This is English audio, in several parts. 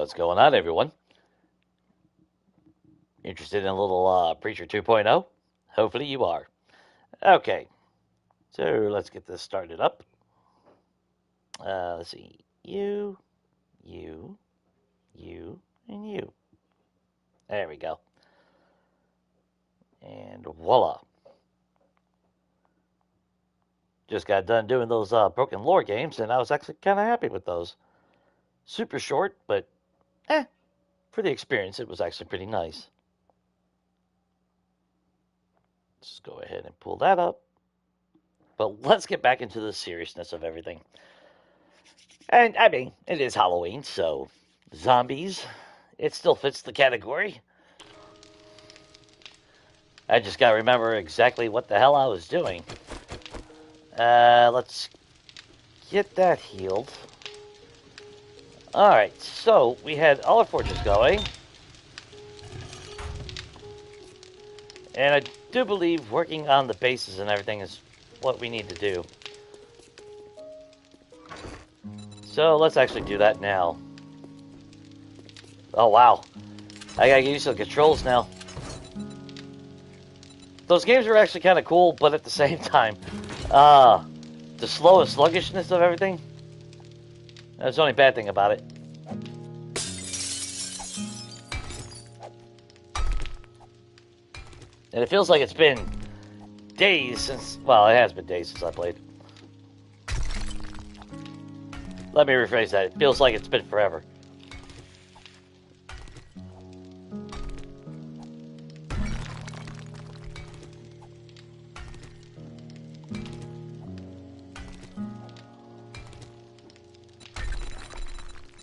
What's going on, everyone? Interested in a little Preacher 2.0? Hopefully you are. Okay, so let's get this started up. Let's see. You, and you. There we go. And voila. Just got done doing those Broken Lore games, and I was actually kind of happy with those. Super short, but for the experience, it was actually pretty nice. Let's go ahead and pull that up. But let's get back into the seriousness of everything. And, I mean, it is Halloween, so zombies, it still fits the category. I just gotta remember exactly what the hell I was doing. Let's get that healed. Alright, so we had all our forges going. And I do believe working on the bases and everything is what we need to do. So let's actually do that now. Oh wow, I gotta get used to the controls now. Those games are actually kind of cool, but at the same time, the slow and sluggishness of everything, that's the only bad thing about it. And it feels like it's been days since, well, it has been days since I played. Let me rephrase that. It feels like it's been forever.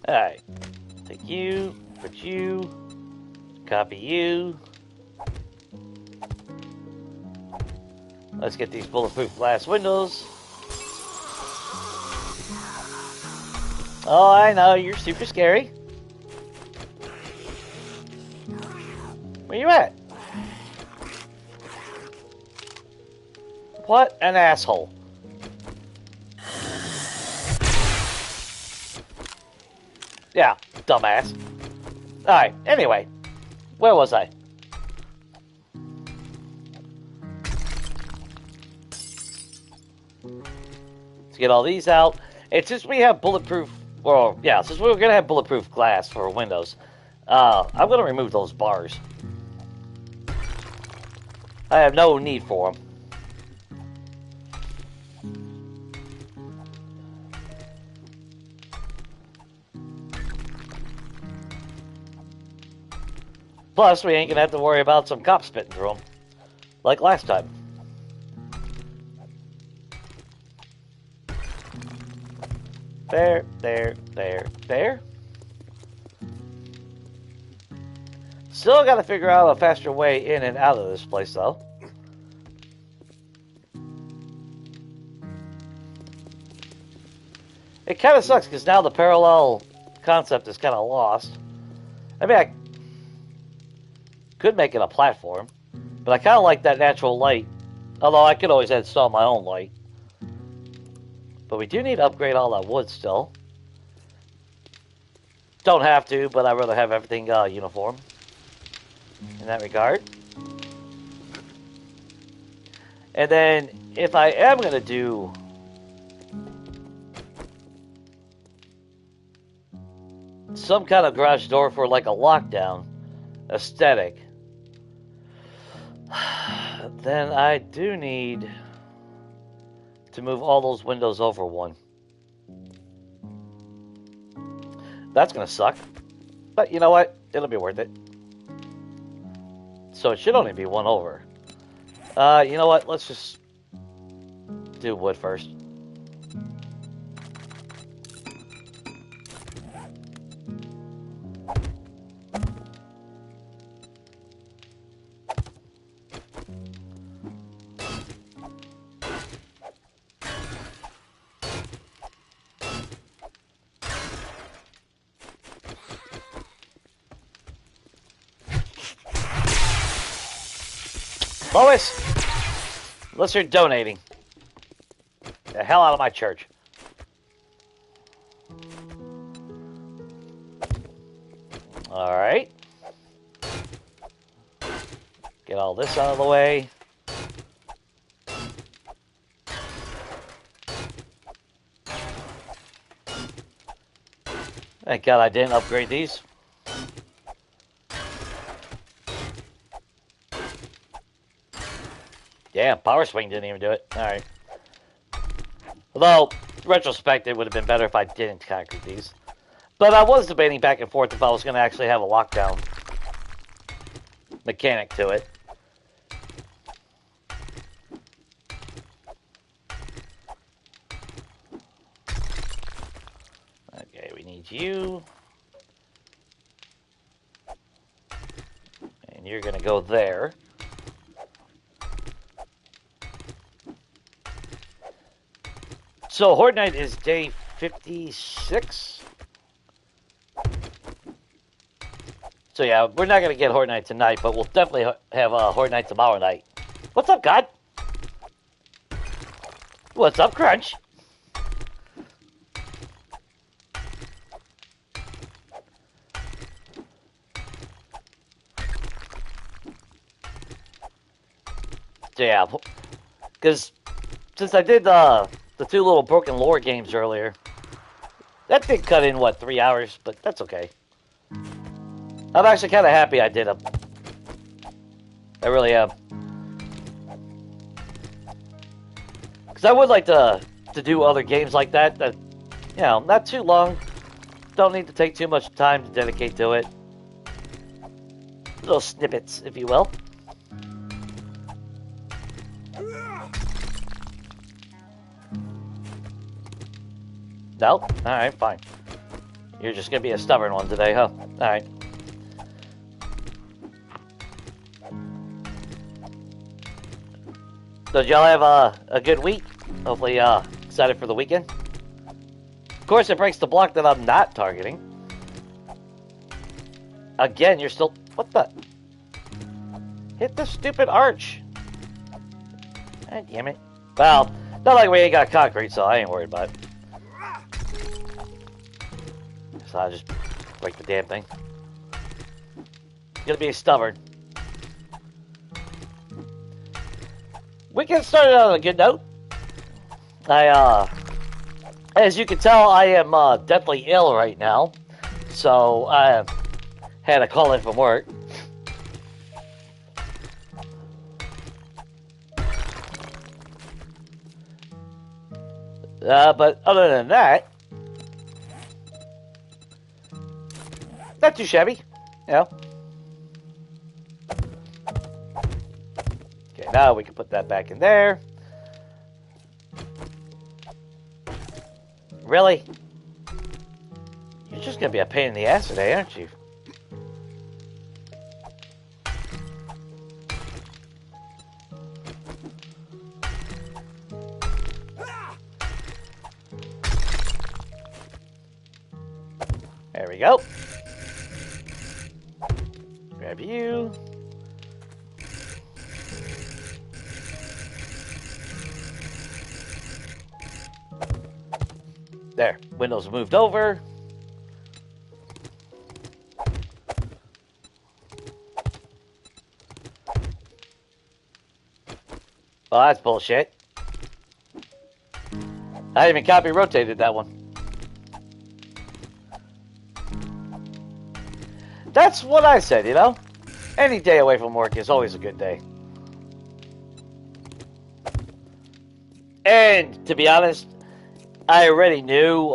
Alright. Take you, put you, copy you. Let's get these bulletproof glass windows. Oh, I know, you're super scary. Where you at? What an asshole. Yeah, dumbass. Alright, anyway. Where was I? Let's get all these out. And since we have bulletproof, well, yeah, since we were going to have bulletproof glass for windows, I'm going to remove those bars. I have no need for them. Plus, we ain't going to have to worry about some cops spitting through them, like last time. There. Still got to figure out a faster way in and out of this place, though. It kind of sucks, because now the parallel concept is kind of lost. I mean, I could make it a platform, but I kind of like that natural light. Although I could always install my own light. But we do need to upgrade all that wood still. Don't have to, but I'd rather have everything uniform in that regard. And then, if I am going to do some kind of garage door for like a lockdown aesthetic, then I do need to move all those windows over one. That's gonna suck, but you know what? It'll be worth it. So it should only be one over. You know what? Let's just do wood first. Lois! Unless you're donating. The hell out of my church. Alright. Get all this out of the way. Thank God I didn't upgrade these. Damn, power swing didn't even do it. Alright. Although, retrospect, it would have been better if I didn't concrete these. But I was debating back and forth if I was going to actually have a lockdown mechanic to it. Okay, we need you. And you're going to go there. So, Horde Night is day 56. So yeah, we're not going to get Horde Night tonight, but we'll definitely have Horde Night tomorrow night. What's up, God? What's up, Crunch? So yeah, because since I did the 2 little Broken Lore games earlier, that did cut in, what, 3 hours, but that's okay. I'm actually kind of happy I did them. I really am. Because I would like to do other games like that, you know, not too long. Don't need to take too much time to dedicate to it. Little snippets, if you will. No? Alright, fine. You're just going to be a stubborn one today, huh? Alright. So did y'all have a good week? Hopefully excited for the weekend. Of course, it breaks the block that I'm not targeting. Again, you're still... What the... Hit the stupid arch. God damn it. Well, not like we ain't got concrete, so I ain't worried about it. So I'll just break the damn thing. It's gonna be stubborn. Weekend started on a good note. As you can tell, I am deathly ill right now. So I had to call in from work. But other than that, not too shabby, you know. Okay, now we can put that back in there. Really? You're just gonna be a pain in the ass today, aren't you? There we go. Grab you. There. Windows moved over. Well, that's bullshit. I even copy rotated that one. That's what I said, you know? Any day away from work is always a good day. And, to be honest, I already knew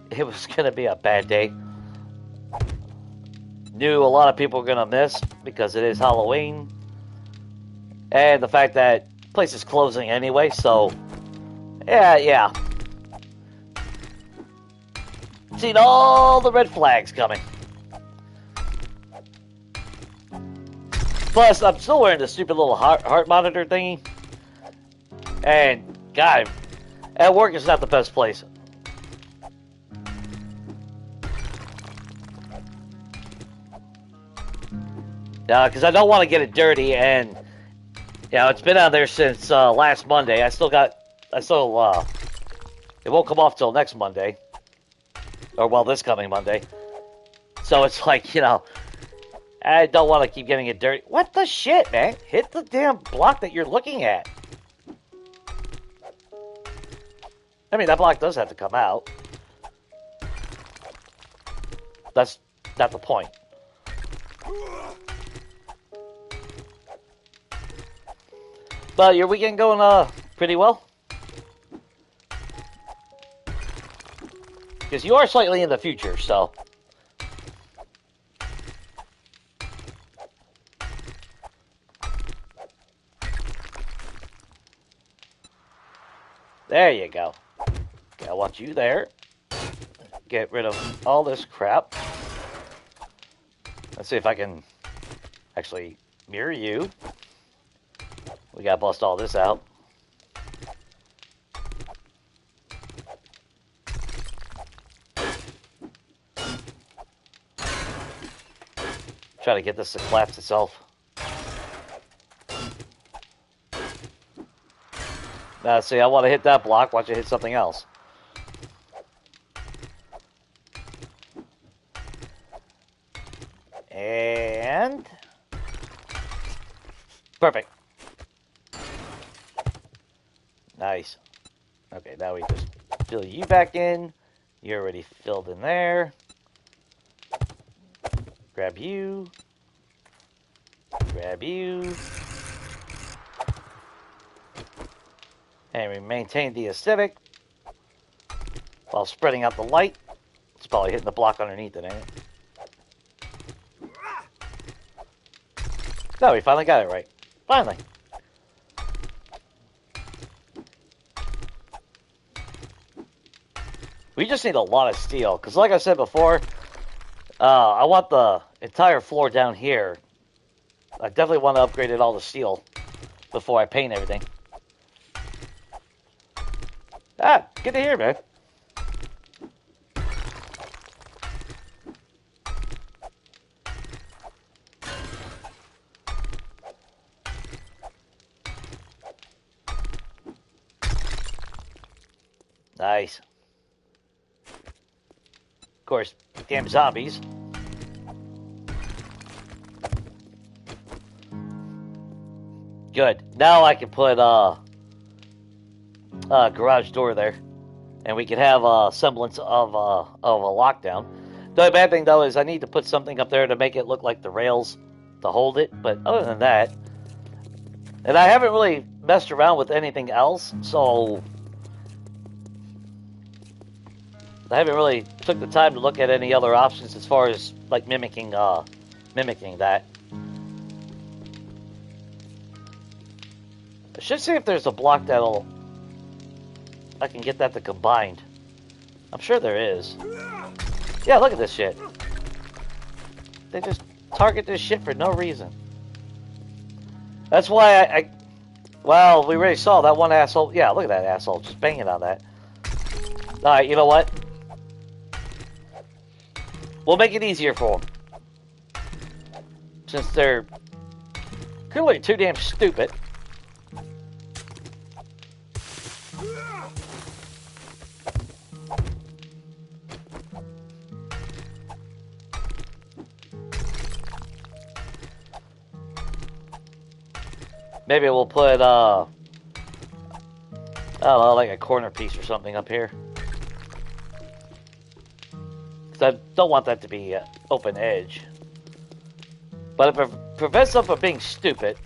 it was going to be a bad day. Knew a lot of people were going to miss because it is Halloween. And the fact that the place is closing anyway, so... Yeah. Seen all the red flags coming. Plus, I'm still wearing the stupid little heart monitor thingy. And, God, at work is not the best place. Because I don't want to get it dirty, and, you know, it's been out there since last Monday. It won't come off till next Monday. Or, well, this coming Monday. So it's like, you know, I don't want to keep getting it dirty. What the shit, man? Hit the damn block that you're looking at. I mean, that block does have to come out. That's not the point. But your weekend going pretty well? Because you are slightly in the future, so. There you go. Okay, I want you there. Get rid of all this crap. Let's see if I can actually mirror you. We gotta bust all this out. Try to get this to collapse itself. Now, see, I want to hit that block. Watch it hit something else. And... perfect. Nice. Okay, now we just fill you back in. You're already filled in there. Grab you. Grab you. And we maintain the aesthetic while spreading out the light. It's probably hitting the block underneath it, ain't it? No, we finally got it right. Finally. We just need a lot of steel. Because like I said before, I want the entire floor down here. I definitely want to upgrade it all to steel before I paint everything. Ah, good to hear, man. Nice. Of course, damn zombies. Good. Now I can put a garage door there, and we can have a semblance of a lockdown. The bad thing though is I need to put something up there to make it look like the rails to hold it. But other than that, and I haven't really messed around with anything else, so I haven't really took the time to look at any other options as far as like mimicking that. I should see if there's a block that'll I can get that to combined. I'm sure there is. Yeah, look at this shit. They just target this shit for no reason. That's why well, we already saw that one asshole. Yeah, look at that asshole just banging on that. Alright, you know what? We'll make it easier for them. Since they're clearly too damn stupid. Maybe we'll put, I don't know, like a corner piece or something up here. Because I don't want that to be open edge. But if it prevents them from being stupid.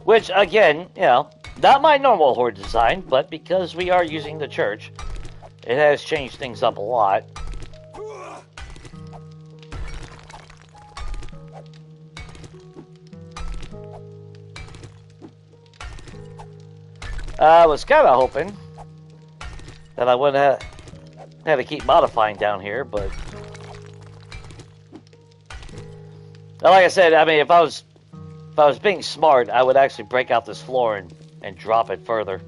Which, again, you know, not my normal horde design, but because we are using the church, it has changed things up a lot. I was kind of hoping that I wouldn't have to keep modifying down here, but like I said, I mean, if I was being smart, I would actually break out this floor and drop it further.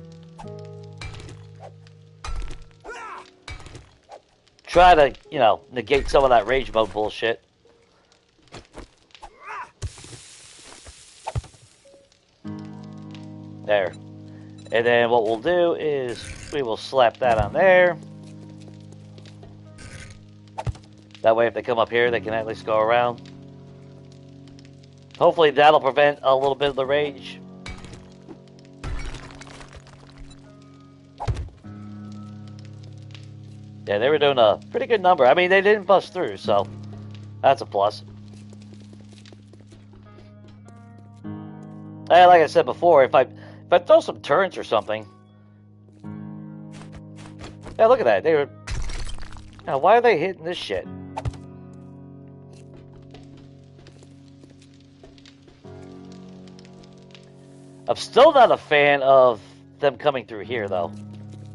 Try to, you know, negate some of that rage mode bullshit. There. And then what we'll do is we will slap that on there. That way if they come up here, they can at least go around. Hopefully that'll prevent a little bit of the rage. Yeah, they were doing a pretty good number. I mean, they didn't bust through, so that's a plus. And like I said before, if I throw some turrets or something. Yeah, look at that. They were. Now, why are they hitting this shit? I'm still not a fan of them coming through here, though.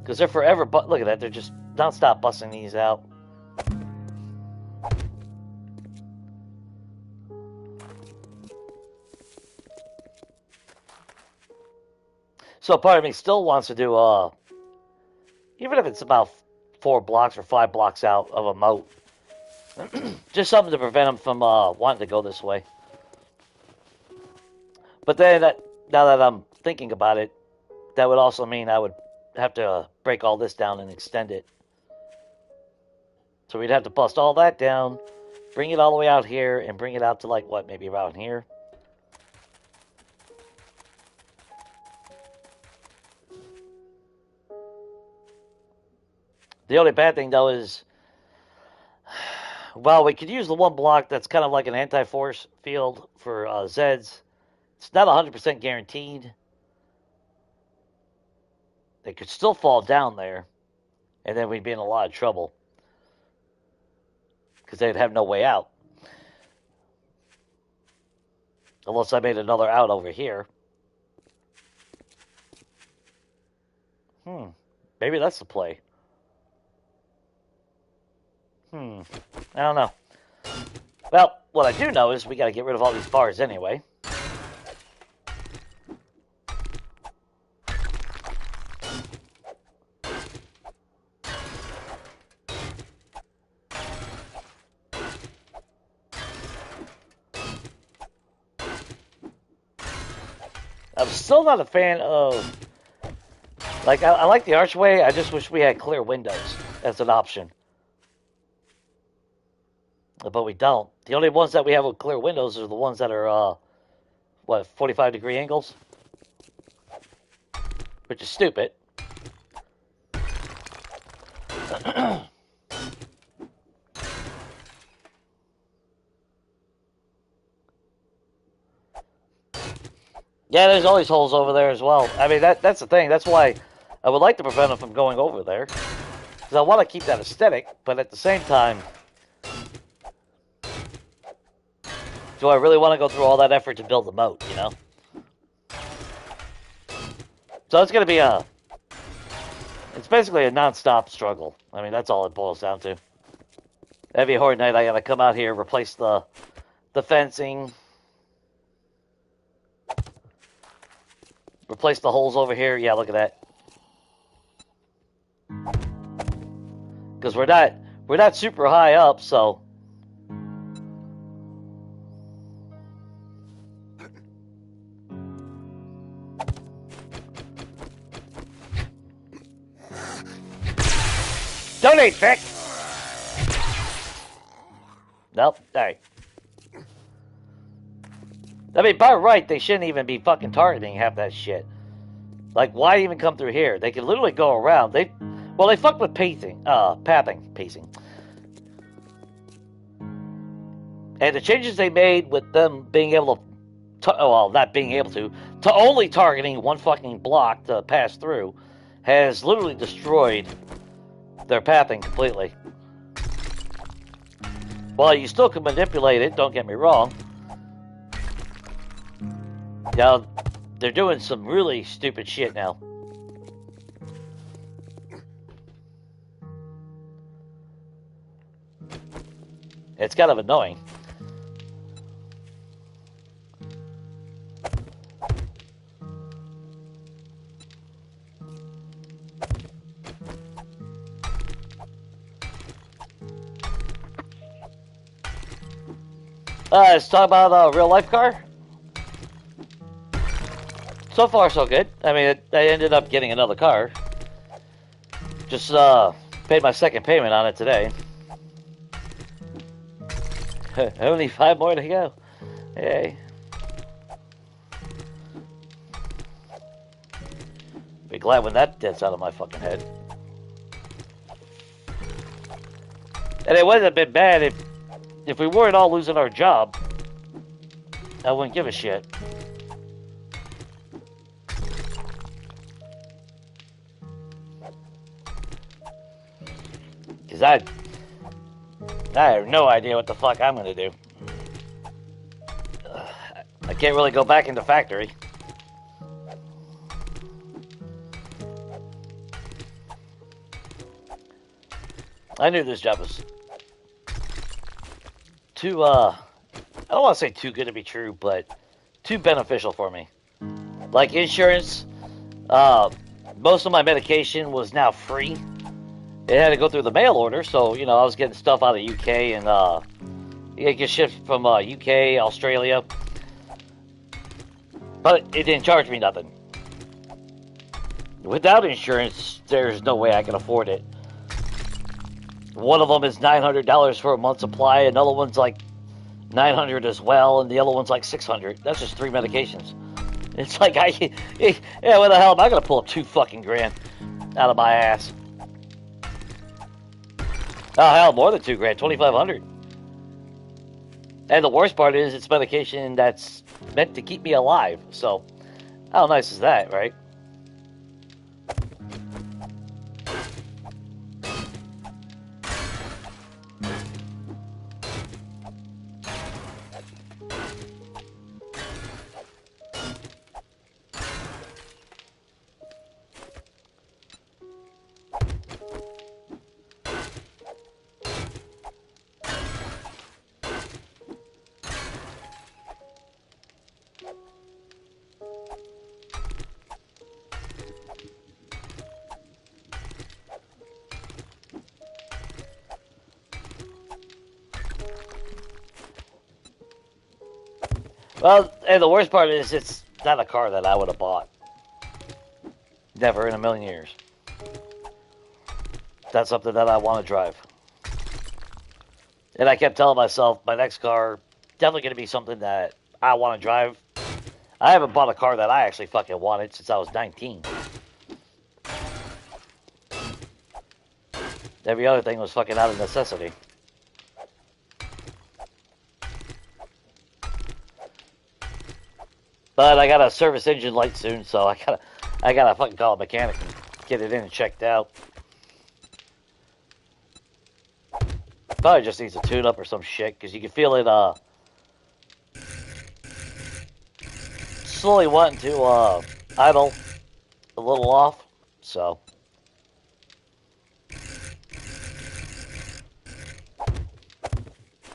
Because they're forever, but look at that. They're just non-stop busting these out. So part of me still wants to do, even if it's about 4 blocks or 5 blocks out of a moat. Just something to prevent them from wanting to go this way. But then, now that I'm thinking about it, that would also mean I would have to break all this down and extend it. So we'd have to bust all that down, bring it all the way out here, and bring it out to like, what, maybe around here? The only bad thing, though, is, well, we could use the one block that's kind of like an anti-force field for Zeds. It's not 100% guaranteed. They could still fall down there, and then we'd be in a lot of trouble. Because they'd have no way out. Unless I made another out over here. Maybe that's the play. I don't know. Well, what I do know is we got to get rid of all these bars anyway. I'm still not a fan of... Like, I like the archway. I just wish we had clear windows as an option. But we don't. The only ones that we have with clear windows are the ones that are, what, 45-degree angles? Which is stupid. Yeah, there's always holes over there as well. I mean, that's the thing. That's why I would like to prevent them from going over there. Because I want to keep that aesthetic, but at the same time... Do I really want to go through all that effort to build the moat, you know? So it's going to be a... It's basically a non-stop struggle. I mean, that's all it boils down to. Every horde night, I got to come out here, replace the fencing... Replace the holes over here. Yeah, look at that. Because we're not super high up, so... Donate, Vic! Nope. Alright. I mean, by right, they shouldn't even be fucking targeting half that shit. Like, why even come through here? They can literally go around. They fucked with pacing. Pacing. And the changes they made with them being able to... well, not being able to only targeting one fucking block to pass through has literally destroyed their pathing completely. Well, you still can manipulate it, don't get me wrong. Now, they're doing some really stupid shit now. It's kind of annoying. Let's talk about a real life car. So far, so good. I mean, I ended up getting another car. Just paid my second payment on it today. Only 5 more to go. Hey. Be glad when that gets out of my fucking head. And it wouldn't have been bad if we weren't all losing our job. I wouldn't give a shit. Because I have no idea what the fuck I'm going to do. I can't really go back into factory. I knew this job was too, I don't want to say too good to be true, but too beneficial for me. Like insurance, most of my medication was now free. It had to go through the mail order, so, you know, I was getting stuff out of UK and, it gets shipped from, UK, Australia. But it didn't charge me nothing. Without insurance, there's no way I can afford it. One of them is $900 for a month's supply, another one's like $900 as well, and the other one's like $600. That's just 3 medications. It's like, yeah, where the hell am I gonna pull up 2 fucking grand out of my ass? Oh hell, more than 2 grand, 2,500. And the worst part is, it's medication that's meant to keep me alive. So, how nice is that, right? Well, and the worst part is, it's not a car that I would have bought. Never in a million years. That's something that I want to drive. And I kept telling myself, my next car, definitely going to be something that I want to drive. I haven't bought a car that I actually fucking wanted since I was 19. Every other thing was fucking out of necessity. But I got a service engine light soon, so I gotta fucking call a mechanic and get it in and checked out. Probably just needs a tune-up or some shit, because you can feel it, slowly wanting to, idle a little off, so.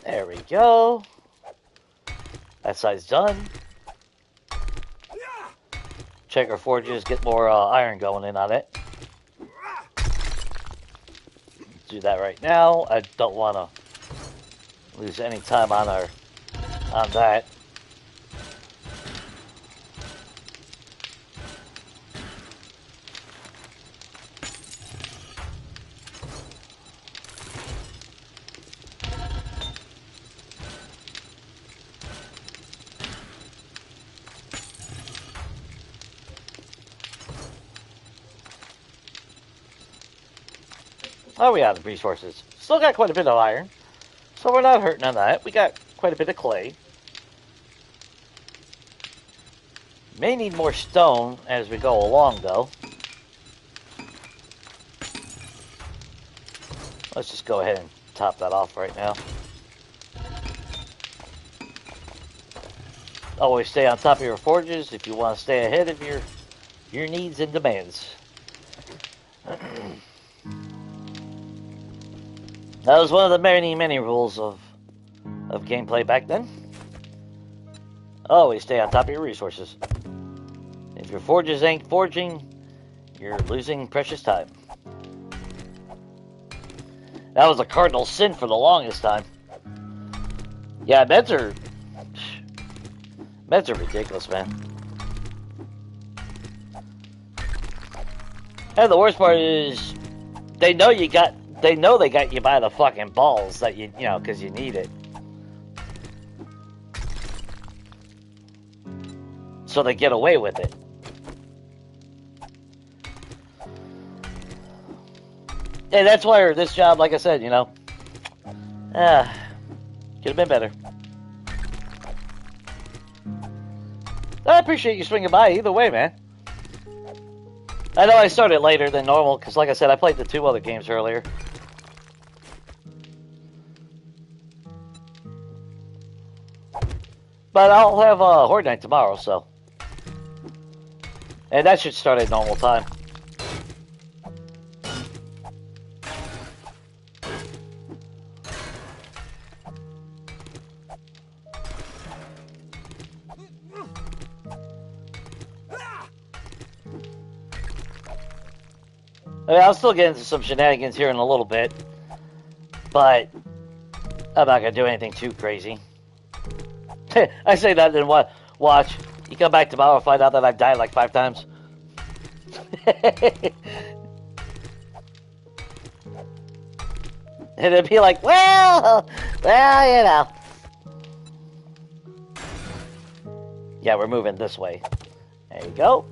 There we go. That side's done. Check our forges, get more iron going in on it. Do that right now. I don't want to lose any time on that. Oh, we have the resources. Still got quite a bit of iron, so we're not hurting on that. We got quite a bit of clay. May need more stone as we go along, though. Let's just go ahead and top that off right now. Always stay on top of your forges if you want to stay ahead of your needs and demands. That was one of the many, many rules of gameplay back then. Always stay on top of your resources. If your forges ain't forging, you're losing precious time. That was a cardinal sin for the longest time. Yeah, meds are ridiculous, man. And the worst part is, they know they got you by the fucking balls, that you know, because you need it. so they get away with it. And that's why this job, like I said, you know, could have been better. I appreciate you swinging by either way, man. I know I started later than normal because, like I said, I played the 2 other games earlier. But I'll have Horde Night tomorrow, so. And that should start at normal time. I mean, I'll still get into some shenanigans here in a little bit, but I'm not going to do anything too crazy. I say that, then what? Watch. You come back tomorrow and find out that I've died like 5 times. And it'd be like, well, you know. Yeah, we're moving this way. There you go.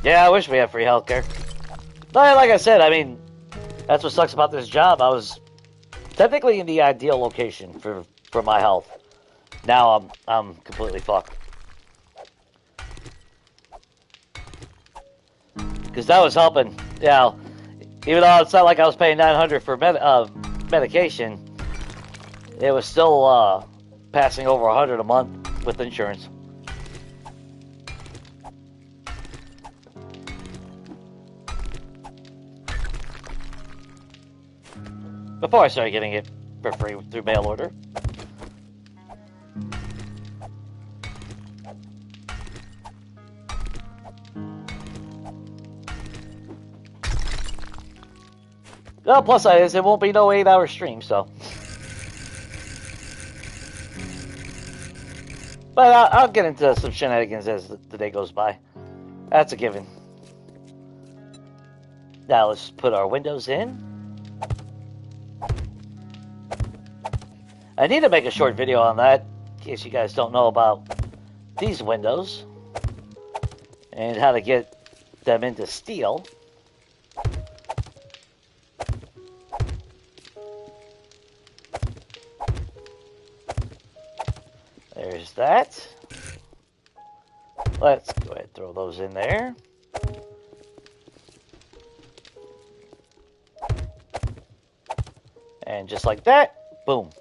Yeah, I wish we had free healthcare. But like I said, I mean, that's what sucks about this job. I was technically in the ideal location for my health. Now I'm completely fucked. Because that was helping. You know, even though it's not like I was paying $900 for medication, it was still passing over $100 a month with insurance. Before I started getting it for free through mail order. Well, plus side is it won't be no 8-hour stream, so. But I'll get into some shenanigans as the day goes by. That's a given. Now let's put our windows in. I need to make a short video on that, in case you guys don't know about these windows and how to get them into steel. There's that. Let's go ahead and throw those in there. And just like that, boom.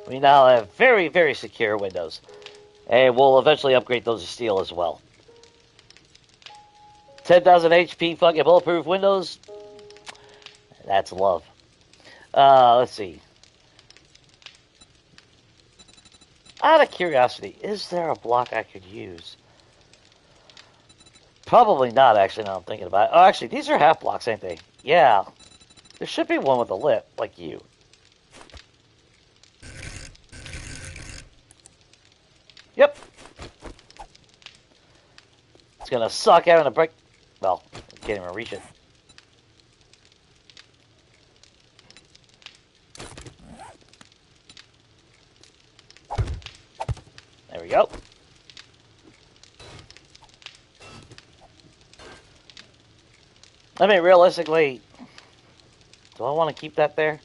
We now have very, very secure windows. And we'll eventually upgrade those to steel as well. 10,000 HP fucking bulletproof windows. That's love. Let's see. Out of curiosity, is there a block I could use? Probably not, actually, now I'm thinking about it. Oh, actually, these are half blocks, ain't they? Yeah. There should be one with a lip, like you. Yep. It's gonna suck having to break. Well, I can't even reach it. There we go. I mean, realistically, do I want to keep that there?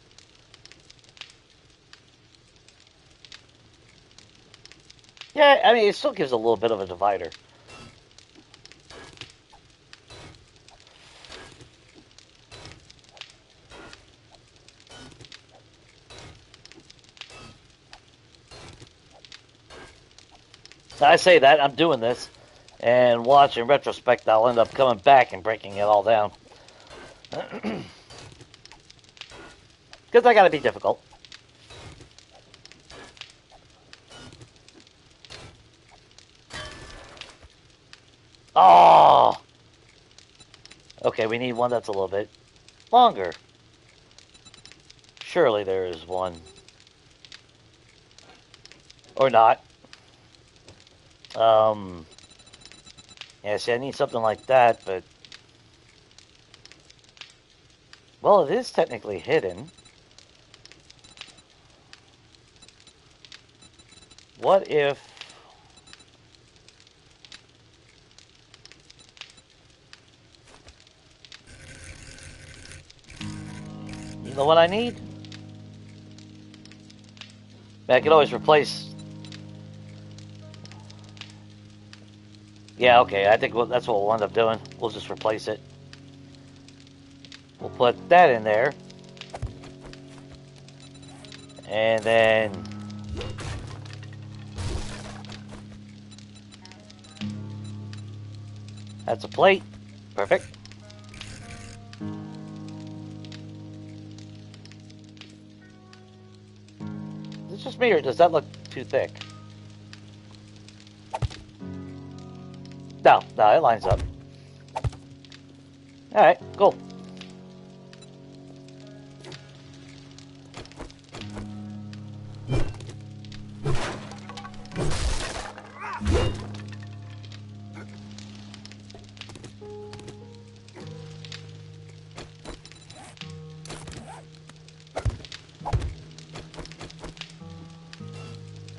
Yeah, I mean, it still gives a little bit of a divider. So I say that, I'm doing this, and watch, in retrospect, I'll end up coming back and breaking it all down. Because I gotta be difficult. Oh! Okay, we need one that's a little bit longer. Surely there is one. Or not. Yeah, see, I need something like that, but... Well, it is technically hidden. What if... You know what I need? I can always replace... Yeah, okay, I think that's what we'll end up doing. We'll just replace it. We'll put that in there. And then... That's a plate. Perfect. Is it just me, or does that look too thick? No, it lines up. Alright, cool.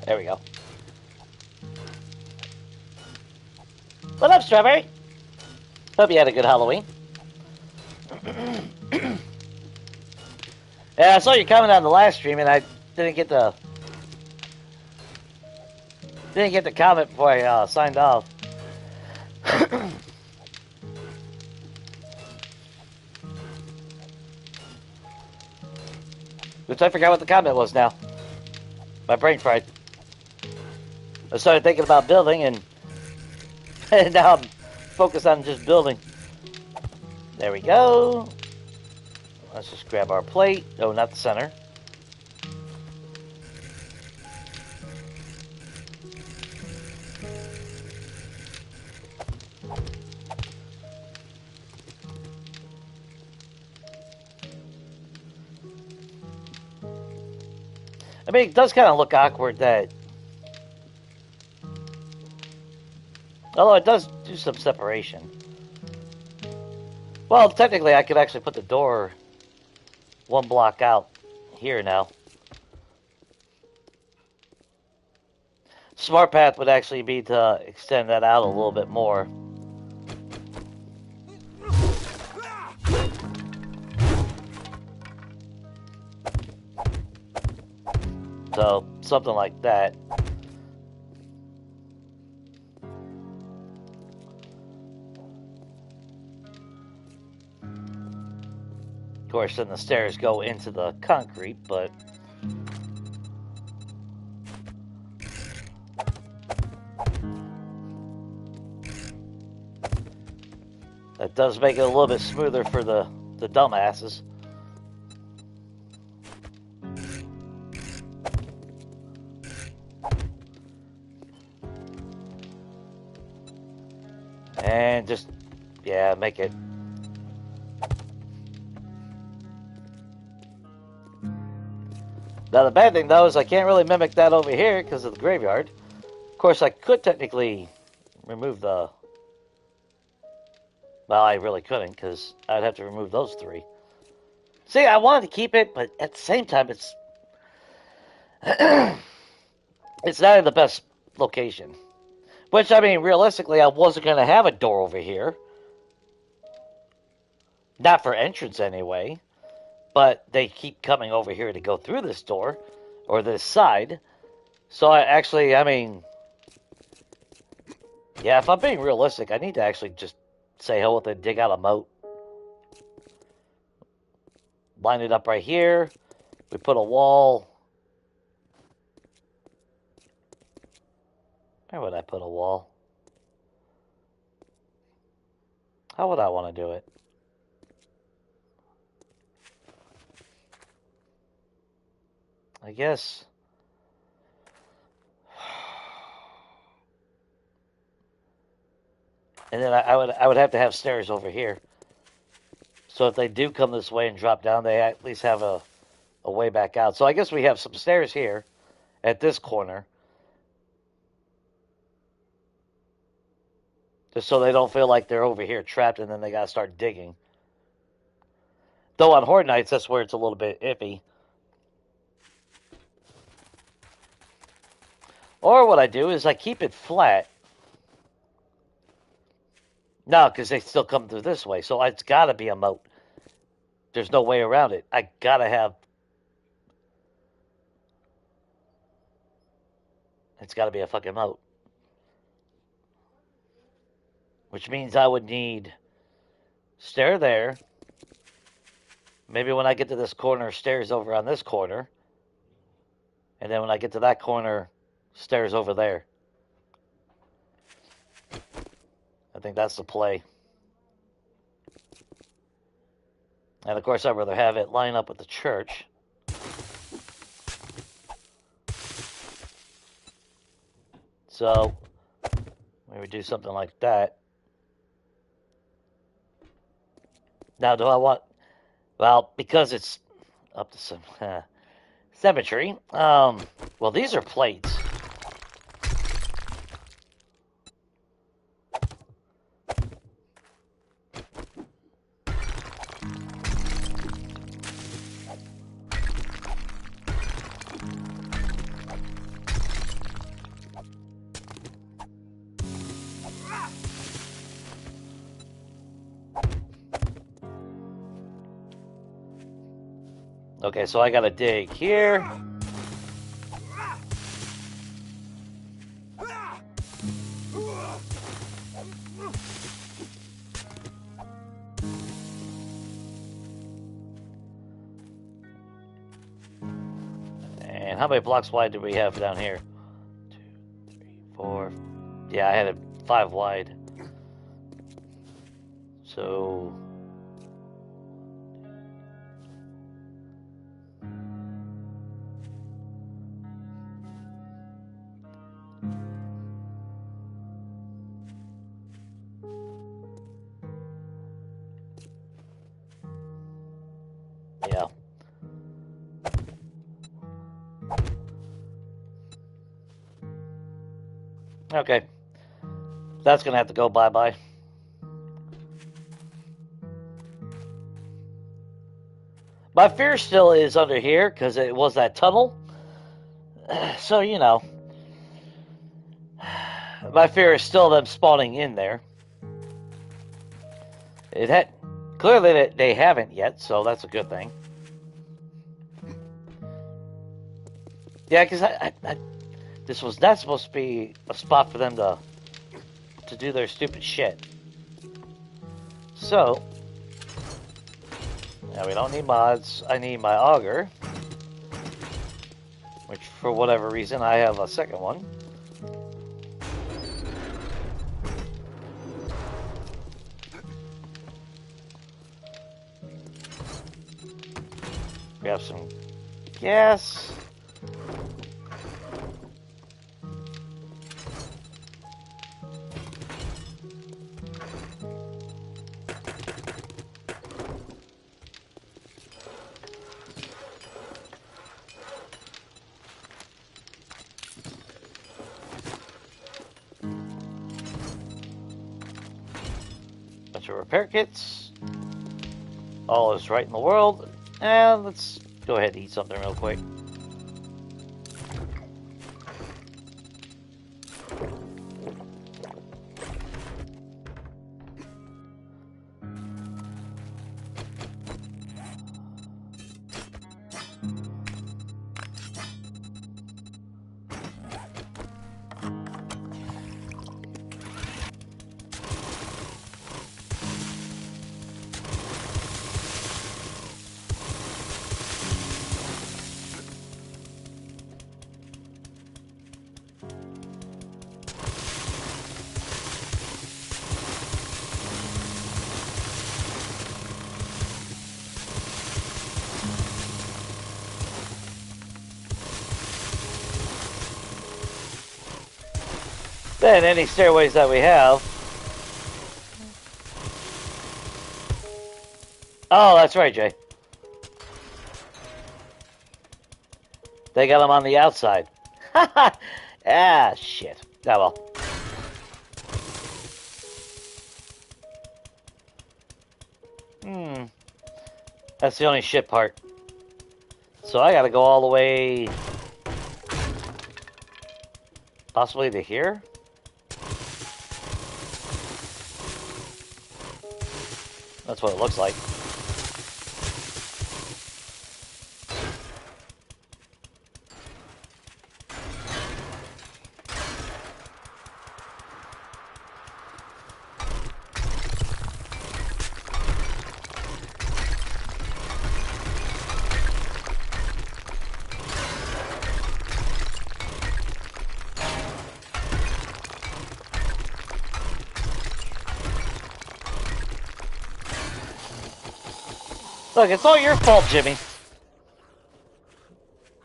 There we go. What up, Strawberry? Hope you had a good Halloween. Yeah, I saw you comment on the last stream, and I didn't get to comment before I signed off. Which I forgot what the comment was now. My brain fried. I started thinking about building, and now I'm focused on just building. There we go. Let's just grab our plate. Oh, not the center. I mean, it does kind of look awkward that... Although it does do some separation. Well, technically, I could actually put the door one block out here now. Smart path would actually be to extend that out a little bit more. So, something like that. Of course, then the stairs go into the concrete, but... that does make it a little bit smoother for the dumbasses. And just, yeah, make it... Now, the bad thing, though, is I can't really mimic that over here because of the graveyard. Of course, I could technically remove the... Well, I really couldn't because I'd have to remove those three. See, I wanted to keep it, but at the same time, it's... it's not in the best location. Which, I mean, realistically, I wasn't going to have a door over here. Not for entrance, anyway. But they keep coming over here to go through this door, or this side. So I mean, yeah, if I'm being realistic, I need to actually just say hell with it, dig out a moat. Line it up right here. We put a wall. Where would I put a wall? How would I want to do it? I guess. And then I would have to have stairs over here. So if they do come this way and drop down, they at least have a way back out. So I guess we have some stairs here at this corner. Just so they don't feel like they're over here trapped and then they gotta start digging. Though on Horde Nights, that's where it's a little bit iffy. Or what I do is I keep it flat. No, because they still come through this way. So it's got to be a moat. There's no way around it. I got to have... It's got to be a fucking moat. Which means I would need stair there. Maybe when I get to this corner, stairs over on this corner. And then when I get to that corner, stairs over there. I think that's the play. And of course, I'd rather have it line up with the church. So, maybe do something like that. Now, do I want... Well, because it's up to some symmetry. Well, these are plates. Okay, so I gotta dig here. And how many blocks wide do we have down here? 2, 3, 4. Yeah, I had it 5 wide. So... Yeah. Okay. That's gonna have to go bye-bye. My fear still is under here, because it was that tunnel. So, you know. My fear is still them spawning in there. It had... Clearly they haven't yet, so that's a good thing. Yeah, because this was not supposed to be a spot for them to do their stupid shit. So, now we don't need mods. I need my auger, which for whatever reason I have a second one. Grab some gas. Bunch of repair kits. All is right in the world. And let's go ahead and eat something real quick. Then any stairways that we have. Oh, that's right, Jay. They got them on the outside. Ah, shit. Oh well. That's the only shit part. So I gotta go all the way... possibly to here? That's what it looks like. Look, it's all your fault, Jimmy. If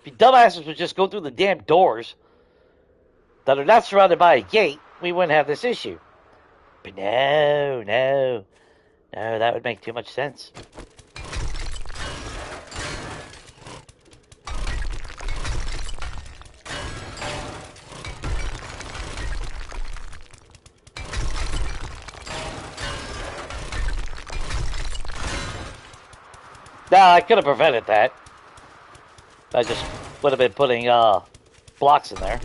you dumbasses would just go through the damn doors that are not surrounded by a gate, we wouldn't have this issue. But no, that would make too much sense. Now, I could have prevented that. I just would have been putting blocks in there.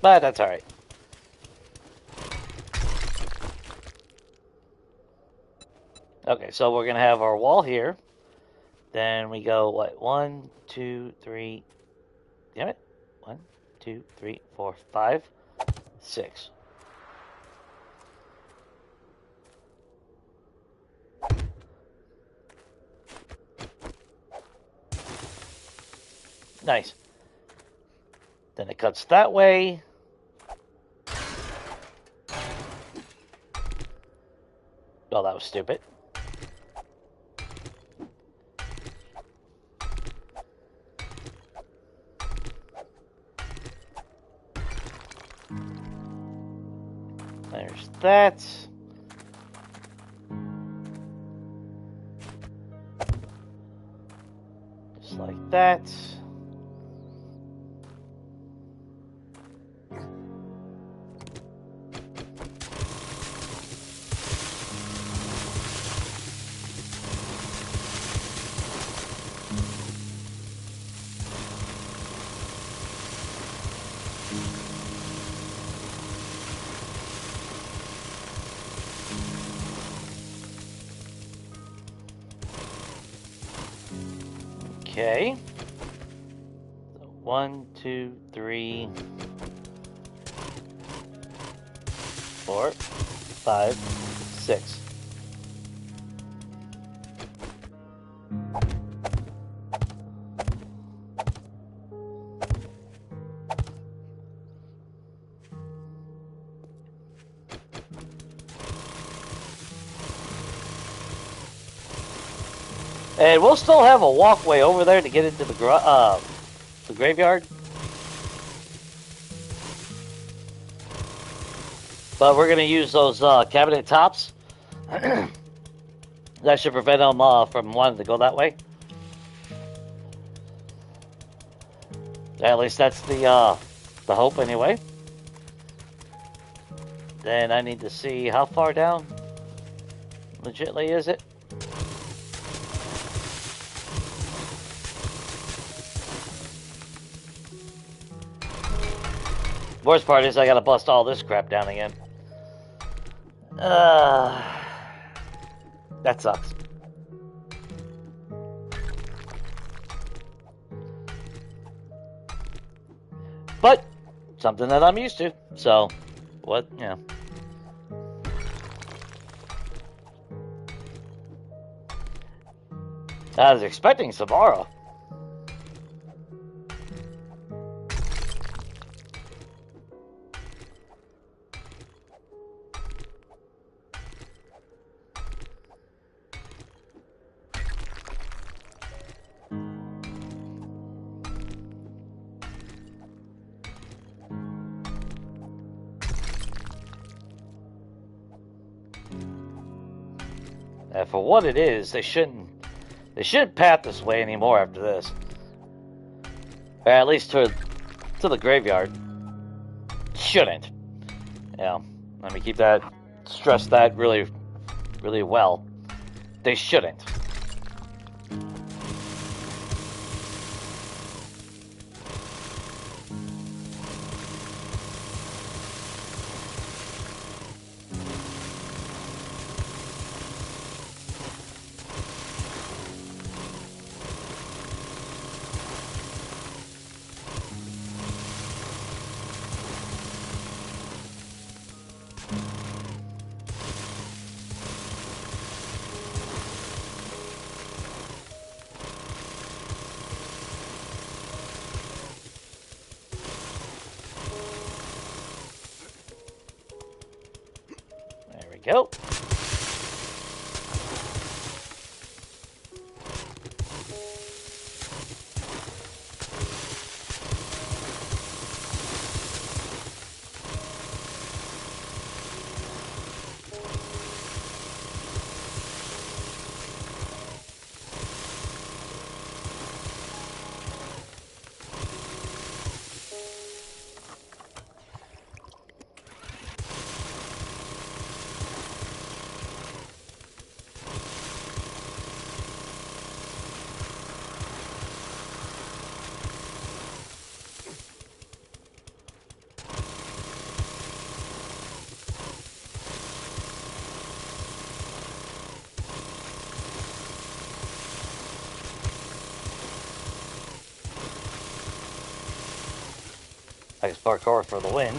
But that's alright. Okay, so we're going to have our wall here. Then we go, what, 1, 2, 3, damn it. 1, 2, 3, 4, 5, 6. Nice. Then it cuts that way. Oh, that was stupid. There's that. Just like that. Okay. So 1, 2, 3, 4, 5, 6. And we'll still have a walkway over there to get into the graveyard. But we're going to use those cabinet tops. That should prevent them from wanting to go that way. At least that's the hope anyway. Then I need to see how far down legitly is it. Worst part is I gotta bust all this crap down again. That sucks. But something that I'm used to. So, what? Yeah. I was expecting tomorrow. For what it is, they shouldn't path this way anymore after this. Or at least to the graveyard. Shouldn't. Yeah. Let me keep that, stress that really, really well. They shouldn't. Go. I can parkour for the win.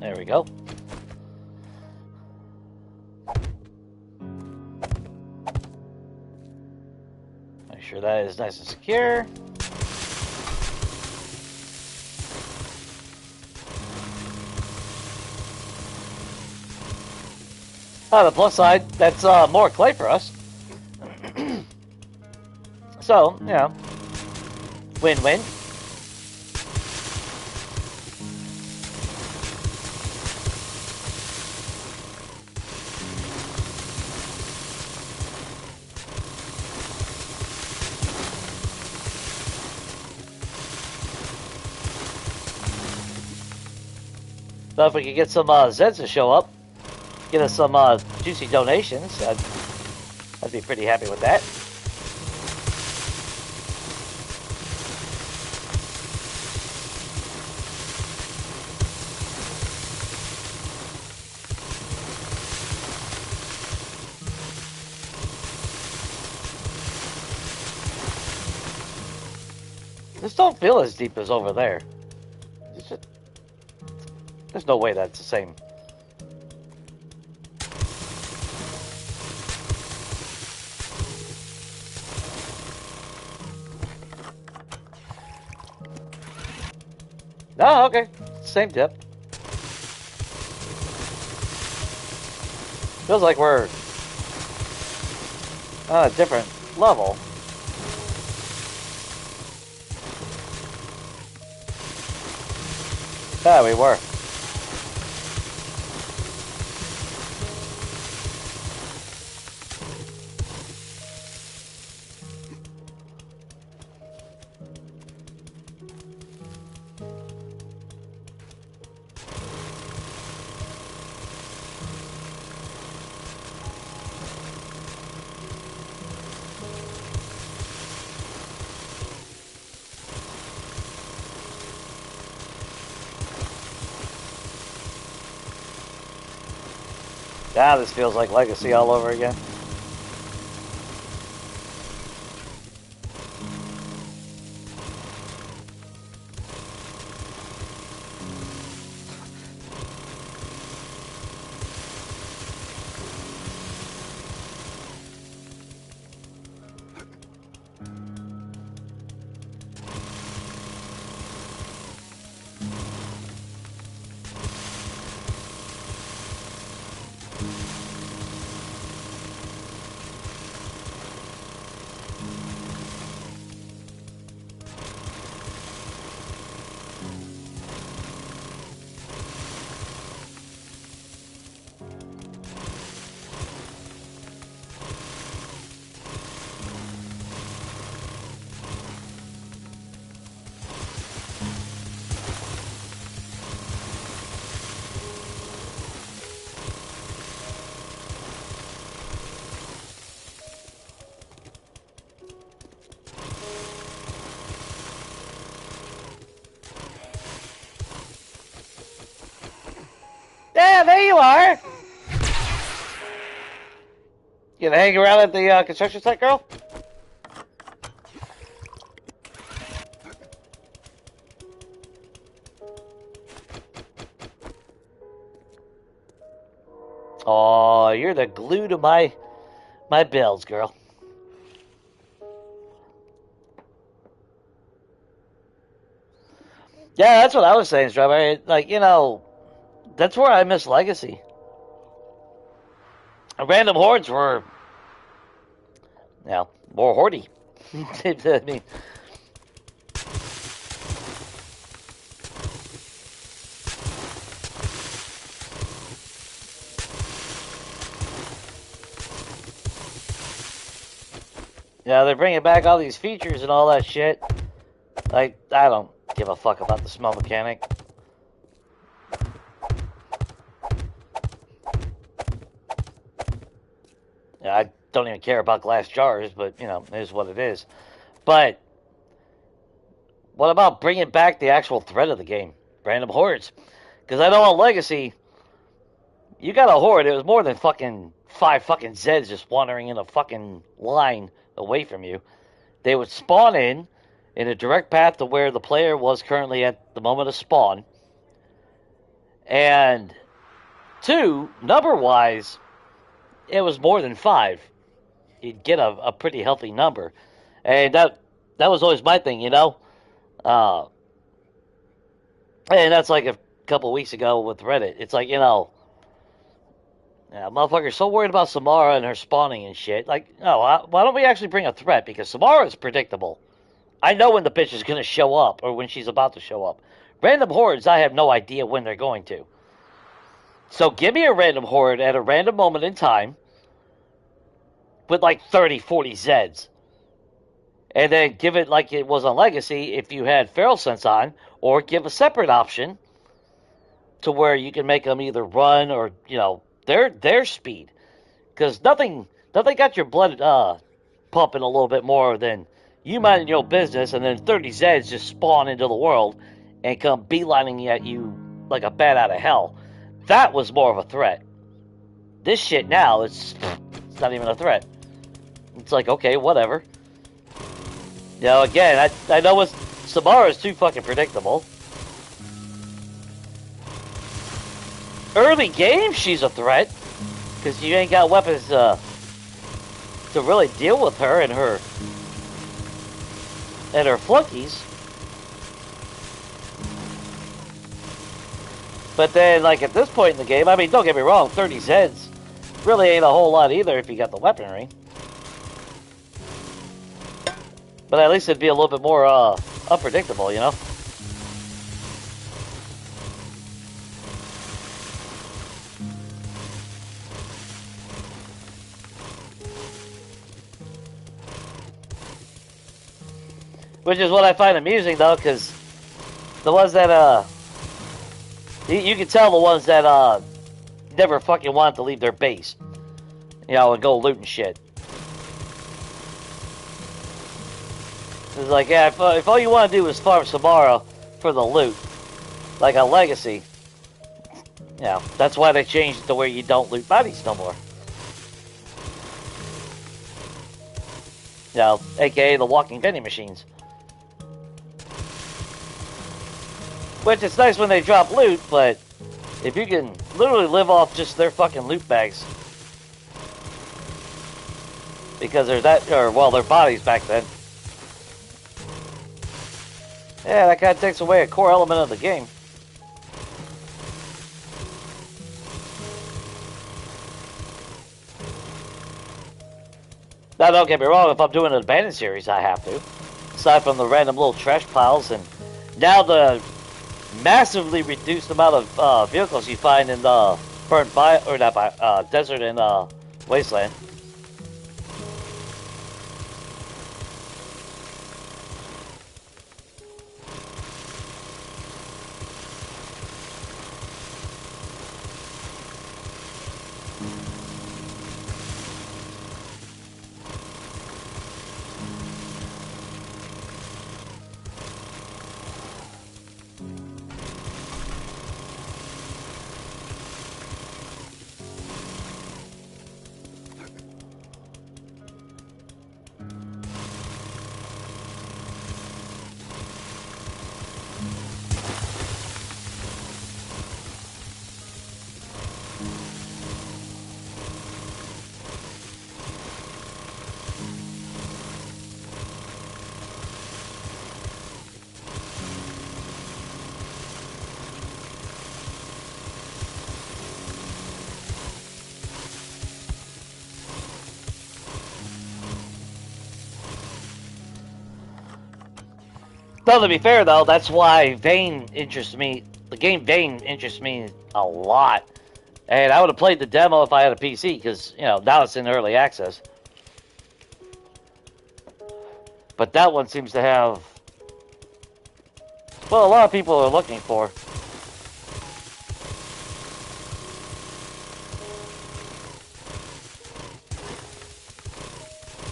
There we go. Make sure that is nice and secure. On the plus side, that's more clay for us. So, you know, win-win. So if we could get some Zeds to show up, get us some juicy donations, I'd be pretty happy with that. This don't feel as deep as over there. There's no way that's the same. Oh, okay. Same dip. Feels like we're on a different level. Yeah, we were. Yeah, this feels like Legacy all over again. Yeah, there you are. You gonna hang around at the construction site, girl? Oh, you're the glue to my bills, girl. Yeah, that's what I was saying, Strawberry. Like, you know, that's where I miss Legacy. Random hordes were, you know, more hordy. I mean, yeah, they're bringing back all these features and all that shit. Like, I don't give a fuck about the smell mechanic. Yeah, I don't even care about glass jars, but, you know, it is what it is. But what about bringing back the actual thread of the game? Random hordes. Because I know on Legacy, you got a horde, it was more than fucking 5 fucking Zeds just wandering in a fucking line away from you. They would spawn in a direct path to where the player was currently at the moment of spawn. And 2, number-wise, it was more than 5. You'd get a pretty healthy number. And that was always my thing, you know? And that's like a couple weeks ago with Reddit. It's like, you know, yeah, motherfucker's so worried about Samara and her spawning and shit. Like, no, why don't we actually bring a threat? Because Samara is predictable. I know when the bitch is going to show up or when she's about to show up. Random hordes, I have no idea when they're going to. So give me a random horde at a random moment in time with like 30, 40 Zeds. And then give it like it was on Legacy if you had Feral Sense on, or give a separate option to where you can make them either run or, you know, their speed. Because nothing got your blood pumping a little bit more than you minding your business and then 30 Zeds just spawn into the world and come beelining at you like a bat out of hell. That was more of a threat. This shit now, it's not even a threat. It's like, okay, whatever. You know, again, I know Samara's too fucking predictable. Early game, she's a threat. Because you ain't got weapons to really deal with her and her flunkies. But then, like, at this point in the game, I mean, don't get me wrong, 30 Zeds really ain't a whole lot either if you got the weaponry. But at least it'd be a little bit more unpredictable, you know? Which is what I find amusing, though, because the ones that, you can tell the ones that, never fucking wanted to leave their base. You know, and go looting shit. It's like, yeah, if all you want to do is farm Samara for the loot, like a legacy, you know, that's why they changed it to where you don't loot bodies no more. You know, aka the walking vending machines. Which, it's nice when they drop loot, but if you can literally live off just their fucking loot bags. Because there's that, or, well, their bodies back then. Yeah, that kind of takes away a core element of the game. Now, don't get me wrong, if I'm doing an abandoned series, I have to. Aside from the random little trash piles, and now the massively reduced amount of vehicles you find in the burnt or not desert and wasteland. Though, to be fair, though, that's why Vane interests me. The game Vane interests me a lot. And I would have played the demo if I had a PC, because, you know, now it's in early access. But that one seems to have, well, a lot of people are looking for.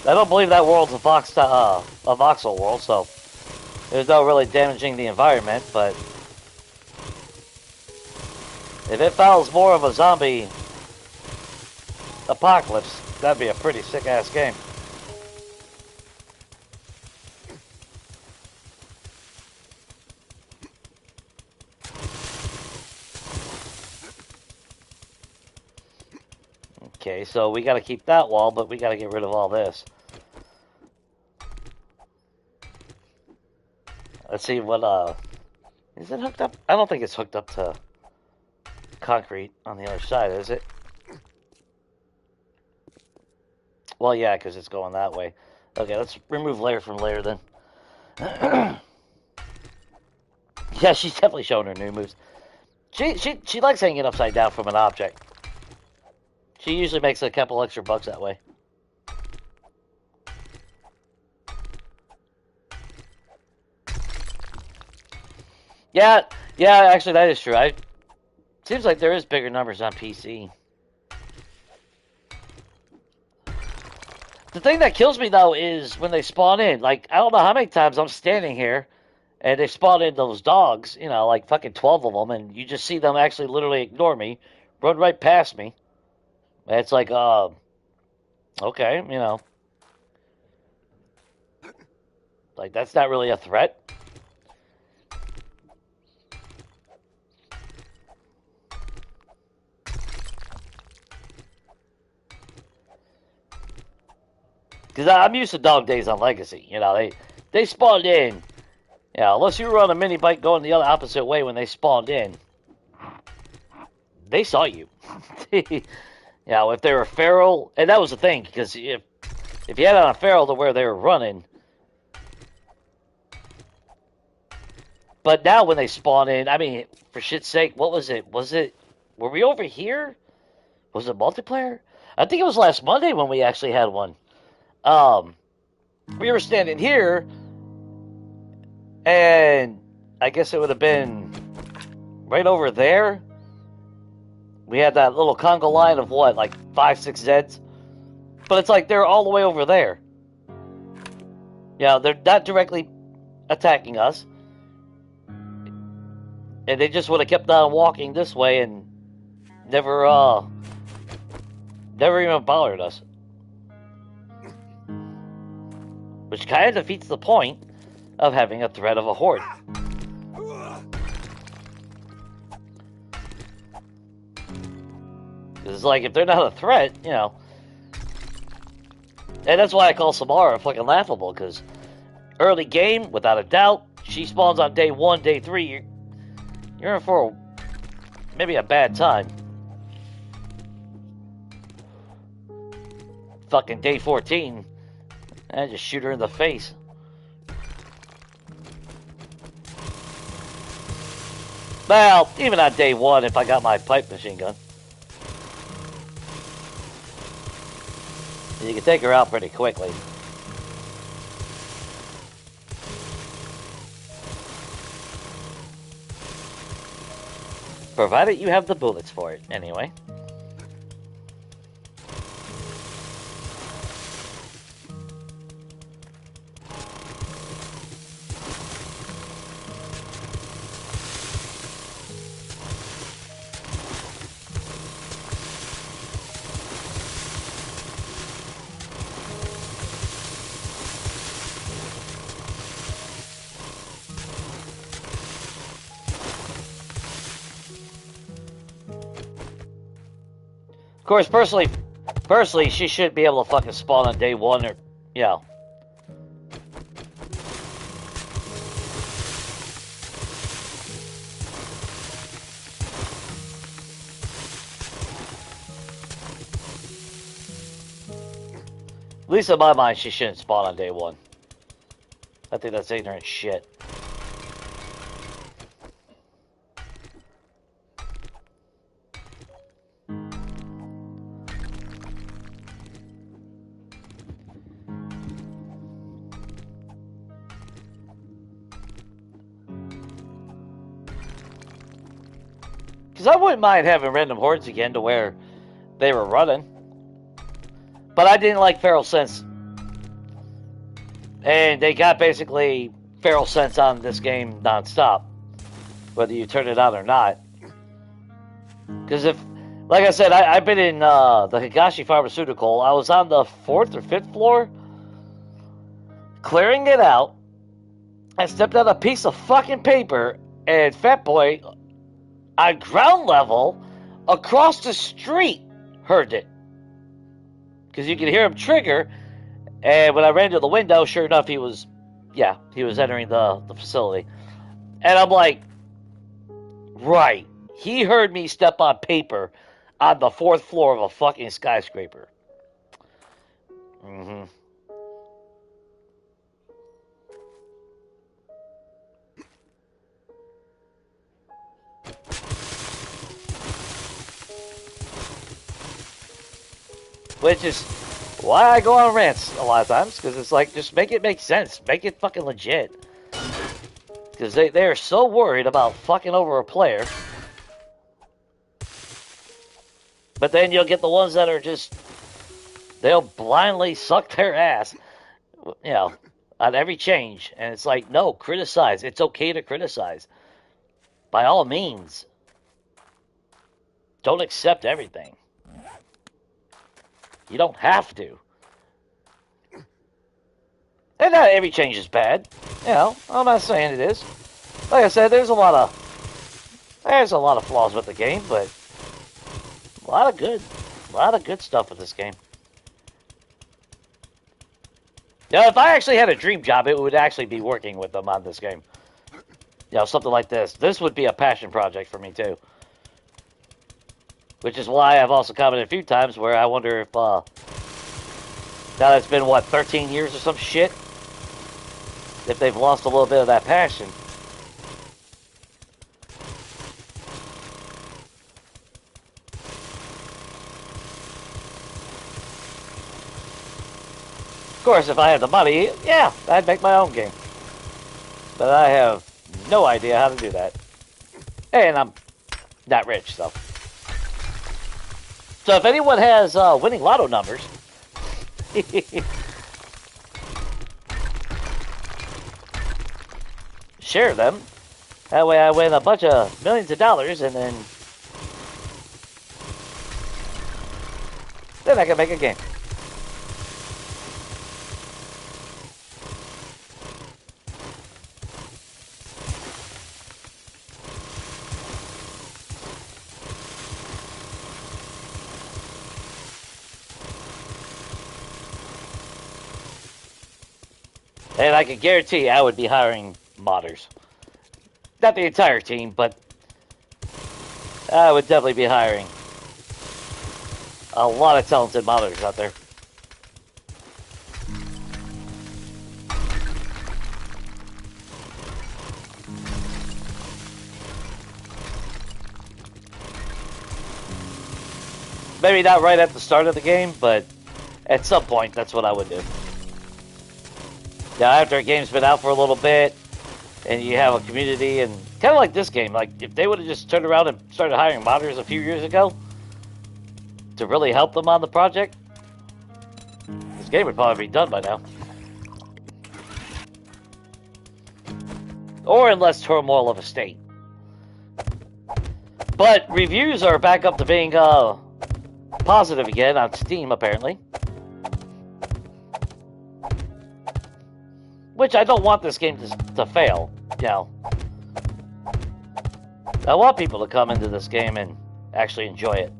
I don't believe that world's a voxel world, so there's no really damaging the environment, but if it follows more of a zombie apocalypse, that'd be a pretty sick-ass game. Okay, so we gotta keep that wall, but we gotta get rid of all this. Let's see what, is it hooked up? I don't think it's hooked up to concrete on the other side, is it? Well, yeah, because it's going that way. Okay, let's remove layer from layer then. Yeah, she's definitely showing her new moves. She likes hanging upside down from an object. She usually makes a couple extra bucks that way. Yeah, actually that is true. Seems like there is bigger numbers on PC. The thing that kills me, though, is when they spawn in. Like, I don't know how many times I'm standing here, and they spawn in those dogs, you know, like fucking 12 of them, and you just see them actually literally ignore me, run right past me. And it's like, okay, you know. Like, that's not really a threat. Because I'm used to dog days on Legacy. You know, they spawned in. You know, unless you were on a mini bike going the other opposite way when they spawned in. They saw you. You know, if they were feral, and that was the thing, because if you had on a feral to where they were running. But now when they spawn in, I mean, for shit's sake, what was it? Were we over here? Was it multiplayer? I think it was last Monday when we actually had one. We were standing here, And I guess it would have been right over there. We had that little conga line of what, like 5-6 Zeds? But it's like they're all the way over there. You know, they're not directly attacking us. And they just would have kept on walking this way and never even bothered us. Which kind of defeats the point of having a threat of a horde. It's like, if they're not a threat, you know. And that's why I call Samara fucking laughable, because early game, without a doubt, she spawns on day 1, day 3, you're in for maybe a bad time. Fucking day 14, and just shoot her in the face. Well, even on day 1, if I got my pipe machine gun. You can take her out pretty quickly. Provided you have the bullets for it, anyway. Of course, personally, she should be able to fucking spawn on day 1 or, you know. At least in my mind, she shouldn't spawn on day 1. I think that's ignorant shit. Because I wouldn't mind having random hordes again to where they were running. But I didn't like Feral Sense. And they got basically Feral Sense on this game non-stop. Whether you turn it on or not. Because if, like I said, I've been in the Higashi Pharmaceutical. I was on the 4th or 5th floor. Clearing it out. I stepped on a piece of fucking paper. And Fat Boy, on ground level, across the street, heard it. Because you could hear him trigger, and when I ran to the window, sure enough, he was entering the facility. And I'm like, right, he heard me step on paper on the 4th floor of a fucking skyscraper. Mm-hmm. Which is why I go on rants a lot of times, because it's like, just make it make sense. Make it fucking legit. Because they are so worried about fucking over a player. But then you'll get the ones that are just, they'll blindly suck their ass, you know, on every change. And it's like, no, criticize. It's okay to criticize. By all means. Don't accept everything. You don't have to. And not every change is bad. You know, I'm not saying it is. Like I said, there's a lot of flaws with the game, but a lot of good stuff with this game. Now, if I actually had a dream job, it would actually be working with them on this game. You know, something like this. This would be a passion project for me, too. Which is why I've also commented a few times where I wonder if, now that it's been, what, 13 years or some shit? If they've lost a little bit of that passion. Of course, if I had the money, yeah, I'd make my own game. But I have no idea how to do that. And I'm not rich, so. So if anyone has winning lotto numbers, share them. That way I win a bunch of millions of dollars, and then I can make a game. And I can guarantee I would be hiring modders. Not the entire team, but I would definitely be hiring a lot of talented modders out there. Maybe not right at the start of the game, but at some point, that's what I would do. Now, after a game's been out for a little bit, and you have a community, and kind of like this game, like if they would have just turned around and started hiring modders a few years ago to really help them on the project, this game would probably be done by now. Or in less turmoil of a state. But reviews are back up to being positive again on Steam, apparently. Which I don't want this game to fail, you know. I want people to come into this game and actually enjoy it.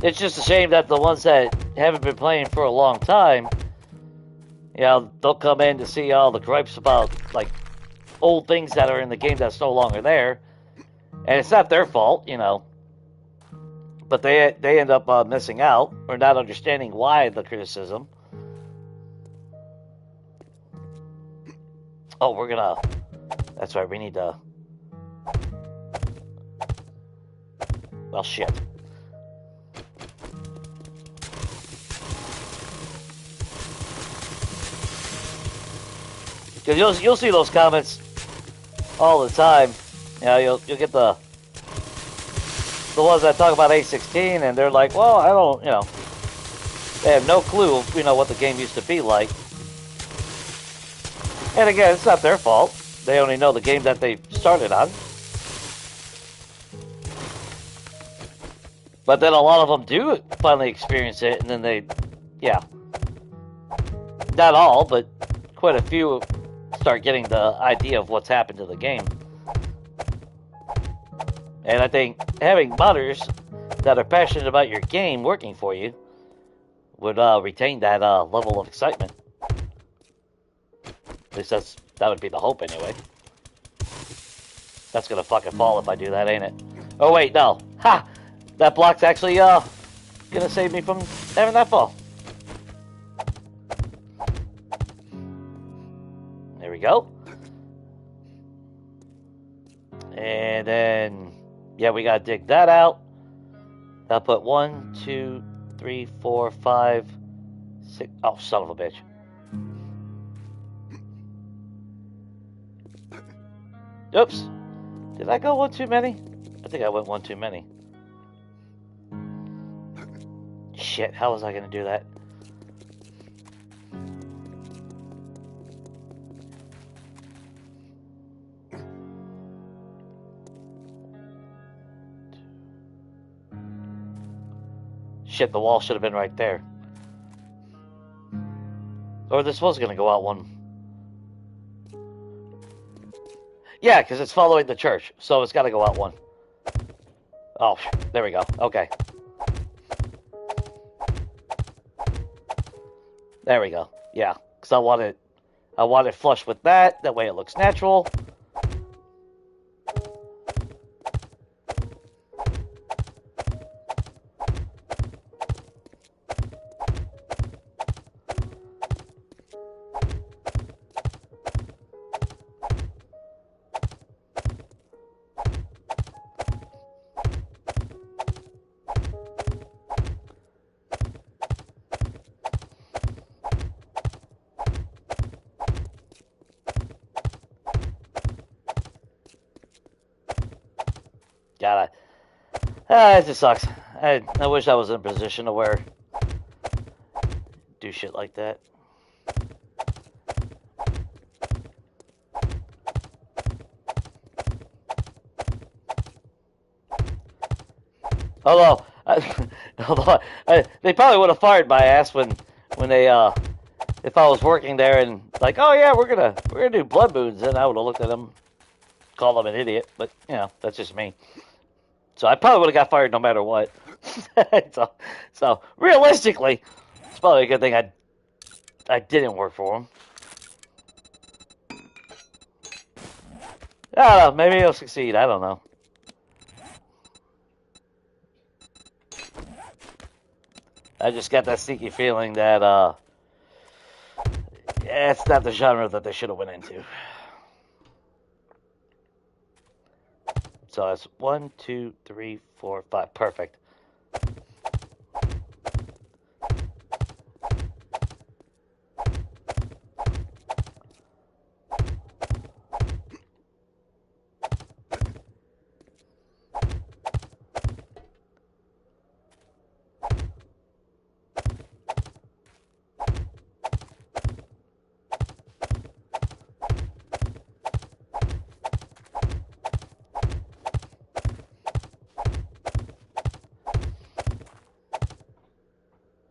It's just a shame that the ones that haven't been playing for a long time, you know, they'll come in to see all the gripes about, like, old things that are in the game that's no longer there. And it's not their fault, you know. But they end up missing out or not understanding why the criticism. Oh, we're gonna... That's right, we need to... Well, shit. Because you'll see those comments all the time. You know, you'll get the ones that talk about A16, and they're like, well, I don't, you know... They have no clue, you know, what the game used to be like. And again, it's not their fault. They only know the game that they started on. But then a lot of them do finally experience it, and then they, yeah. Not all, but quite a few start getting the idea of what's happened to the game. And I think having modders that are passionate about your game working for you would retain that level of excitement. At least that would be the hope anyway. That's gonna fucking fall if I do that, ain't it? Oh wait, no. Ha! That block's actually gonna save me from having that fall. There we go. And then, yeah, we gotta dig that out. I'll put 1, 2, 3, 4, 5, 6. Oh, son of a bitch. Oops. Did I go one too many? I think I went one too many. Shit, how was I gonna do that? Shit, the wall should have been right there. Or this was gonna go out one. Yeah, because it's following the church, so it's got to go out one. Oh, there we go. Okay. There we go. Yeah, because I want it flush with that. That way it looks natural. God, it just sucks. I wish I was in a position to where do shit like that. Although, they probably would have fired my ass when they if I was working there and like, oh yeah, we're gonna do blood moons, and I would have looked at them, called them an idiot. But you know, that's just me. So I probably would have got fired no matter what. so realistically, it's probably a good thing I didn't work for them. I don't know. Maybe I'll succeed. I don't know. I just got that sneaky feeling that it's not the genre that they should have went into. So that's 1, 2, 3, 4, 5. Perfect.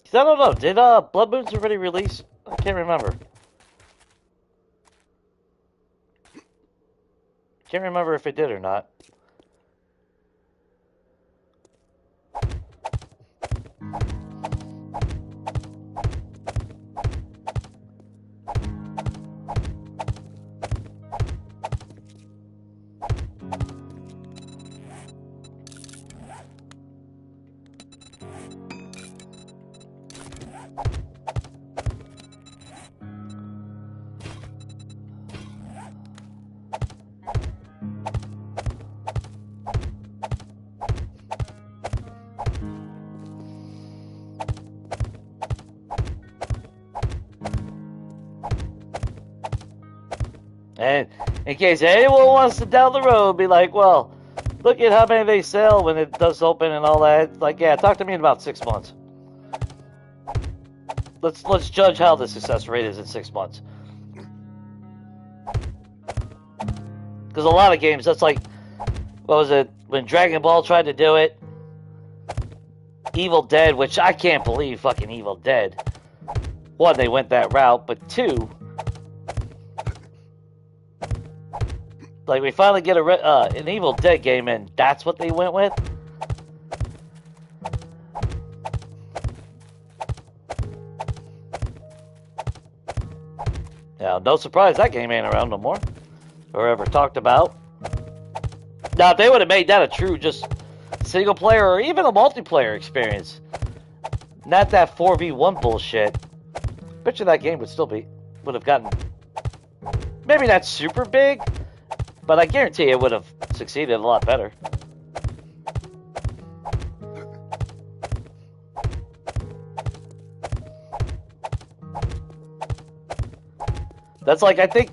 I don't know. Did Blood Moons already release? I can't remember. Can't remember if it did or not. And in case anyone wants to down the road be like, well, look at how many they sell when it does open and all that. It's like, yeah, talk to me in about 6 months. Let's judge how the success rate is in 6 months. Because a lot of games, that's like, what was it, when Dragon Ball tried to do it? Evil Dead, which I can't believe fucking Evil Dead. One, they went that route, but two, like, we finally get an Evil Dead game, and that's what they went with? Now, no surprise that game ain't around no more. Or ever talked about. Now, if they would have made that a true just single player or even a multiplayer experience, not that 4v1 bullshit, bet you that game would have gotten, maybe not super big, but I guarantee it would have succeeded a lot better. That's like, I think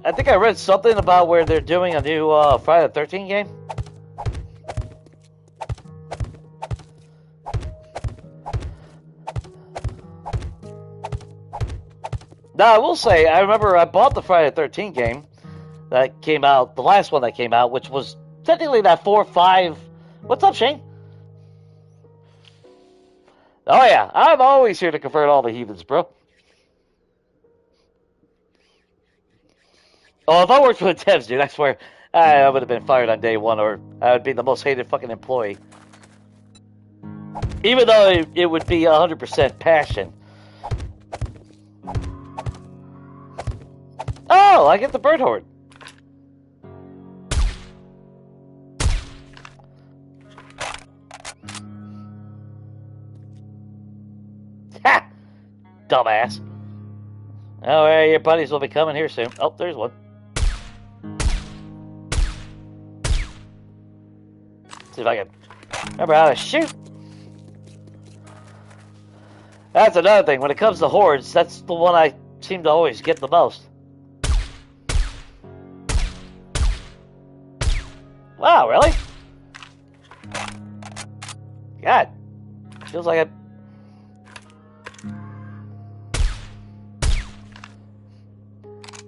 I read something about where they're doing a new Friday the 13th game. Now, I will say, I remember I bought the Friday the 13th game that came out, the last one that came out, which was technically that 4-5. What's up, Shane? Oh, yeah. I'm always here to convert all the heathens, bro. Oh, if I worked for the devs, dude, I swear, I would have been fired on day one, or I would be the most hated fucking employee. Even though it would be 100% passion. Oh, I get the bird horde. Ha! Dumbass. Oh, yeah, your buddies will be coming here soon. Oh, there's one. See if I can remember how to shoot. That's another thing. When it comes to hordes, that's the one I seem to always get the most. Wow, really? God, feels like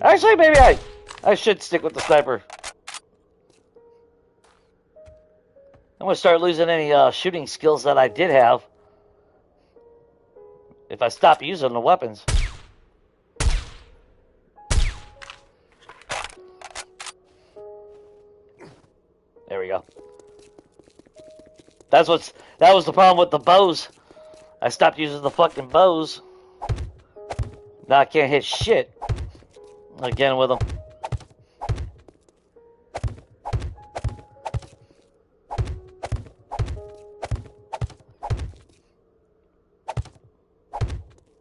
Actually, maybe I should stick with the sniper. I'm gonna start losing any shooting skills that I did have if I stop using the weapons. There we go. That was the problem with the bows. I stopped using the fucking bows. Now I can't hit shit again with them.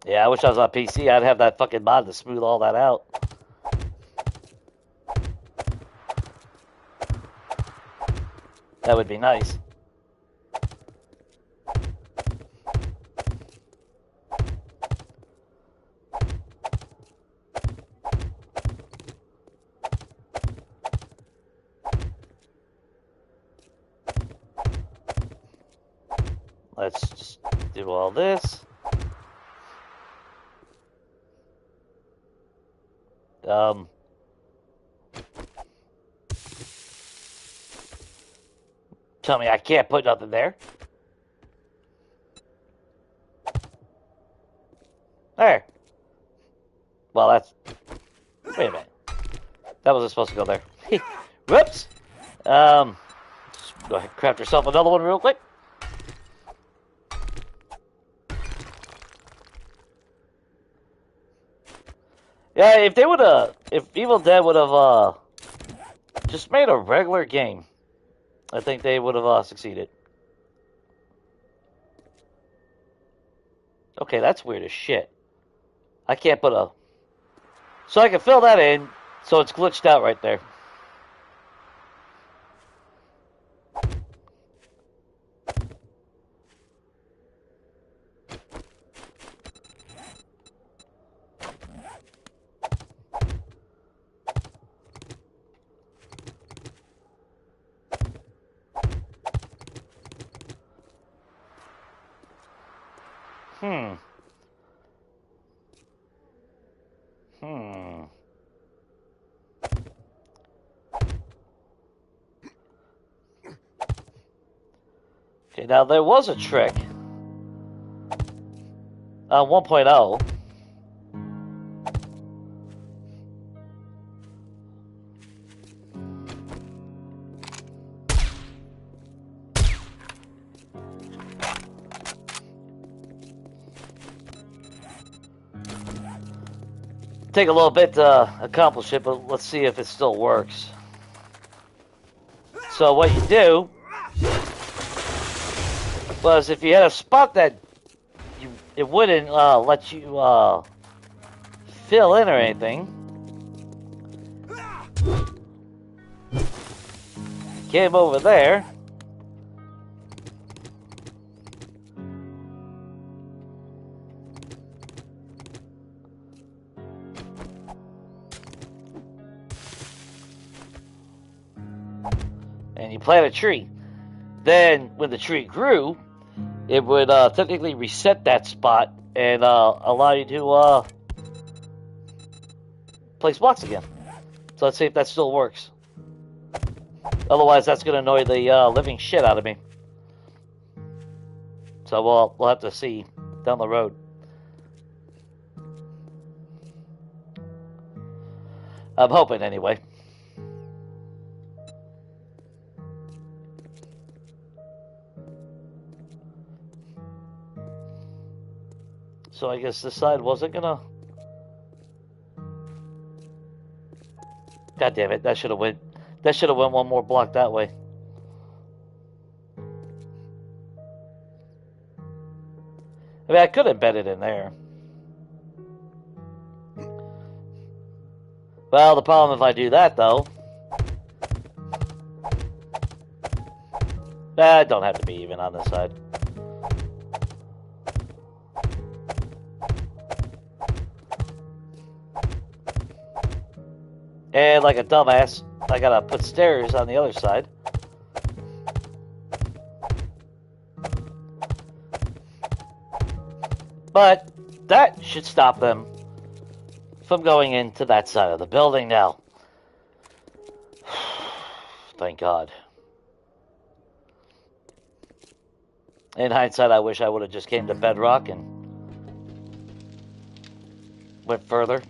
Yeah, I wish I was on PC. I'd have that fucking mod to smooth all that out. That would be nice. Let's just do all this. Tell me I can't put nothing there. There. Well, that's... Wait a minute. That wasn't supposed to go there. Whoops. Just go ahead and craft yourself another one real quick. Yeah, if they would have... If Evil Dead would have just made a regular game, I think they would have succeeded. Okay, that's weird as shit. I can't put a... So I can fill that in, so it's glitched out right there. Okay, now there was a trick on 1.0. Take a little bit to accomplish it, but let's see if it still works. So what you do was, if you had a spot that it wouldn't let you fill in or anything, came over there. And you plant a tree. Then, when the tree grew, it would technically reset that spot and allow you to place blocks again. So let's see if that still works. Otherwise, that's going to annoy the living shit out of me. So we'll have to see down the road. I'm hoping, anyway. So I guess this side wasn't gonna... God damn it, that should have went one more block that way. I mean, I could embed it in there. Well, the problem if I do that, though... That don't have to be even on this side. And like a dumbass, I gotta put stairs on the other side. But that should stop them from going into that side of the building now. Thank God. In hindsight, I wish I would have just came to Bedrock and went further.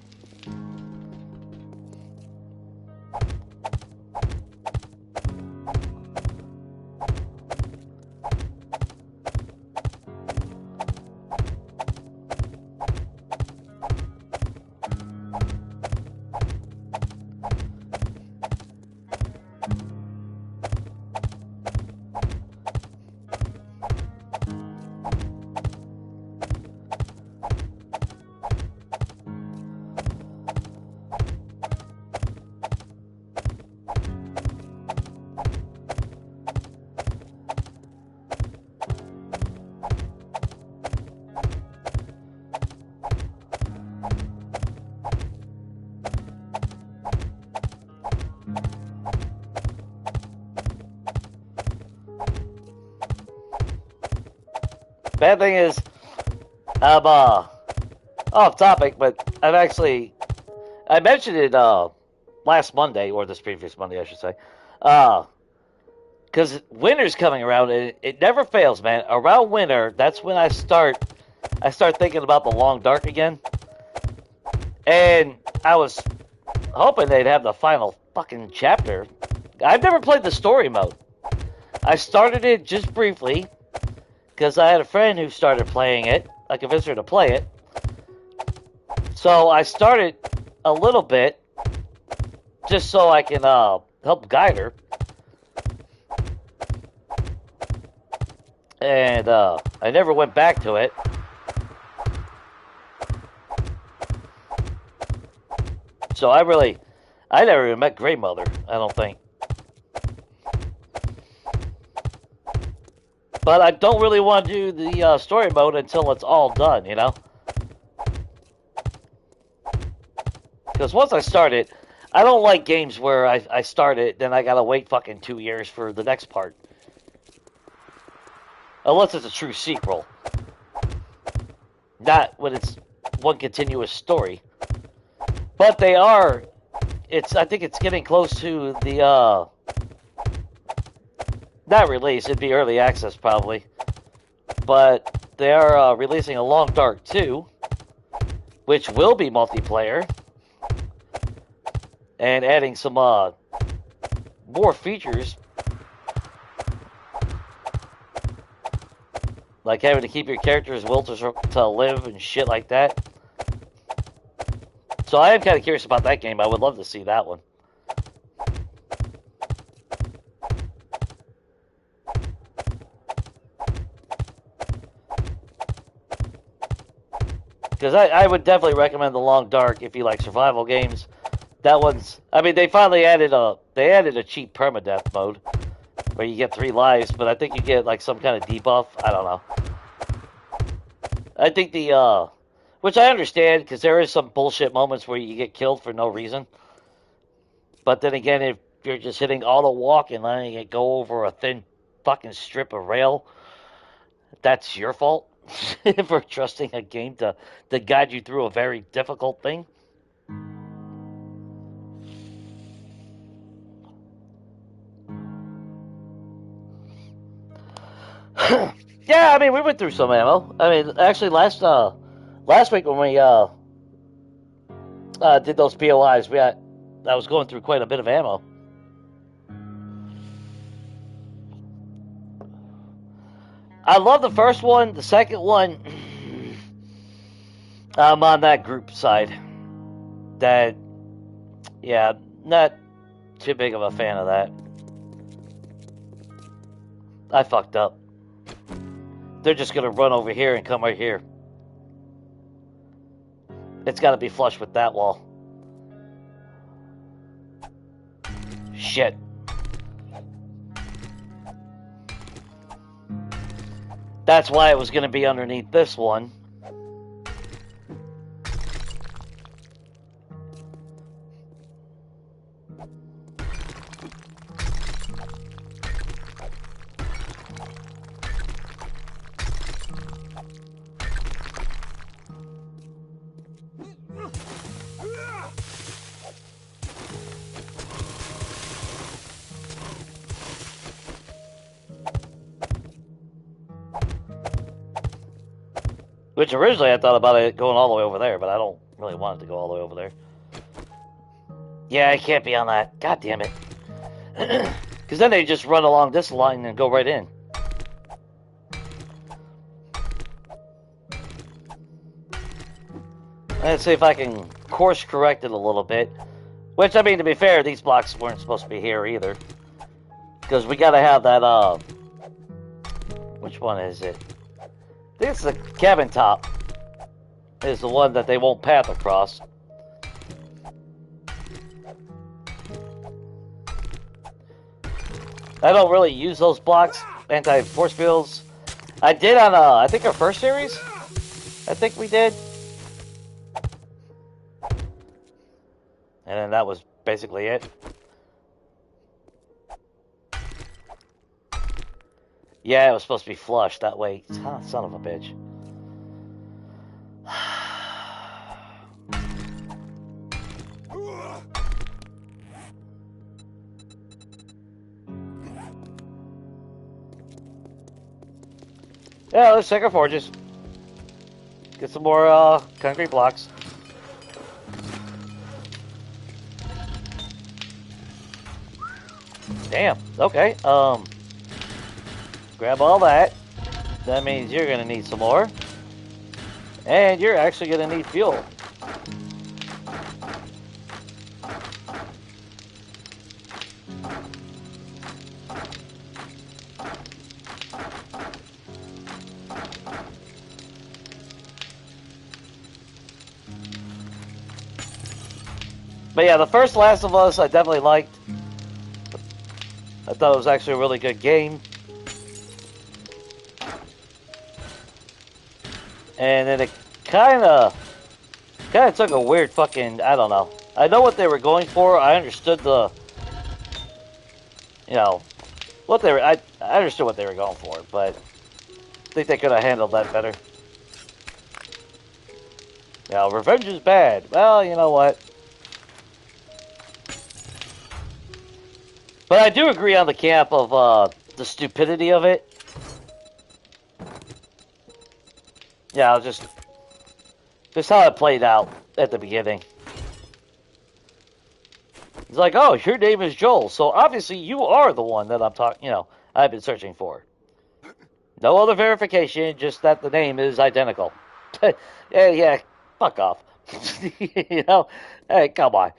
Bad thing is, I'm off topic, but I mentioned it last Monday, or this previous Monday, I should say, because winter's coming around, and it never fails, man. Around winter, that's when I start thinking about the Long Dark again, and I was hoping they'd have the final fucking chapter. I've never played the story mode. I started it just briefly, because I had a friend who started playing it. I convinced her to play it. So I started a little bit, just so I can help guide her. And I never went back to it. So I never even met Grey Mother, I don't think. But I don't really want to do the story mode until it's all done, you know? Because once I start it, I don't like games where I start it, then I gotta wait fucking 2 years for the next part. Unless it's a true sequel. Not when it's one continuous story. But they are, I think it's getting close to the, not release, it'd be early access probably. But they are releasing a Long Dark 2, which will be multiplayer. And adding some more features. Like having to keep your character's will to live and shit like that. So I am kind of curious about that game. I would love to see that one. Because I would definitely recommend The Long Dark if you like survival games. That one's, I mean, they finally added a cheap permadeath mode where you get 3 lives, but I think you get like some kind of debuff. I don't know. I think which I understand because there is some bullshit moments where you get killed for no reason. But then again, if you're just hitting auto walk and letting it go over a thin fucking strip of rail, that's your fault for trusting a game to guide you through a very difficult thing. Yeah, I mean, we went through some ammo. I mean, actually, last week when we did those POIs, I was going through quite a bit of ammo. I love the first one. The second one, I'm on that group side. That, yeah, not too big of a fan of that. I fucked up. They're just gonna run over here and come right here. It's gotta be flush with that wall. Shit. That's why it was gonna be underneath this one. Which originally I thought about it going all the way over there, but I don't really want it to go all the way over there. Yeah, I can't be on that. God damn it. Because then they just run along this line and go right in. Let's see if I can course correct it a little bit. Which, I mean, to be fair, these blocks weren't supposed to be here either. Because we gotta have that, which one is it? I think it's the cabin top. Is the one that they won't path across. I don't really use those blocks, anti-force fields. I did on, I think our first series? I think we did. And then that was basically it. Yeah, it was supposed to be flush that way. Son of a bitch. Yeah, let's check our forges. Get some more concrete blocks. Damn, okay. Grab all that. That means you're gonna need some more. And you're actually gonna need fuel. But yeah, the first Last of Us I definitely liked. I thought it was actually a really good game. And then it kind of took a weird fucking, I don't know. I know what they were going for. I understood the, you know, what they were, I understood what they were going for, but I think they could have handled that better. Now, revenge is bad. Well, you know what? But I do agree on the camp of the stupidity of it. Yeah, just how it played out at the beginning. It's like, oh, your name is Joel, so obviously you are the one that I'm talking, you know, I've been searching for. No other verification, just that the name is identical. yeah, fuck off. You know, hey, come on,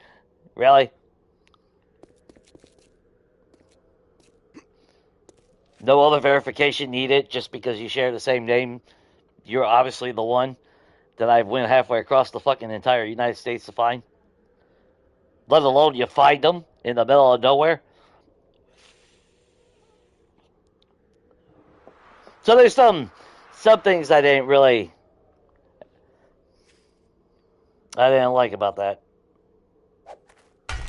really? No other verification needed just because you share the same name. You're obviously the one that I went halfway across the fucking entire United States to find. Let alone you find them in the middle of nowhere. So there's some things I didn't like about that.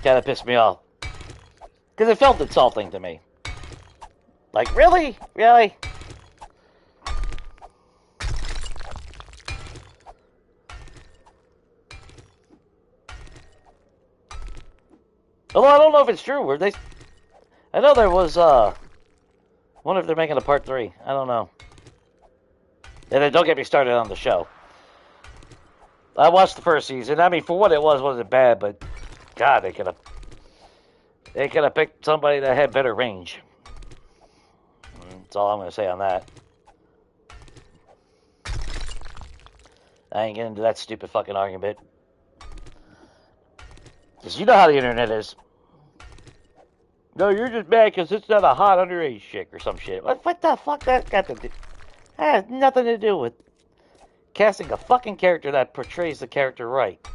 Kind of pissed me off. Because it felt insulting to me. Like, really? Really? Although I don't know if it's true. I know there was, I wonder if they're making a part 3. I don't know. And then don't get me started on the show. I watched the first season. I mean, for what it was, wasn't bad, but God, they could have picked somebody that had better range. That's all I'm going to say on that. I ain't getting into that stupid fucking argument. Because you know how the internet is. No, you're just mad because it's not a hot underage chick or some shit. What the fuck that got to do? That has nothing to do with casting a fucking character that portrays the character right.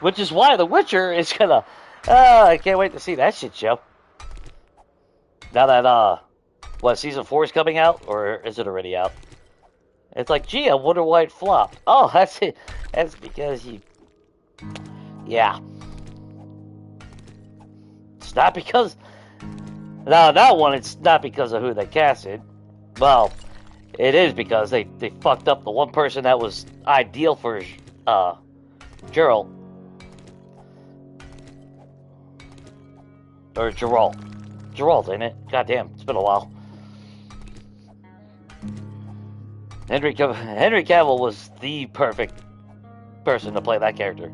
Which is why The Witcher is gonna... I can't wait to see that shit show. Now that, what, season 4 is coming out? Or is it already out? It's like, gee, I wonder why it flopped. Oh, that's it. That's because you... Yeah. It's not because... No, that one, it's not because of who they casted. Well, it is because they fucked up the one person that was ideal for, Geralt. Or Geralt. Geralt, ain't it? Goddamn, it's been a while. Henry Cavill was the perfect person to play that character.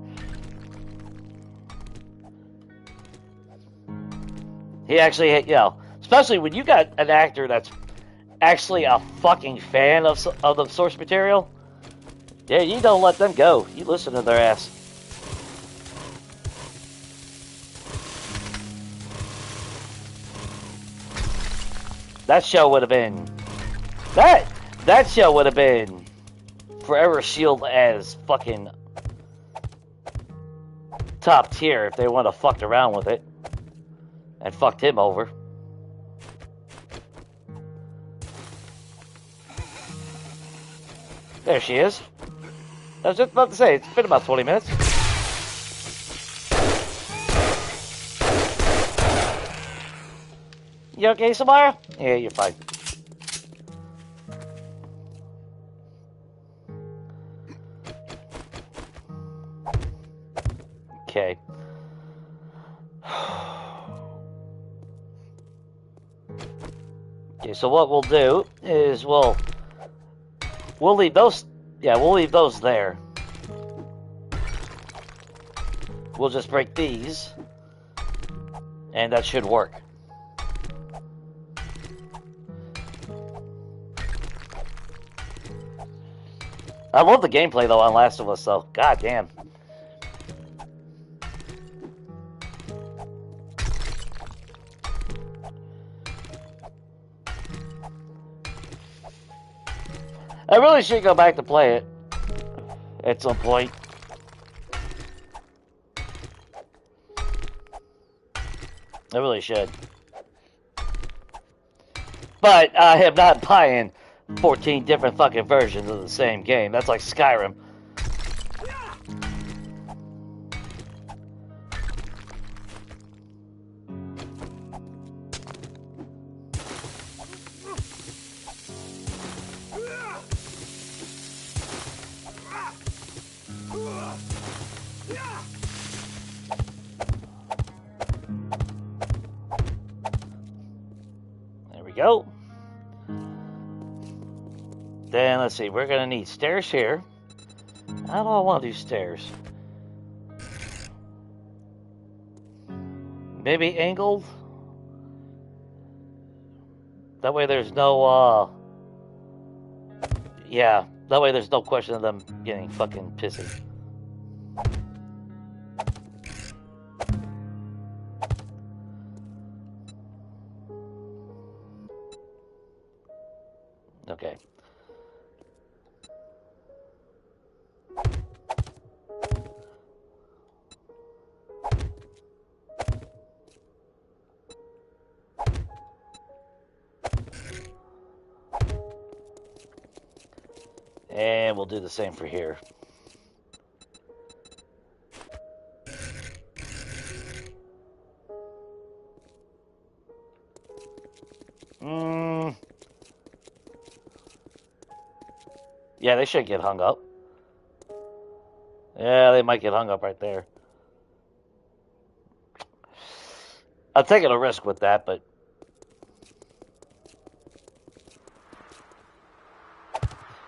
He actually, you know, especially when you got an actor that's actually a fucking fan of the source material. Yeah, you don't let them go. You listen to their ass. That show would have been that show would have been forever sealed as fucking top tier if they would have fucked around with it and fucked him over. There she is. I was just about to say, it's been about 20 minutes. You okay, Samara? Yeah, you're fine. Okay. Okay, so what we'll do is we'll leave those, yeah, we'll leave those there. We'll just break these, and that should work. I love the gameplay though on Last of Us though. God damn. I really should go back to play it at some point. I really should. But I am not buying 14 different fucking versions of the same game. That's like Skyrim. There we go. Then let's see, we're gonna need stairs here. How do I want to do stairs? Maybe angled? That way there's no, yeah, that way there's no question of them getting fucking pissy. Okay. And we'll do the same for here. Yeah, they should get hung up. Yeah, they might get hung up right there. I'm taking a risk with that, but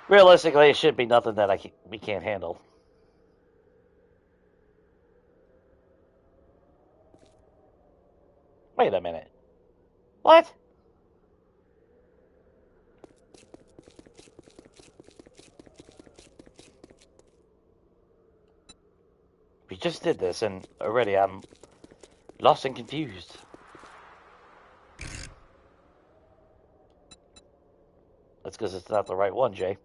realistically, it should be nothing that we can't handle. Wait a minute. What? We just did this, and already I'm lost and confused. That's because it's not the right one, Jay.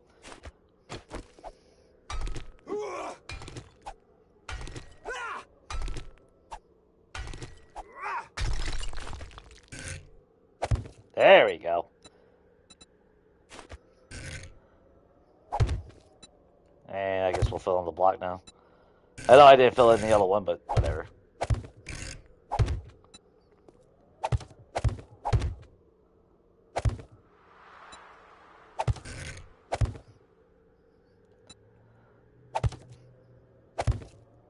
There we go. And I guess we'll fill in the block now. I know I didn't fill in the other one, but whatever.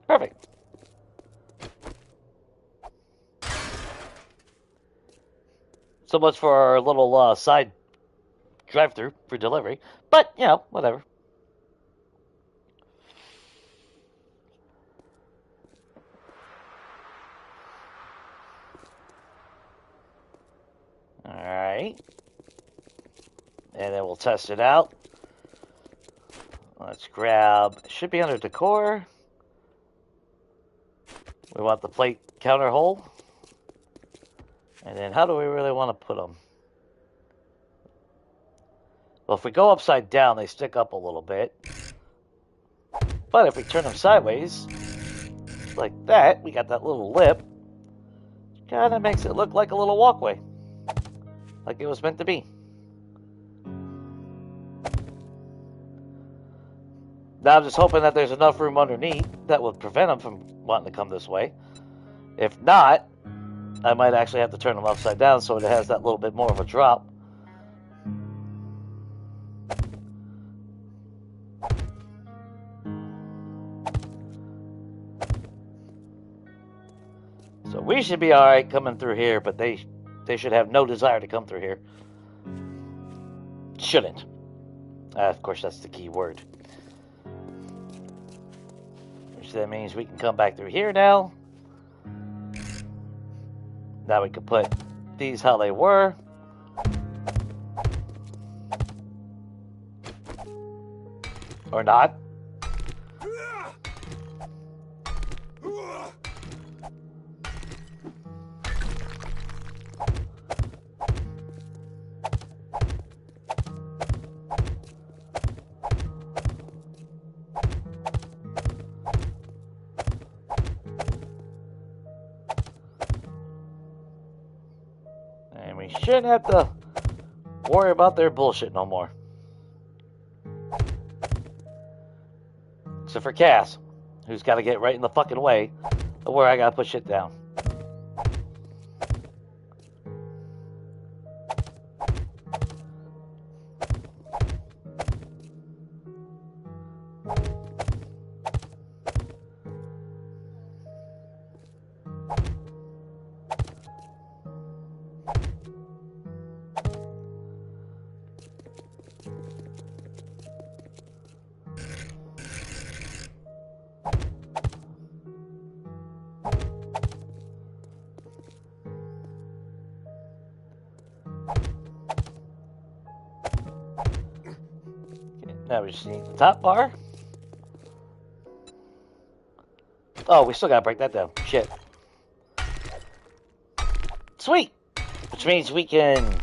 Perfect. So much for our little side drive-through for delivery. But, you know, whatever. Alright. And then we'll test it out. Let's grab, it should be under decor. We want the plate counter hole. And then how do we really want to put them? Well, if we go upside down, they stick up a little bit. But if we turn them sideways, like that, we got that little lip. Kind of makes it look like a little walkway. Like it was meant to be. Now I'm just hoping that there's enough room underneath that would prevent them from wanting to come this way. If not, I might actually have to turn them upside down so it has that little bit more of a drop. So we should be alright coming through here, but they should have no desire to come through here. Shouldn't. Of course, that's the key word. Which that means we can come back through here now. Now we can put these how they were. Or not. And we shouldn't have to worry about their bullshit no more. Except for Cass, who's got to get right in the fucking way of where I got to put shit down. Now we just need the top bar. Oh, we still gotta break that down. Shit. Sweet! Which means we can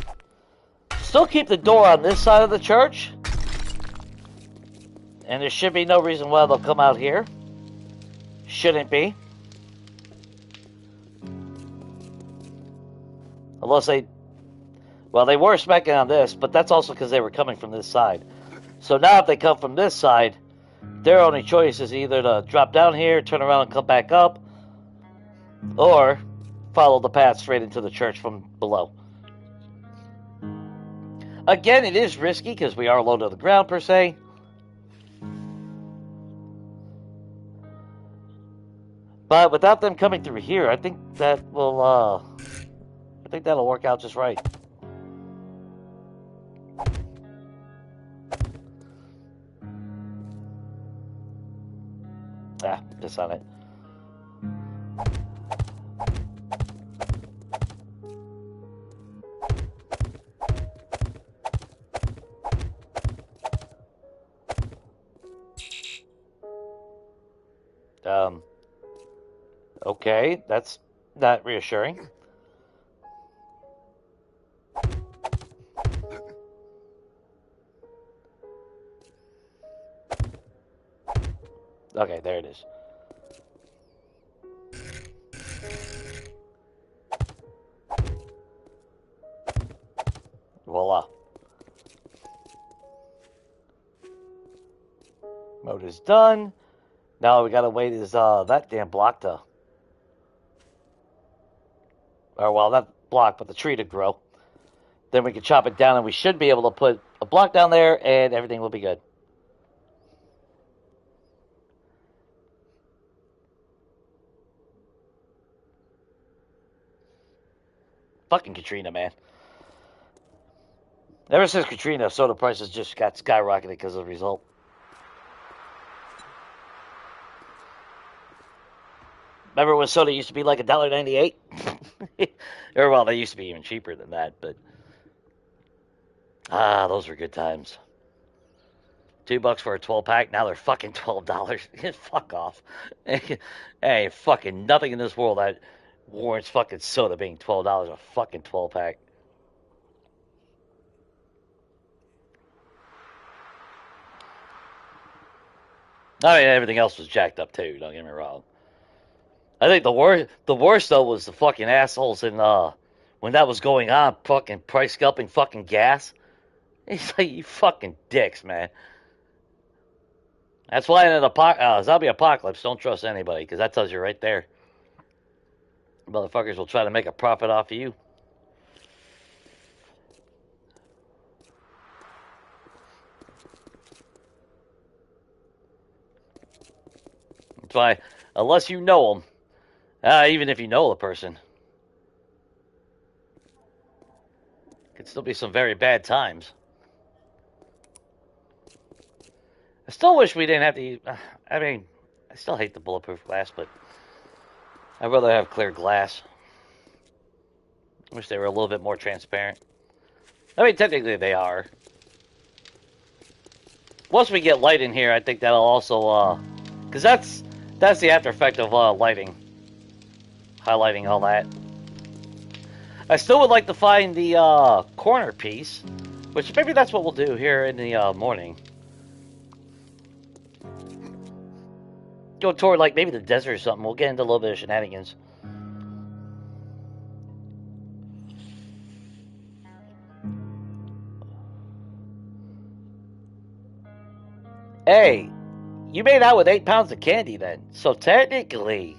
still keep the door on this side of the church. And there should be no reason why they'll come out here. Shouldn't be. Unless they... Well, they were smacking on this, but that's also because they were coming from this side. So now if they come from this side, their only choice is either to drop down here, turn around and come back up, or follow the path straight into the church from below. Again, it is risky because we are low to the ground per se. But without them coming through here, I think that will, I think that'll work out just right. Ah, piss on it. Okay, that's not reassuring. Okay, there it is. Voila. Mode is done. Now all we gotta wait is that damn block to... Or, well, not block, but the tree to grow. Then we can chop it down, and we should be able to put a block down there, and everything will be good. Fucking Katrina, man. Ever since Katrina, soda prices just got skyrocketed because of the result. Remember when soda used to be like $1.98? Or well, they used to be even cheaper than that, but those were good times. $2 for a 12-pack. Now they're fucking $12. Fuck off. Hey, fucking nothing in this world that warrants fucking soda being $12 a fucking 12-pack. I mean, everything else was jacked up too. Don't get me wrong. I think the worst though was the fucking assholes in when that was going on, fucking price scalping fucking gas. He's like, you fucking dicks, man. That's why in an zombie apocalypse, don't trust anybody, because that tells you right there. Motherfuckers will try to make a profit off of you. That's why, unless you know them, even if you know the person, could still be some very bad times. I still wish we didn't have to. I mean, I still hate the bulletproof glass, but I'd rather have clear glass. I wish they were a little bit more transparent. I mean, technically they are. Once we get light in here, I think that'll also, because that's the after effect of lighting, highlighting all that. I still would like to find the corner piece, which maybe that's what we'll do here in the morning. Go toward like maybe the desert or something. We'll get into a little bit of shenanigans. Hey, you made out with 8 pounds of candy then. So technically,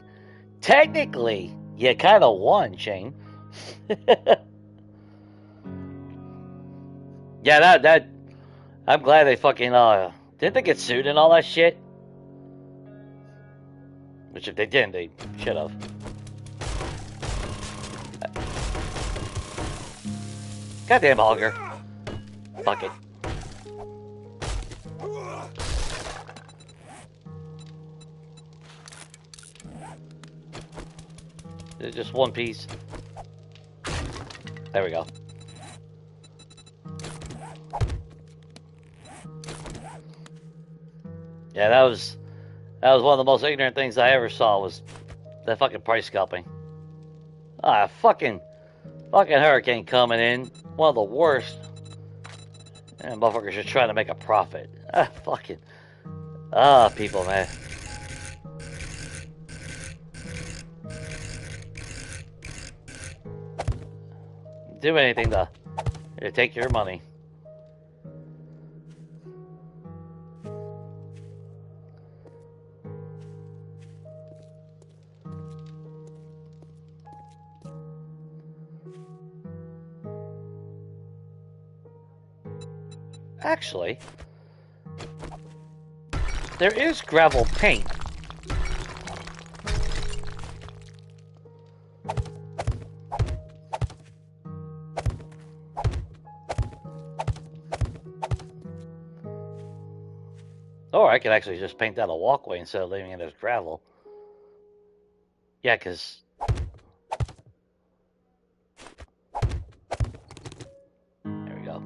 you kind of won, Shane. Yeah, that. I'm glad they fucking didn't they get sued and all that shit? Which if they didn't, they should have. Goddamn auger. Fuck it. There's just one piece. There we go. Yeah, that was one of the most ignorant things I ever saw, was that fucking price scalping. Fucking hurricane coming in. One of the worst. And motherfuckers just trying to make a profit. People, man. Do anything to take your money. Actually, there is gravel paint. Or I could actually just paint down a walkway instead of leaving it as gravel. Yeah, because... There we go.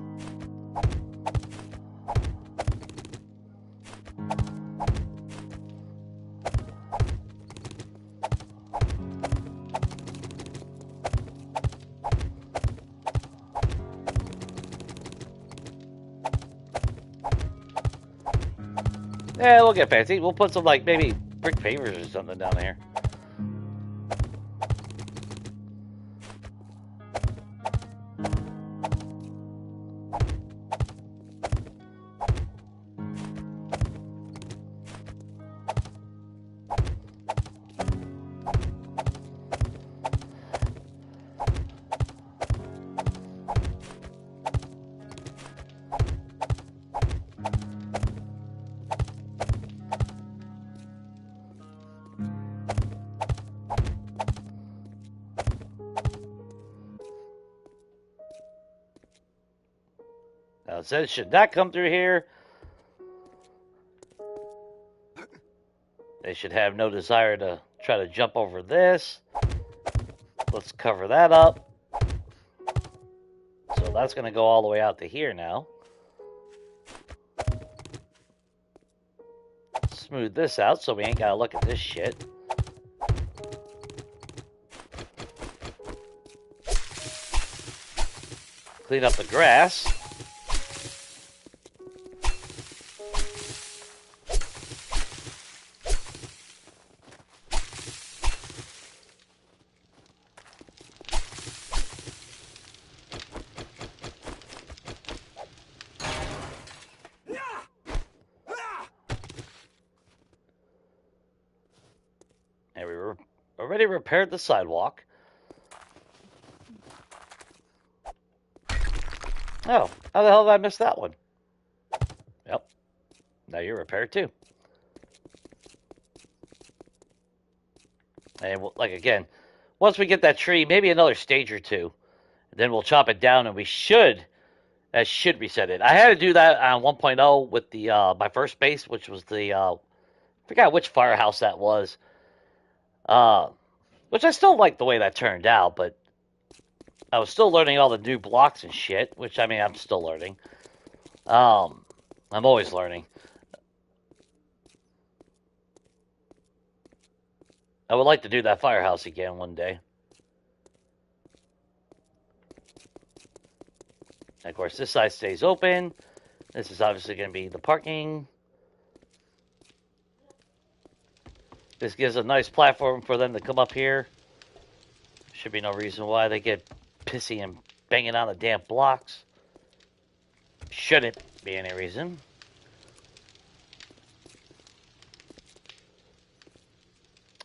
Yeah, we'll get fancy. We'll put some, like, maybe brick pavers or something down there. Now, it says should not come through here. They should have no desire to try to jump over this. Let's cover that up. So that's going to go all the way out to here now. Smooth this out so we ain't got to look at this shit. Clean up the grass. And we already repaired the sidewalk. Oh, how the hell did I miss that one? Yep. Now you're repaired too. And like again, once we get that tree, maybe another stage or two, then we'll chop it down and that should reset it. I had to do that on 1.0 with the my first base, which was the I forgot which firehouse that was. Which I still like the way that turned out, but I was still learning all the new blocks and shit, which, I mean, I'm still learning. I'm always learning. I would like to do that firehouse again one day. And of course, this side stays open. This is obviously going to be the parking. This gives a nice platform for them to come up here. Should be no reason why they get pissy and banging on the damn blocks. Shouldn't be any reason.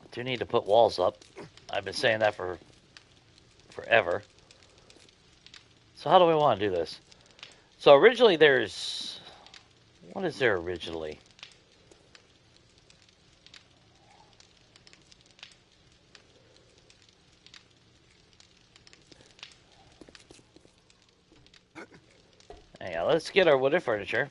I do need to put walls up. I've been saying that for forever. So how do we want to do this? So originally there's... What is there originally? Yeah, let's get our wooden furniture.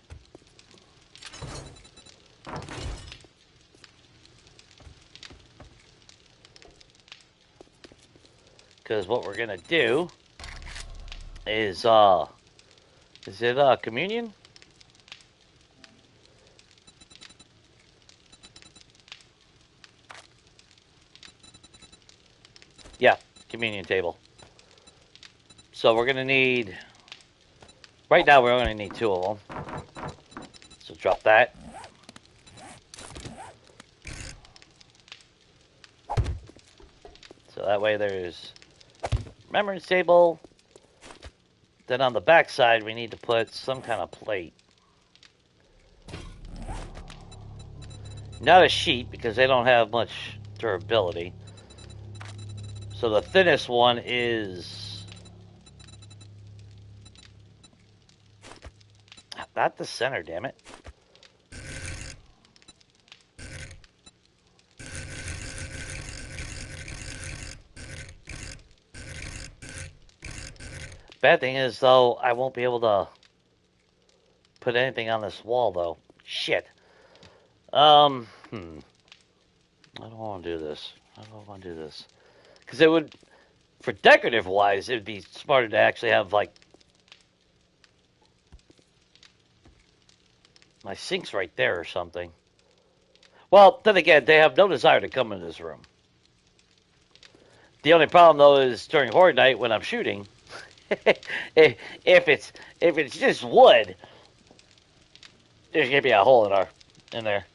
Because what we're gonna do is it communion? Yeah, communion table. So we're gonna need... Right now, we're only need 2 of them. So drop that. So that way there's remembrance table. Then on the back side, we need to put some kind of plate. Not a sheet, because they don't have much durability. So the thinnest one is... Not the center, damn it. Bad thing is, though, I won't be able to put anything on this wall, though. Shit. I don't want to do this. I don't want to do this. Because it would, for decorative-wise, it would be smarter to actually have, like, my sink's right there or something. Well, then again, they have no desire to come in this room. The only problem, though, is during Horde Night when I'm shooting, if it's just wood, there's gonna be a hole in there.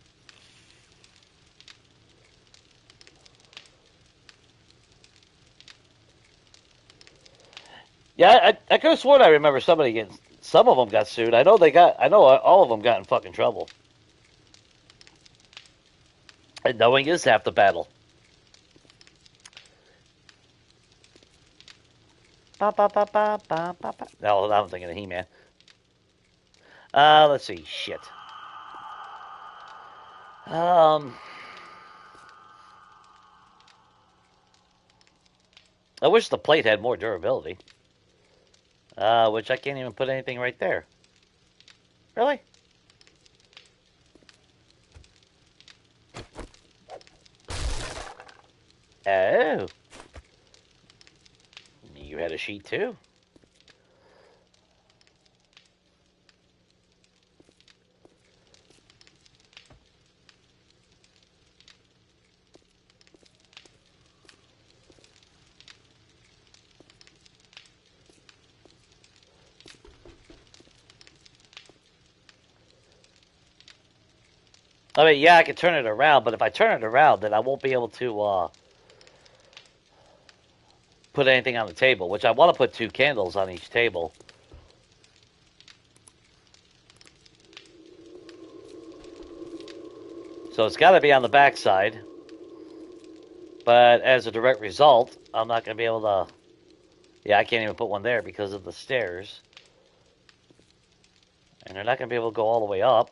Yeah, I could have sworn I remember somebody getting... Some of them got sued. I know all of them got in fucking trouble. And knowing is half the battle. No, I'm thinking of He-Man. Let's see. Shit. I wish the plate had more durability. Which I can't even put anything right there. Really? Oh. You had a sheet too? I mean, yeah, I can turn it around, but if I turn it around, then I won't be able to put anything on the table, which I want to put 2 candles on each table. So it's got to be on the back side. But as a direct result, I'm not going to be able to... Yeah, I can't even put one there because of the stairs. And they're not going to be able to go all the way up.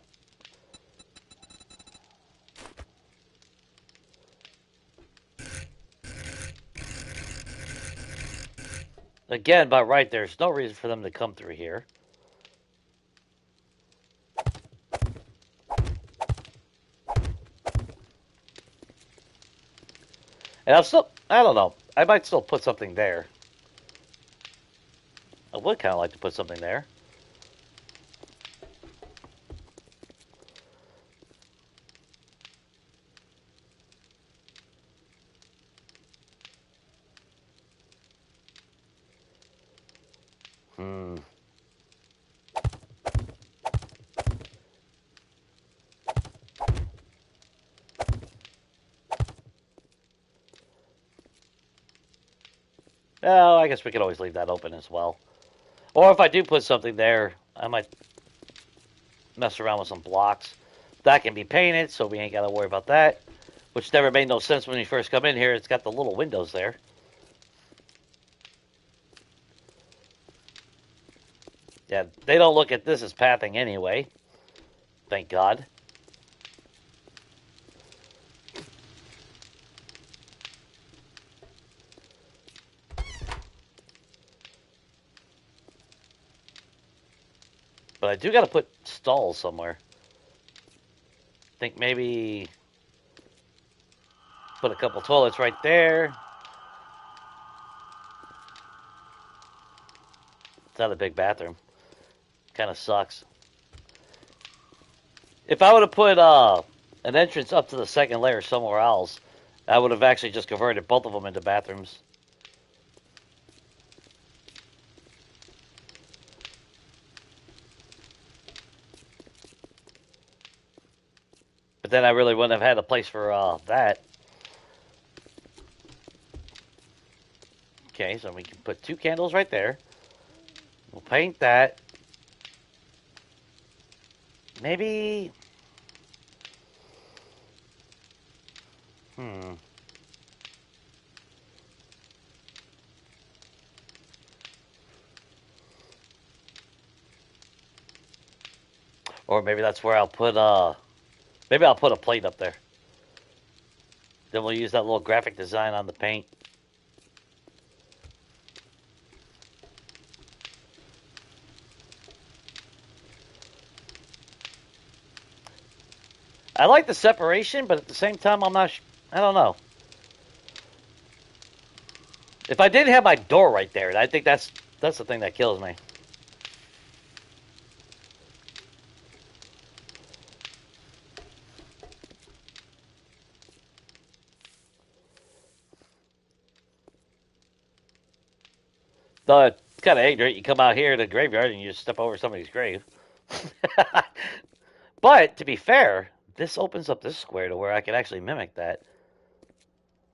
Again, by right, there's no reason for them to come through here. And I'm still... I don't know. I might still put something there. I would kind of like to put something there. Hmm. Oh, I guess we could always leave that open as well. Or if I do put something there, I might mess around with some blocks. That can be painted, so we ain't got to worry about that. Which never made no sense when you first come in here. It's got the little windows there. Yeah, they don't look at this as pathing anyway. Thank God. But I do got to put stalls somewhere. Think maybe put a couple toilets right there. It's not a big bathroom. Kind of sucks. If I would have put an entrance up to the second layer somewhere else, I would have actually just converted both of them into bathrooms. But then I really wouldn't have had a place for that. Okay, so we can put 2 candles right there. We'll paint that. Maybe... Or maybe that's where I'll put, maybe I'll put a plate up there. Then we'll use that little graphic design on the paint. I like the separation, but at the same time, I'm not... I don't know. If I didn't have my door right there, I think that's the thing that kills me. Though it's kind of ignorant. You come out here to the graveyard and you just step over somebody's grave. But, to be fair, this opens up this square to where I can actually mimic that.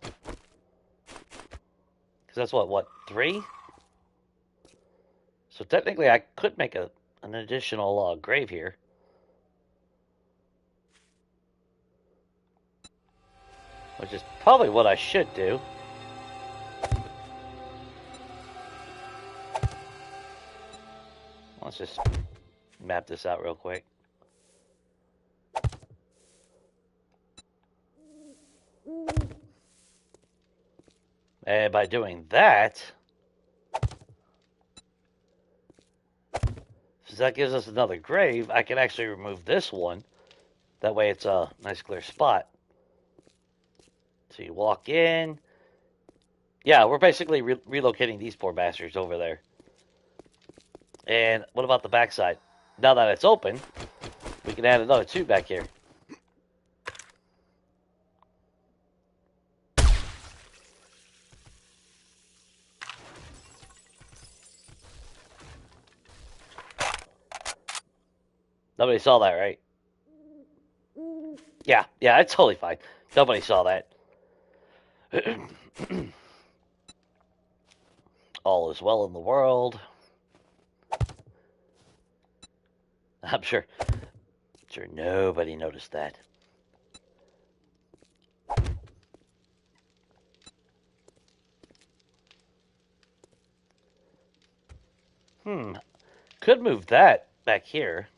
Because that's what, 3? So technically I could make an additional grave here. Which is probably what I should do. Let's just map this out real quick. And by doing that, since that gives us another grave. I can actually remove this one. That way it's a nice clear spot. So you walk in. Yeah, we're basically relocating these poor bastards over there. And what about the backside? Now that it's open, we can add another 2 back here. Nobody saw that, right? Yeah, it's totally fine. Nobody saw that. All is well in the world. I'm sure nobody noticed that. Could move that back here.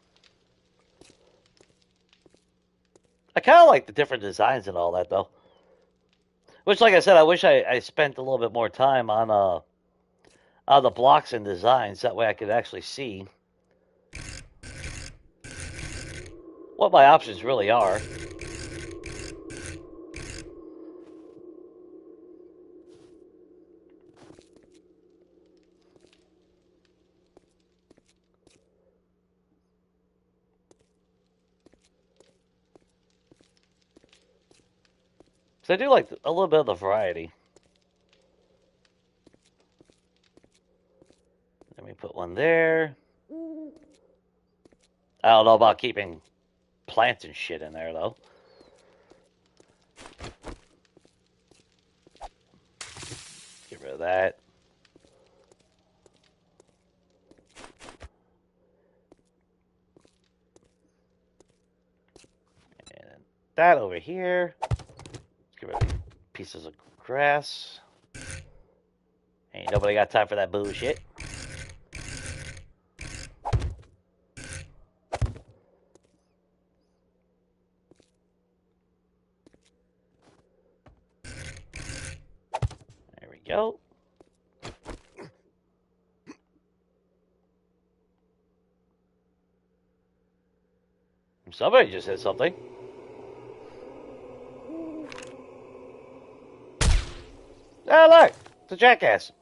I kind of like the different designs and all that, though. Which, like I said, I wish I spent a little bit more time on the blocks and designs. That way I could actually see what my options really are. So I do like a little bit of the variety. Let me put one there. I don't know about keeping plants and shit in there, though. Get rid of that. And that over here. Get rid of pieces of grass. Ain't nobody got time for that bullshit. There we go. Somebody just said something. Oh, look! It's a jackass.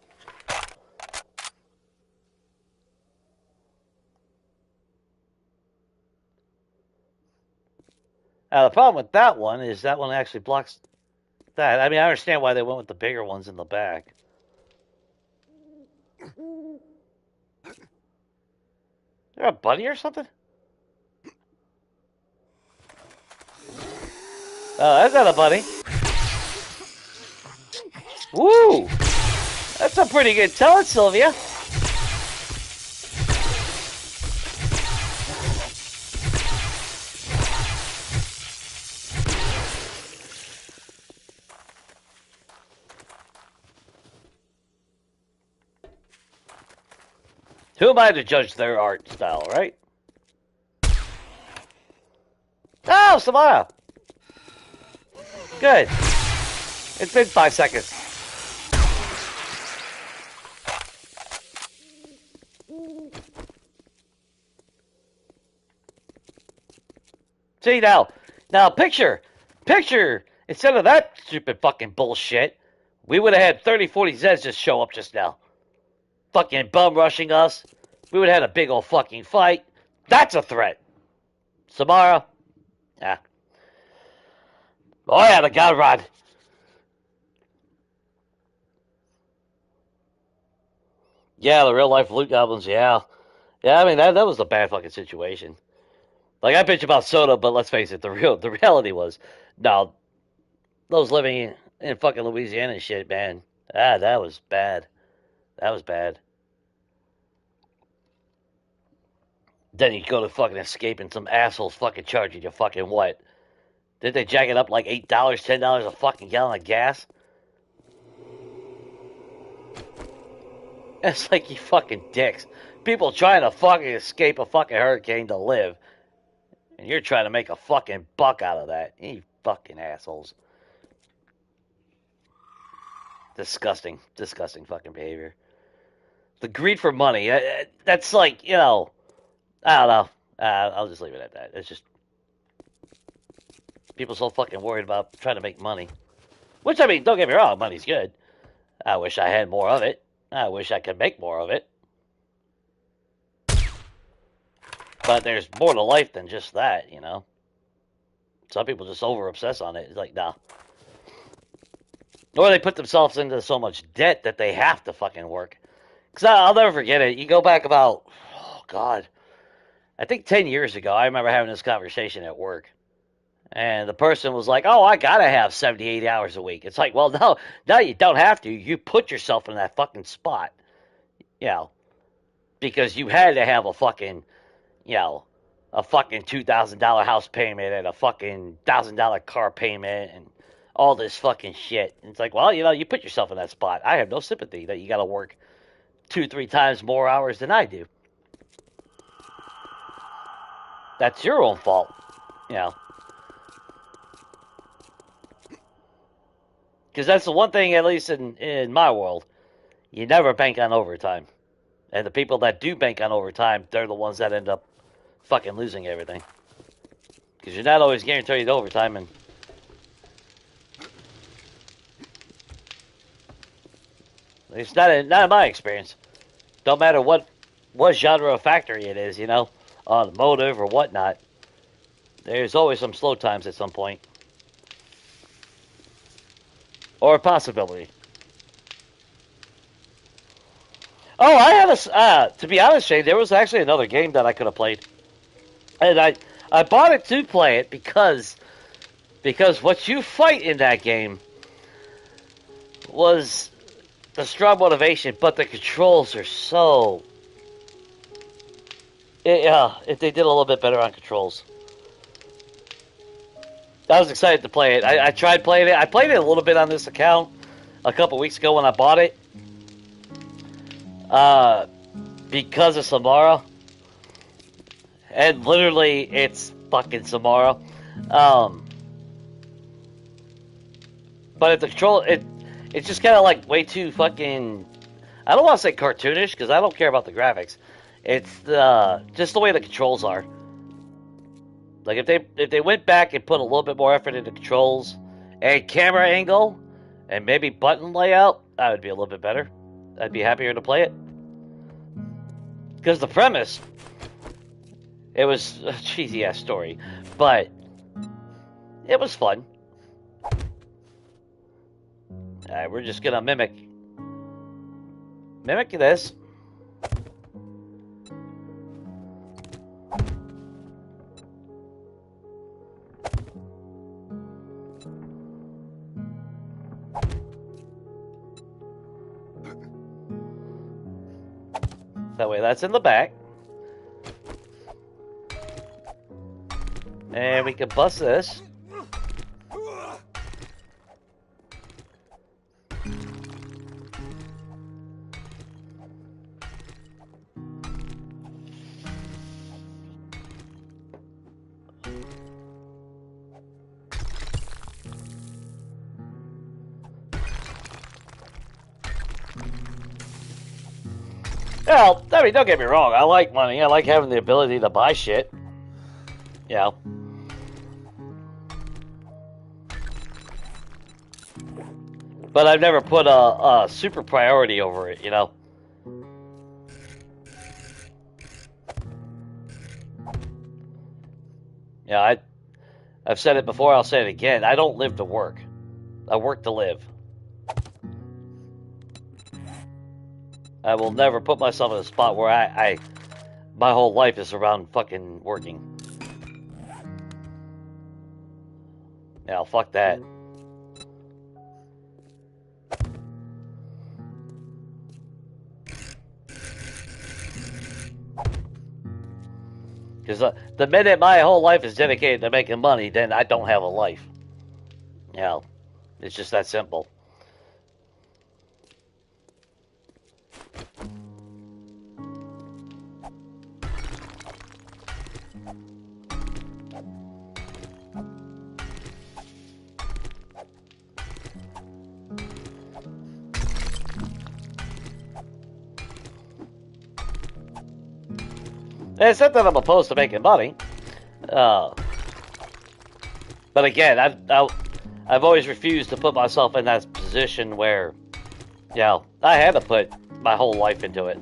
Now, the problem with that one is that one actually blocks that. I mean, I understand why they went with the bigger ones in the back. Is there a bunny or something? Oh, that's not a bunny. Woo! That's a pretty good tell, Sylvia. Who am I to judge their art style, right? Oh, Samara! Good. It's been 5 seconds. See, now picture, instead of that stupid fucking bullshit, we would have had 30, 40 Zeds just show up just now. Fucking bum rushing us. We would have had a big old fucking fight. That's a threat. Samara? Yeah. Oh yeah, the God Rod. Yeah, the real life loot goblins, yeah. Yeah, I mean that was a bad fucking situation. Like I bitch about soda, but let's face it, the reality was, no, those living in fucking Louisiana and shit, man. That was bad. That was bad. Then you go to fucking escape and some assholes fucking charging you fucking what? Did they jack it up like $8, $10 a fucking gallon of gas? It's like you fucking dicks. People trying to fucking escape a fucking hurricane to live. And you're trying to make a fucking buck out of that. You fucking assholes. Disgusting fucking behavior. The greed for money. That's like, you know, I don't know. I'll just leave it at that. It's just people so fucking worried about trying to make money. Which, I mean, don't get me wrong, money's good. I wish I had more of it. I wish I could make more of it. But there's more to life than just that, you know? Some people just over obsess on it. It's like, nah. Or they put themselves into so much debt that they have to fucking work. Because I'll never forget it. You go back about, oh, God. I think 10 years ago, I remember having this conversation at work. And the person was like, oh, I gotta have 70, 80 hours a week. It's like, well, no, you don't have to. You put yourself in that fucking spot. You know, because you had to have a fucking, you know, a fucking $2,000 house payment and a fucking $1,000 car payment and all this fucking shit. And it's like, well, you know, you put yourself in that spot. I have no sympathy that you gotta work 2-3 times more hours than I do. That's your own fault, you know. Because that's the one thing, at least in my world, you never bank on overtime. And the people that do bank on overtime, they're the ones that end up fucking losing everything. Because you're not always guaranteed overtime, and it's not in my experience. Don't matter what genre of factory it is, you know, automotive or whatnot. There's always some slow times at some point. Or a possibility. Oh, I had to be honest, Shane, there was actually another game that I could have played. And I bought it to play it because what you fight in that game was the strong motivation, but the controls are so... Yeah, if they did a little bit better on controls. I was excited to play it. I tried playing it. I played it a little bit on this account a couple weeks ago when I bought it. Because of Samara. And literally, it's fucking Samara. But the control, it's just kind of like way too fucking... I don't want to say cartoonish, because I don't care about the graphics. It's just the way the controls are. Like, if they went back and put a little bit more effort into controls and camera angle and maybe button layout, that would be a little bit better. I'd be happier to play it. Because the premise, it was a cheesy-ass story, but it was fun. Alright, we're just gonna mimic this. That way that's in the back. And we can bust this. Well, I mean, don't get me wrong. I like money. I like having the ability to buy shit. You know. But I've never put a super priority over it, you know. Yeah, I've said it before, I'll say it again. I don't live to work. I work to live. I will never put myself in a spot where my whole life is around fucking working. Yeah, fuck that. Because the minute my whole life is dedicated to making money, then I don't have a life. You know, it's just that simple. And it's not that I'm opposed to making money. Uh, but again, I've always refused to put myself in that position where, you know, I had to put my whole life into it.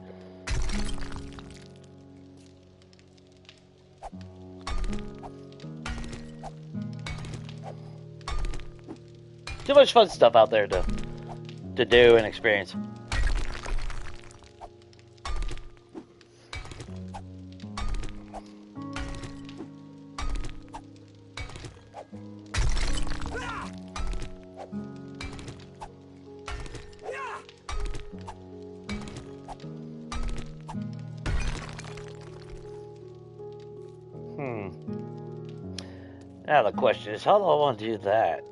Too much fun stuff out there to do and experience. Now the question is, how do I want to do that?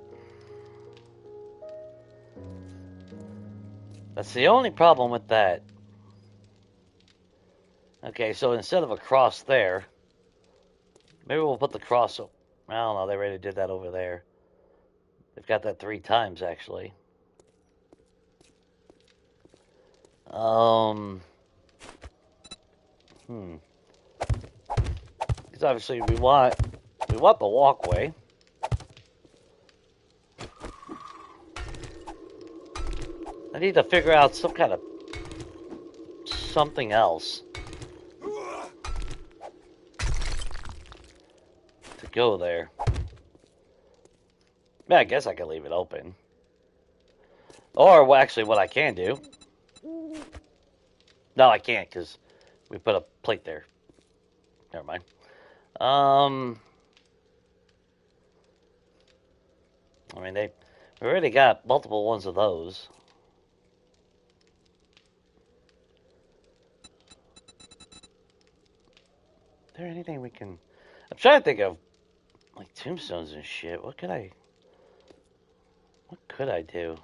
That's the only problem with that. Okay, so instead of a cross there, maybe we'll put the cross. I don't know, they already did that over there. They've got that 3 times, actually. Because obviously we want the walkway. I need to figure out some kind of something else to go there. I guess I can leave it open. Or, well, actually, what I can do... No, I can't, because we put a plate there. Never mind. I mean, we already got multiple ones of those. Is there anything we can... I'm trying to think of, like, tombstones and shit. What could I do?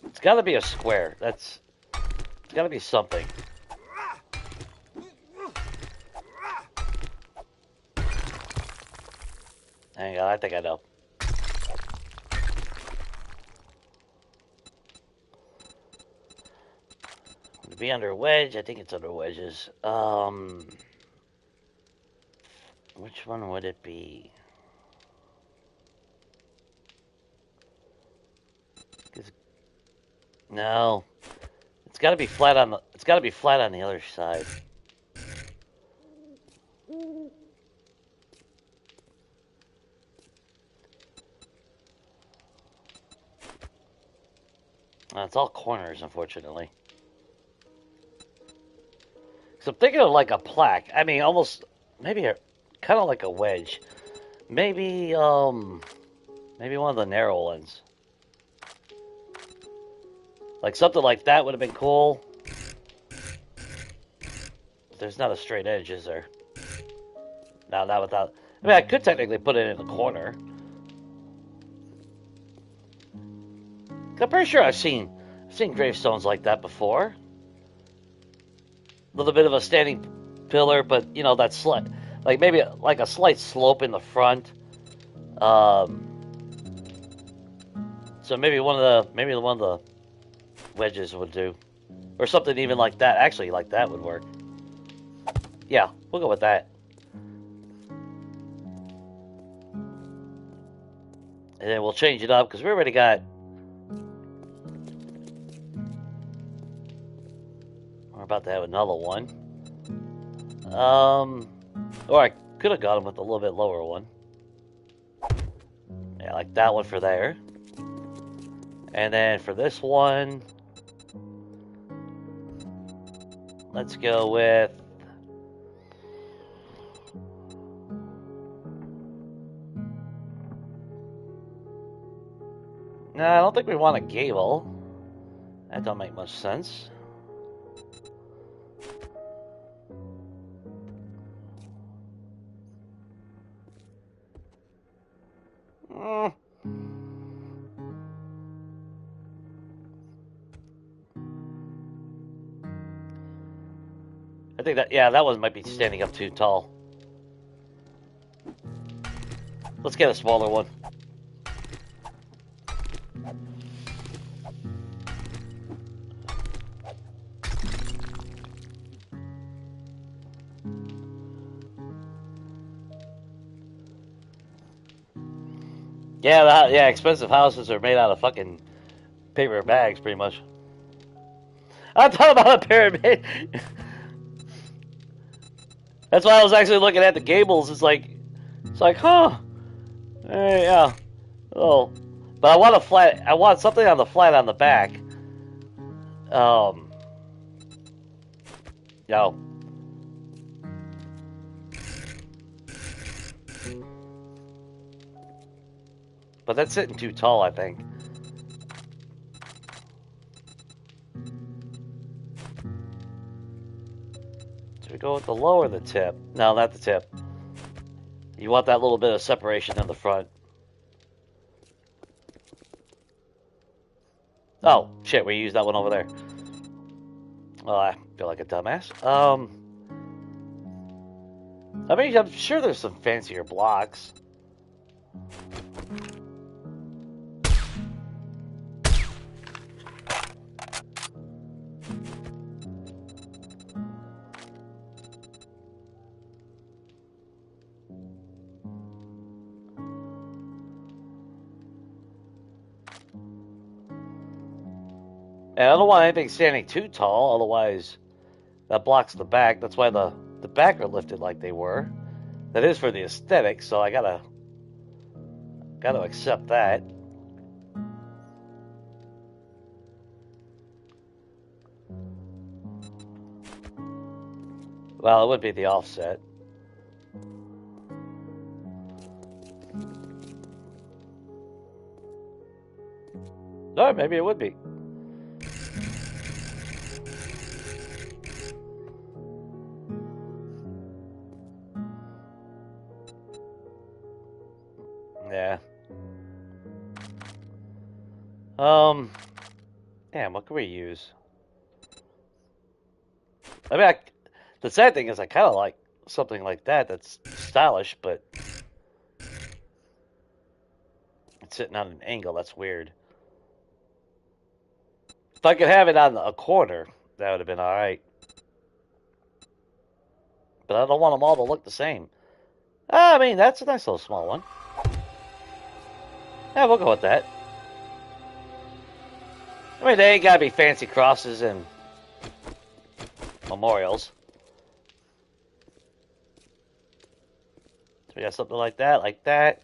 It's got to be a square. It's got to be something. Hang on, I think I know. Would it be under a wedge? I think it's under wedges. Which one would it be? No. It's got to be flat on the. It's got to be flat on the other side. It's all corners, unfortunately. So I'm thinking of like a plaque. I mean, almost maybe kind of like a wedge. Maybe maybe one of the narrow ones. Like something like that would have been cool. There's not a straight edge, is there? No, not without. I mean, I could technically put it in the corner. I'm pretty sure I've seen gravestones like that before. A little bit of a standing pillar, but you know that like maybe like a slight slope in the front. So maybe one of the wedges would do, or something even like that. Actually, like that would work. Yeah, we'll go with that. And then we'll change it up because we already got. We're about to have another one. Or I could have got him with a little bit lower one. Yeah, like that one for there. And then for this one, let's go with. No, I don't think we want a gable. That don't make much sense. think that, yeah, that one might be standing up too tall. Let's get a smaller one. Yeah, yeah, expensive houses are made out of fucking paper bags, pretty much. I'm talking about a pyramid. That's why I was actually looking at the gables. It's like, huh? Yeah. Oh, but I want a flat. I want something on the flat on the back. No. But that's sitting too tall, I think. Should we go with the low or the tip? No, not the tip. You want that little bit of separation in the front. Oh, shit, we used that one over there. Well, I feel like a dumbass. I mean, I'm sure there's some fancier blocks. And I don't want anything standing too tall, otherwise that blocks the back. That's why the back are lifted like they were. That is for the aesthetic, so I gotta accept that. Well, it would be the offset. Or maybe it would be. Yeah. Damn, what can we use? I mean, the sad thing is I kind of like something like that that's stylish, but it's sitting on an angle. That's weird. If I could have it on a corner, that would have been alright. But I don't want them all to look the same. I mean, that's a nice little small one. Yeah, we'll go with that. I mean, they ain't gotta be fancy crosses and memorials. So we got something like that, like that.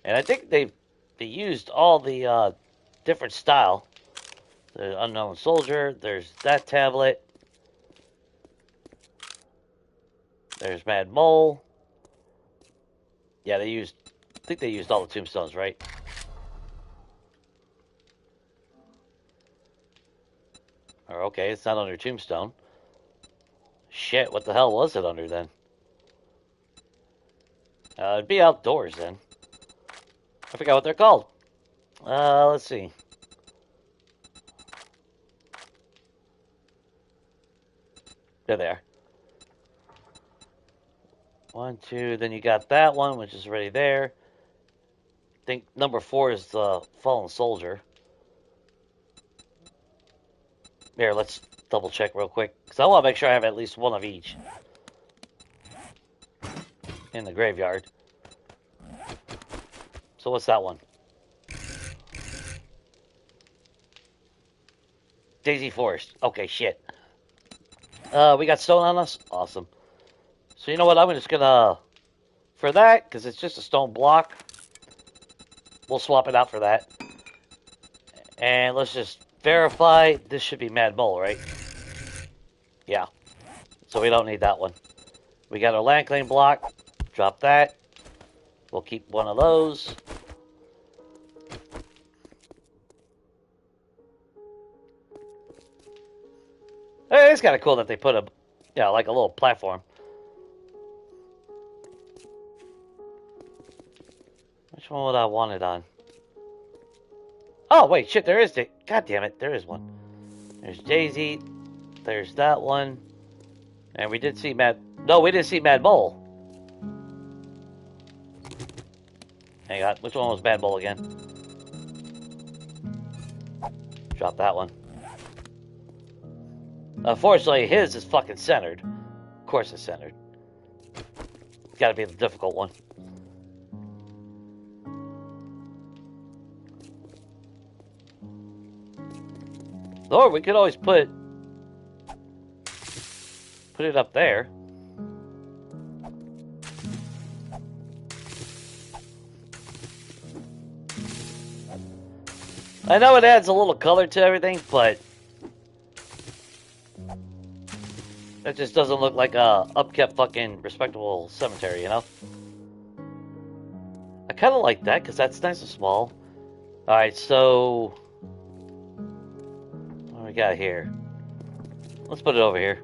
And I think they used all the different style. The Unknown Soldier, there's that tablet. There's Mad Mole. Yeah, I think they used all the tombstones, right? Or okay, it's not under tombstone. Shit, what the hell was it under then? It'd be outdoors then. I forgot what they're called. Let's see. There they are. 1, 2, then you got that one, which is already there. I think number 4 is the Fallen Soldier. Here, let's double check real quick, because I want to make sure I have at least one of each in the graveyard. So what's that one? Daisy Forest. Okay, shit. We got stone on us? Awesome. So you know what? I'm just gonna, for that, because it's just a stone block, we'll swap it out for that. And let's just verify. This should be Mad Mole, right? Yeah. So we don't need that one. We got our land claim block. Drop that. We'll keep one of those. Hey, it's kind of cool that they put like a little platform. Which one would I want it on? Oh, wait, shit, there is... God damn it, there is one. There's Daisy. There's that one. And we did see Mad... No, we didn't see Mad Mole. Hang on, which one was Mad Mole again? Drop that one. Unfortunately, his is fucking centered. Of course it's centered. It's gotta be the difficult one. Or we could always put it up there. I know it adds a little color to everything, but that just doesn't look like a upkept fucking respectable cemetery, you know? I kind of like that because that's nice and small. Alright, so what do we got here? Let's put it over here.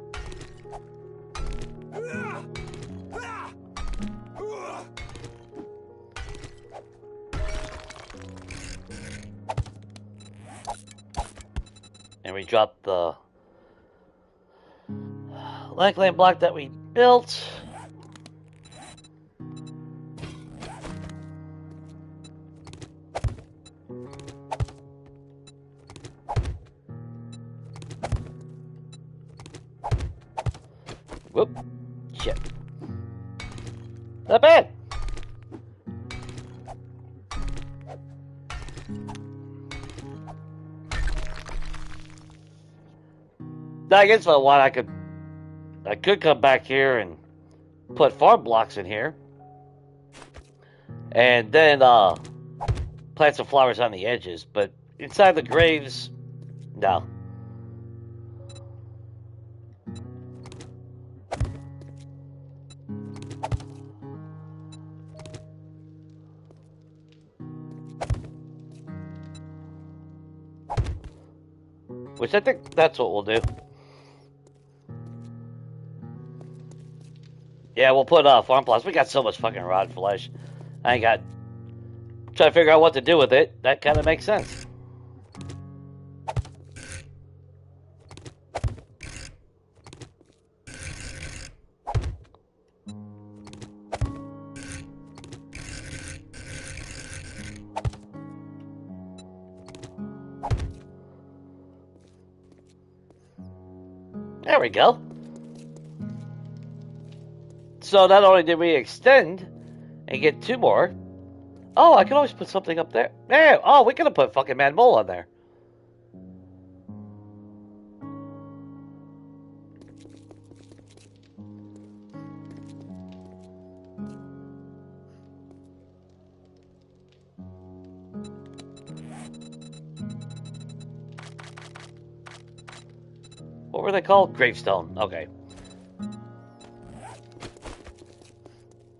And we dropped the Lackland block that we built. Whoop. Shit. Not bad. I guess if I want, I could come back here and put farm blocks in here, and then plant some flowers on the edges. But inside the graves, no. Which I think that's what we'll do. Yeah, we'll put farm plots. We got so much fucking rotten flesh. I ain't got... Trying to figure out what to do with it. That kind of makes sense. There we go. So not only did we extend and get 2 more. Oh, I can always put something up there. Yeah. Oh, we could have put fucking Mad Mole on there. What were they called? Gravestone. Okay.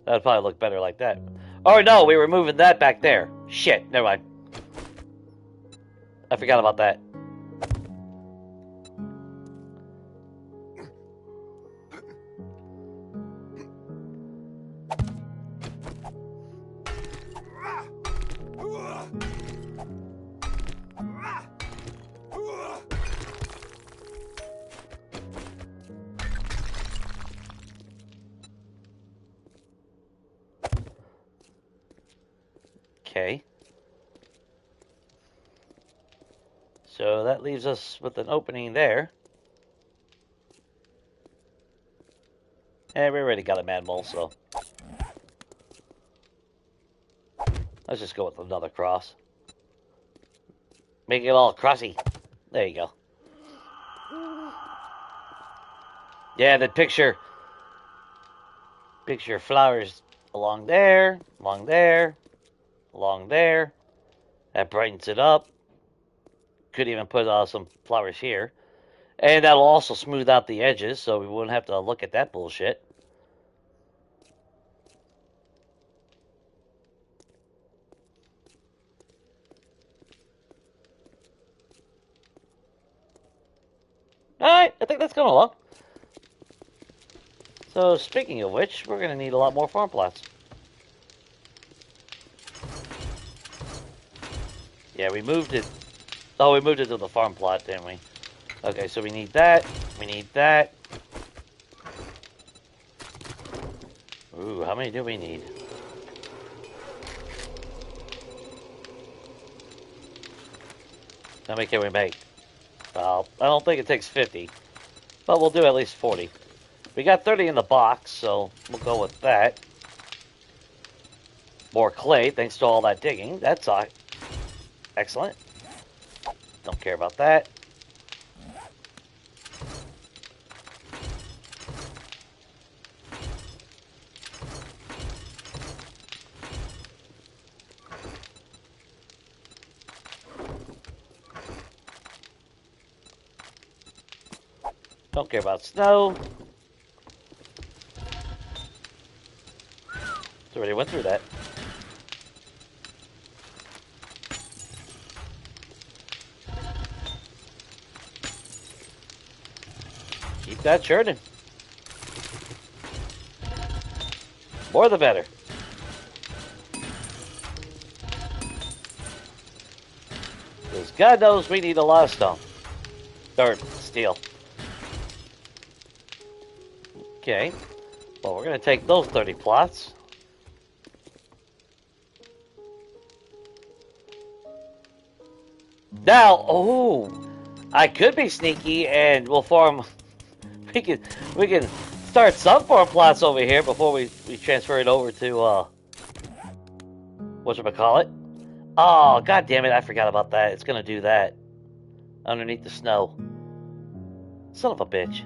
That'd probably look better like that. Oh no, we were moving that back there. Shit, never mind. I forgot about that. Okay. So that leaves us with an opening there. And we already got a Mad Mole, so let's just go with another cross. Make it all crossy. There you go. Yeah, then picture flowers along there, along there, along there. That brightens it up. Could even put some flowers here. And that'll also smooth out the edges, so we wouldn't have to look at that bullshit. Alright, I think that's going along. So, speaking of which, we're going to need a lot more farm plots. Yeah, we moved it Oh, we moved it to the farm plot, didn't we? Okay, so we need that. We need that. Ooh, how many do we need? How many can we make? I don't think it takes 50. But we'll do at least 40. We got 30 in the box, so we'll go with that. More clay, thanks to all that digging. That's excellent. Don't care about that. Don't care about snow. Already went through that. Keep that churning. More the better. Because God knows we need a lot of stone. Or steel. Okay. Well, we're going to take those 30 plots. Now, oh, I could be sneaky and we'll farm. We can start some farm plots over here before we transfer it over to whatchamacallit. Oh, god damn it, I forgot about that. It's gonna do that underneath the snow. Son of a bitch.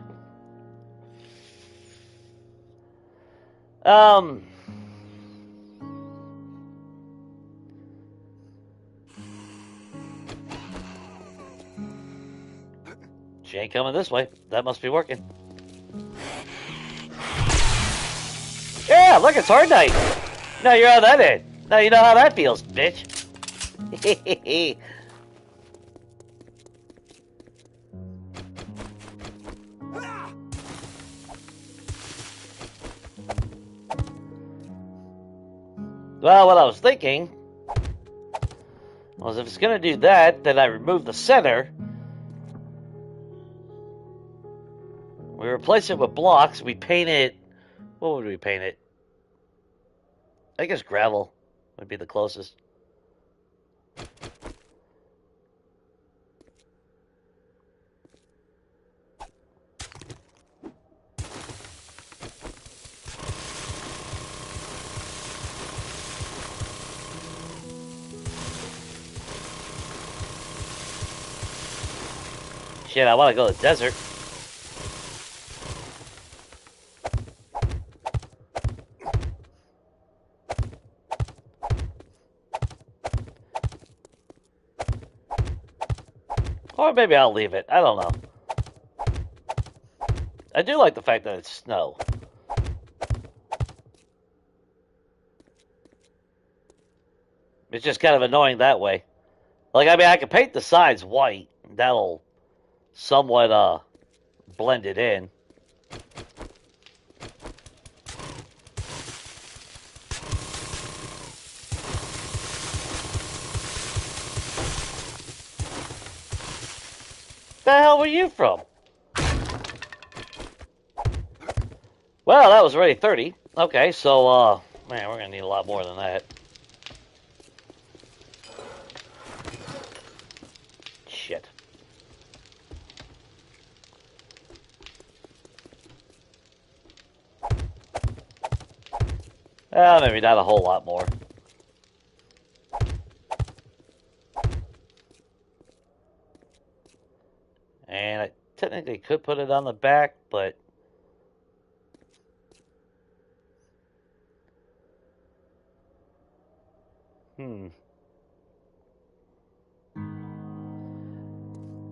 She ain't coming this way. That must be working. Yeah, look, it's hard night. Now you're on that end. Now you know how that feels, bitch. Well, what I was thinking was if it's going to do that, then I remove the center. We replace it with blocks. We paint it. What would we paint it? I guess gravel would be the closest. Shit, I want to go to the desert. Or maybe I'll leave it. I don't know. I do like the fact that it's snow. It's just kind of annoying that way. Like, I mean, I can paint the sides white. That'll somewhat, blend it in. The hell were you from? Well, that was already 30. Okay, so, man, we're gonna need a lot more than that. Shit. Maybe not a whole lot more. And I technically could put it on the back, but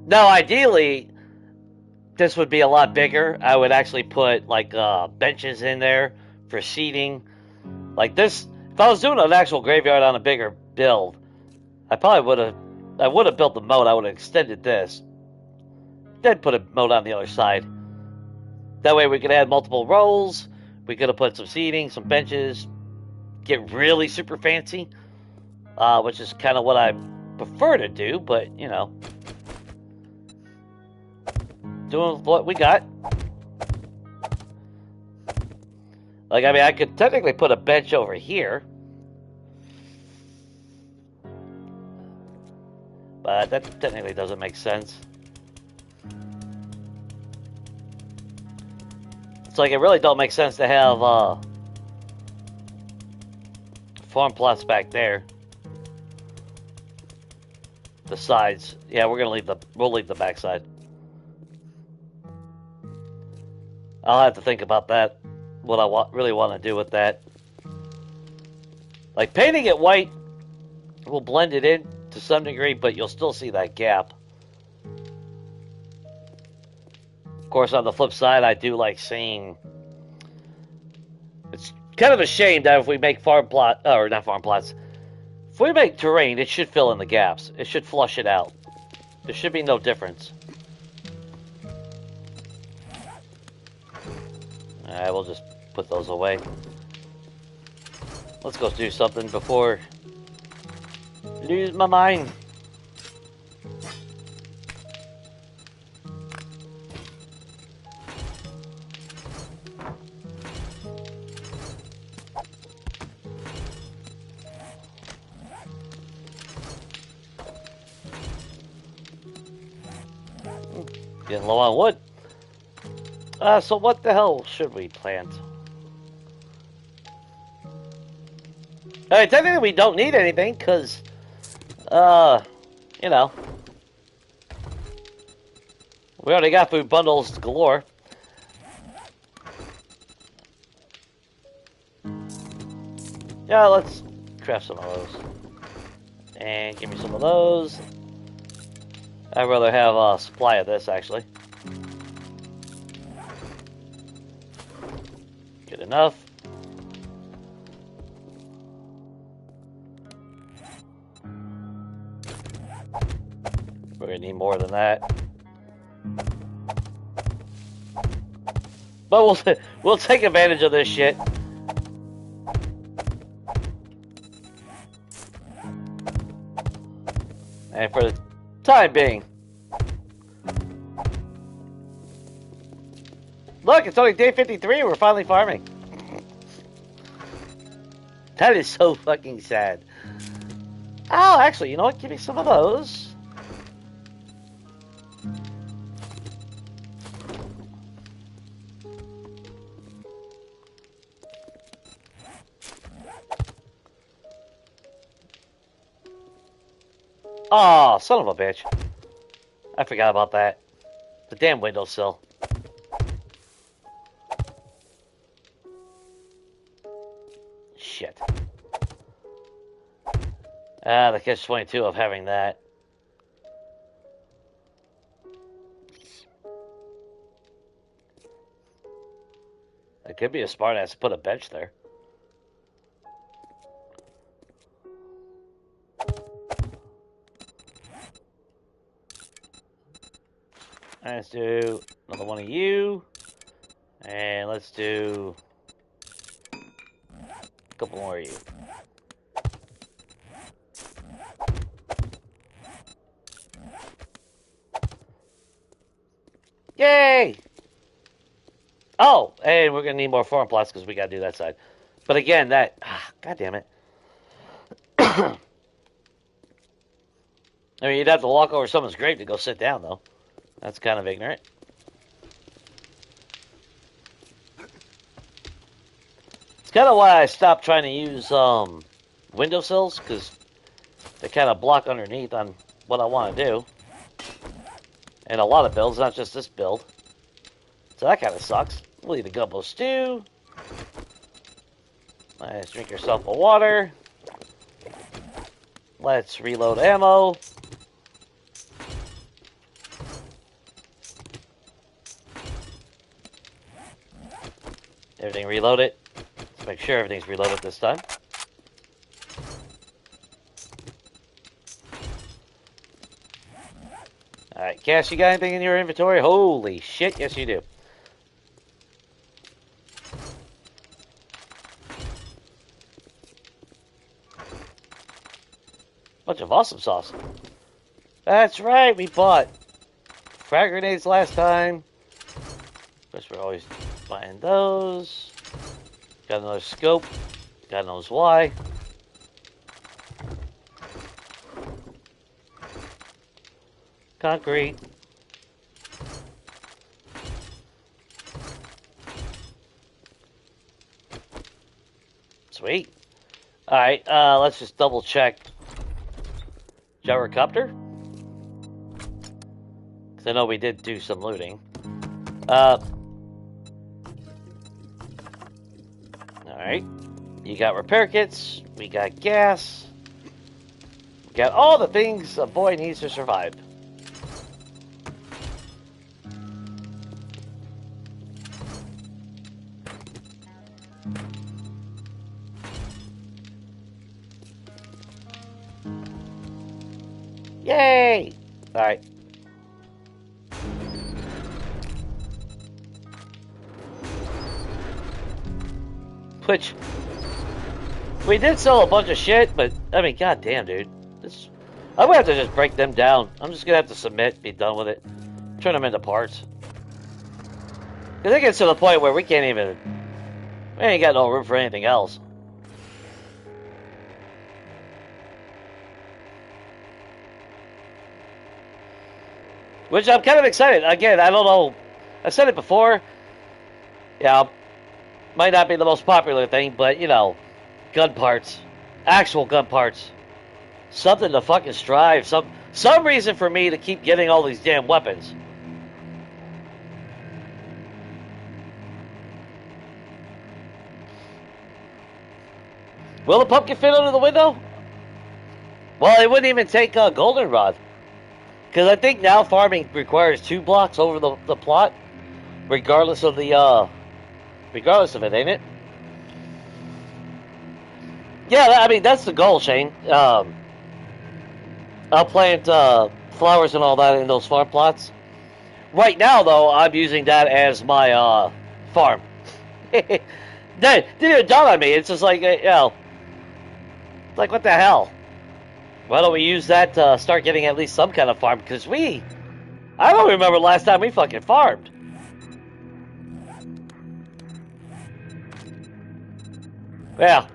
now, ideally, this would be a lot bigger. I would actually put, like, benches in there for seating. Like this, if I was doing an actual graveyard on a bigger build, I would have built the moat. I would have extended this. Then put a moat on the other side. That way we could add multiple rows. We could have put some seating, some benches, get really super fancy, which is kind of what I prefer to do, but, you know, doing what we got. Like, I mean, I could technically put a bench over here. But that technically doesn't make sense. It's like, it really don't make sense to have, farm plots back there. The sides. Yeah, we'll leave the back side. I'll have to think about that. What I really want to do with that. Like, painting it white will blend it in to some degree, but you'll still see that gap. Of course, on the flip side, I do like seeing... It's kind of a shame that if we make not farm plots, if we make terrain, it should fill in the gaps. It should flush it out. There should be no difference. Alright, we'll just put those away. Let's go do something before I lose my mind. Getting low on wood. So what the hell should we plant? Alright, technically we don't need anything, because, you know, we already got food bundles galore. Yeah, let's craft some of those. And give me some of those. I'd rather have a supply of this, actually. Good enough. We're gonna need more than that. But we'll take advantage of this shit. And for the time being. Look, it's only day 53, we're finally farming. That is so fucking sad. Oh, actually, you know what? Give me some of those. Oh, son of a bitch. I forgot about that. The damn windowsill. Shit. The catch-22 of having that. It could be a smart ass to put a bench there. Let's do another one of you. And let's do a couple more of you. Yay! Oh, and we're going to need more farm plots because we got to do that side. But again, that... God damn it. I mean, you'd have to walk over someone's grave to go sit down, though. That's kind of ignorant. It's kind of why I stopped trying to use windowsills, because they kind of block underneath on what I want to do. And a lot of builds, not just this build. So that kind of sucks. We'll eat a gumbo stew. Let's drink yourself a water. Let's reload ammo. Everything reloaded. Let's make sure everything's reloaded this time. Alright, Cash, you got anything in your inventory? Holy shit, yes you do. Bunch of awesome sauce. That's right, we bought frag grenades last time. Of course, we're always buying those. Got another scope. God knows why. Concrete. Sweet. Alright, let's just double check. Gyrocopter? Because I know we did do some looting. Alright. You got repair kits. We got gas. We got all the things a boy needs to survive. Yay! Alright. Which, we did sell a bunch of shit, but, I mean, goddamn, dude. I'm gonna have to just break them down. I'm just gonna have to submit, be done with it. Turn them into parts. Because it gets to the point where we ain't got no room for anything else. Which I'm kind of excited. Again, I don't know. I said it before. Yeah, might not be the most popular thing, but, you know, gun parts. Actual gun parts. Something to fucking strive. Some reason for me to keep getting all these damn weapons. Will the pumpkin fit under the window? Well, it wouldn't even take a goldenrod. Because I think now farming requires 2 blocks over the plot, regardless of it, ain't it? Yeah, I mean, that's the goal, Shane. I'll plant flowers and all that in those farm plots. Right now, though, I'm using that as my farm. That didn't even dawn on me. It's just like, you know, like, what the hell? Why don't we use that to start getting at least some kind of farm? Because I don't remember last time we fucking farmed. Yeah.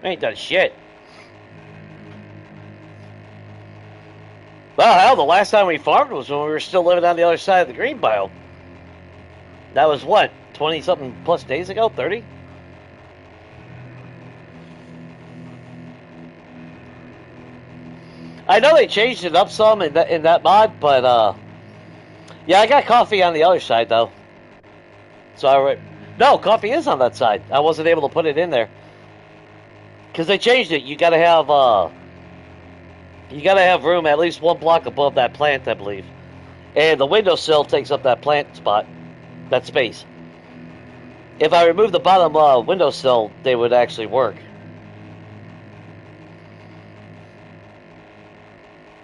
We ain't done shit. Well, hell, the last time we farmed was when we were still living on the other side of the green biome. That was what, 20-something plus days ago? 30? I know they changed it up some in that mod, but yeah, I got coffee on the other side though. So no, coffee is on that side. I wasn't able to put it in there because they changed it. You gotta have room at least 1 block above that plant, I believe, and the windowsill takes up that plant spot, that space. If I remove the bottom windowsill, they would actually work.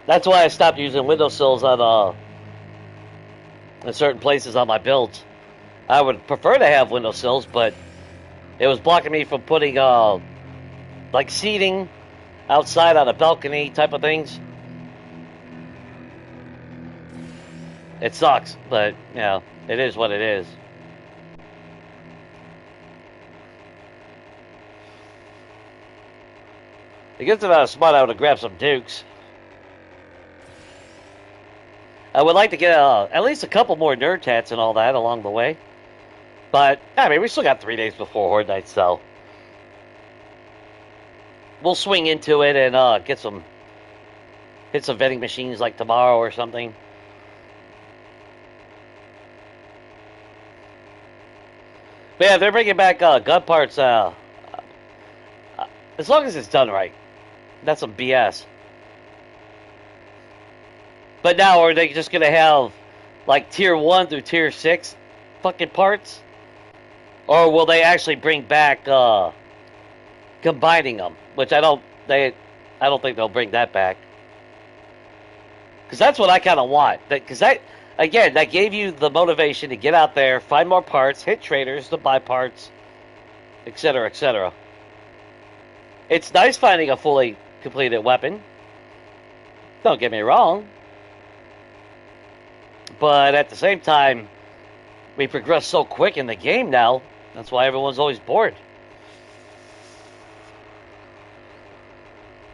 That's why I stopped using windowsills on in certain places on my builds. I would prefer to have windowsills, but it was blocking me from putting like seating outside on a balcony type of things. It sucks, but you know, it is what it is. To get to that spot, I would have grabbed some dukes. I would like to get at least a couple more nerd tats and all that along the way. But, I mean, we still got 3 days before Horde Night, so we'll swing into it and hit some vending machines like tomorrow or something. But yeah, they're bringing back gun parts as long as it's done right. That's some BS. But now, are they just going to have, like, Tier 1 through Tier 6 fucking parts? Or will they actually bring back, combining them? Which I don't think they'll bring that back. Because that's what I kind of want. Because that gave you the motivation to get out there, find more parts, hit traders to buy parts, etc., etc. It's nice finding a fully completed weapon. Don't get me wrong. But at the same time, we progress so quick in the game now. That's why everyone's always bored.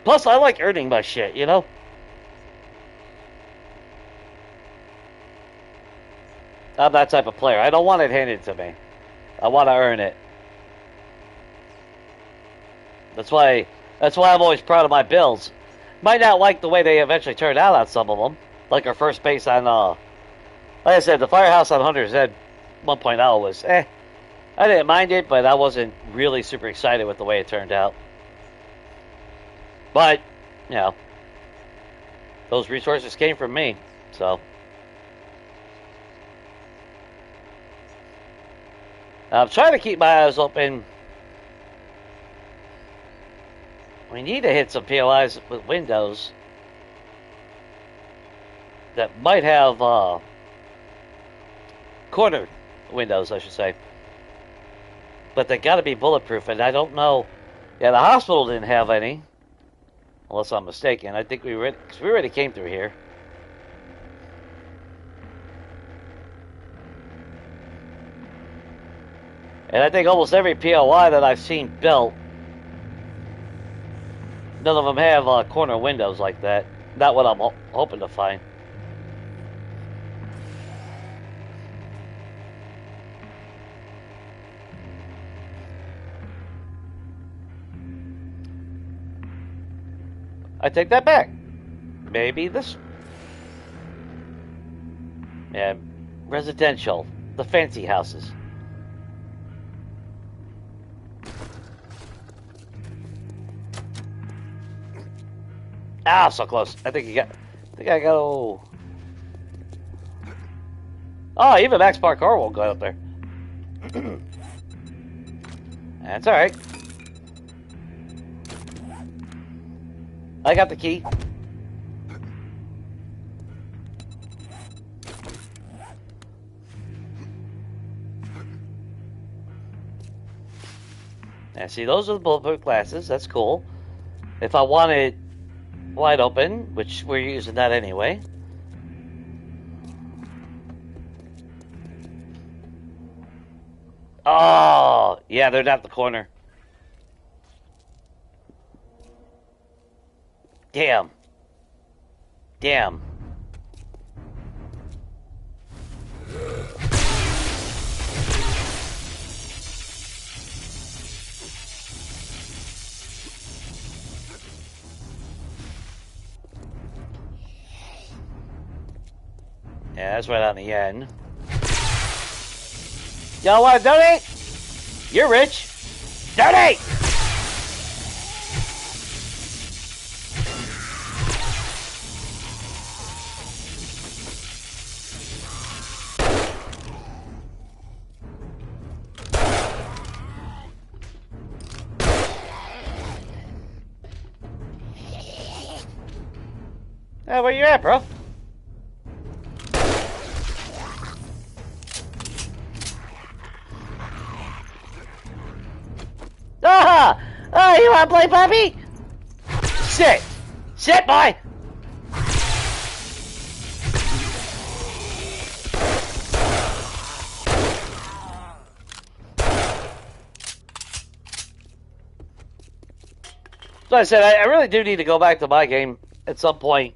Plus, I like earning my shit, you know? I'm that type of player. I don't want it handed to me. I want to earn it. That's why I'm always proud of my builds. Might not like the way they eventually turned out on some of them. Like our first base on, like I said, the Firehouse on Hunter's Head 1.0 was, I didn't mind it, but I wasn't really super excited with the way it turned out. But, you know, those resources came from me, so. I'm trying to keep my eyes open. We need to hit some POIs with windows that might have corner windows, I should say. But they got to be bulletproof, and I don't know. Yeah, the hospital didn't have any, unless I'm mistaken. I think we already came through here. And I think almost every POI that I've seen built, none of them have corner windows like that. Not what I'm hoping to find. I take that back. Maybe this. Yeah, residential. The fancy houses. Ah, so close. I think I got. Oh, even Max Parkour won't go up there. That's all right. I got the key. And see, those are the bulletproof glasses. That's cool. If I want it wide open, which we're using that anyway. Oh, yeah, they're not the corner. Damn. Damn. Yeah, that's right on the end. Y'all want to donate? You're rich. Donate! Where you at, bro? Ah! Oh, you wanna play puppy? Sit! Sit, boy! So I said, I really do need to go back to my game at some point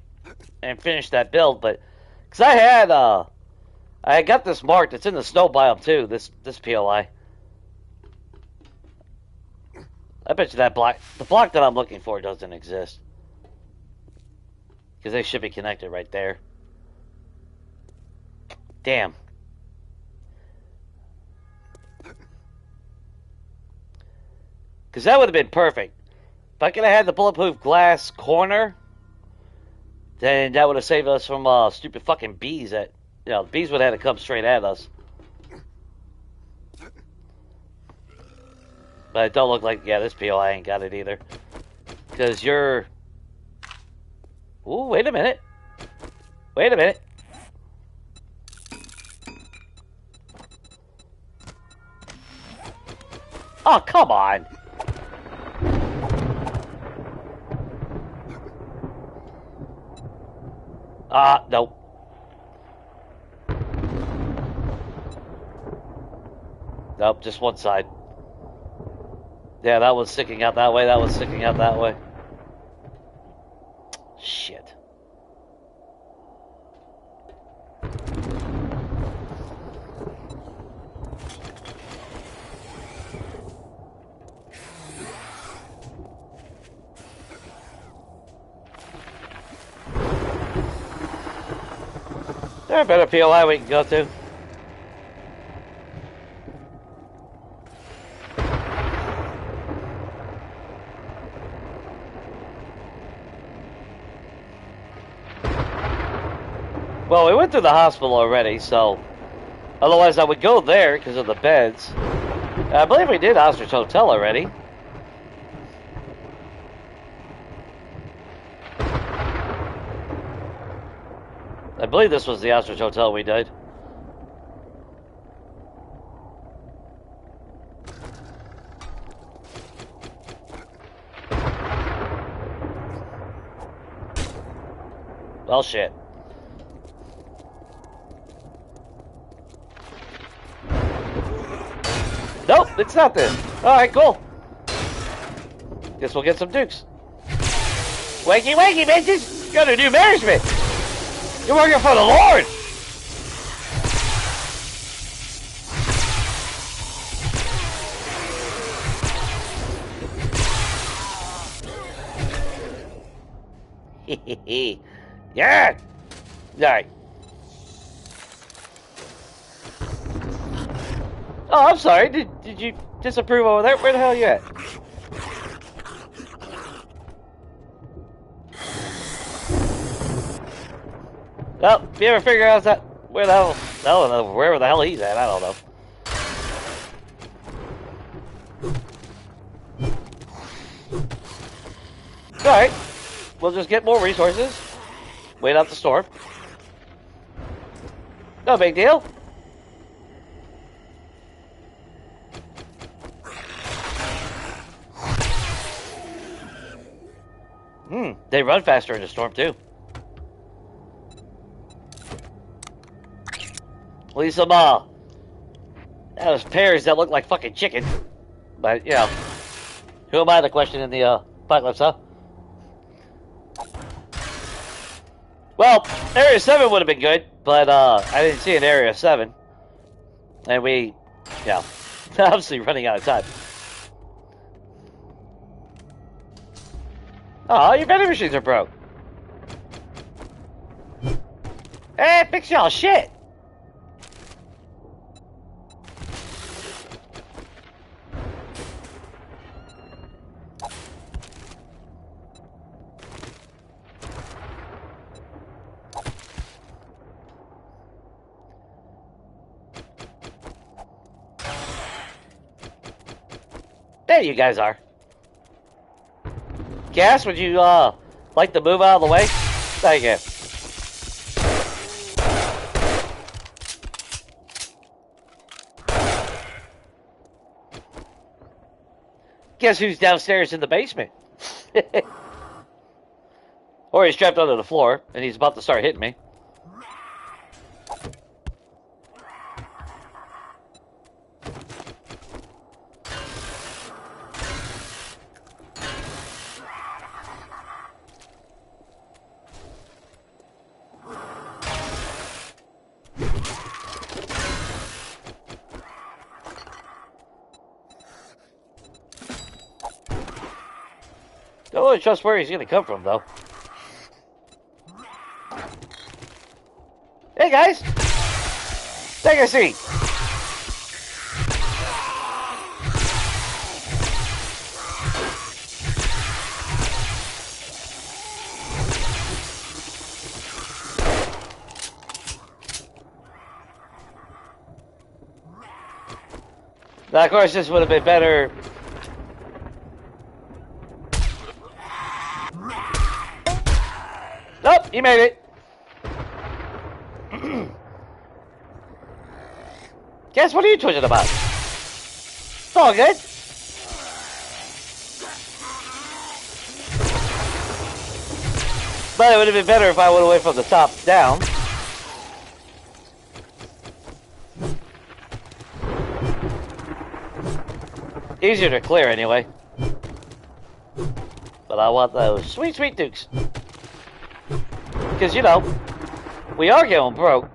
and finish that build, but because I got this marked. It's in the snow biome too. This POI. I bet you that the block that I'm looking for doesn't exist, because they should be connected right there. Damn. Because that would have been perfect. If I could have had the bulletproof glass corner, then that would have saved us from stupid fucking bees that, you know, the bees would have had to come straight at us. But it don't look like, yeah, this POI ain't got it either. Because you're... Ooh, wait a minute. Wait a minute. Oh, come on. Nope. Nope, just one side. Yeah, that was sticking out that way, that was sticking out that way. Shit. There a better POI we can go to? Well, we went to the hospital already, so otherwise I would go there because of the beds. I believe we did Ostrich Hotel already. I believe this was the Ostrich Hotel we did. Well, shit. Nope, it's not this. Alright, cool. Guess we'll get some dukes. Wakey, wakey, bitches! Got a new management! You're working for the Lord! Yeah! Alright. Oh, I'm sorry. Did you disapprove over there? Where the hell are you at? Well, if you ever figure out that where the hell, I don't know, wherever the hell he's at, I don't know. Alright. We'll just get more resources. Wait out the storm. No big deal. They run faster in a storm too. At least some those pears that look like fucking chicken. But you know, who am I to question in the apocalypse, huh? Well, Area 7 would have been good, but I didn't see an Area 7. And we, yeah, obviously running out of time. Oh, your vending machines are broke. Hey, fix y'all shit. There you guys are. Gas, would you like to move out of the way? Thank you. Guess who's downstairs in the basement? Or he's trapped under the floor and he's about to start hitting me. Don't really trust where he's gonna come from, though. Hey guys, take a seat. Now, of course, this would have been better. Nope, you made it. Guess what are you twitching about? It's all good. But it would have been better if I would have went from the top down. Easier to clear anyway. But I want those sweet, sweet dukes. Because, you know, we are going broke.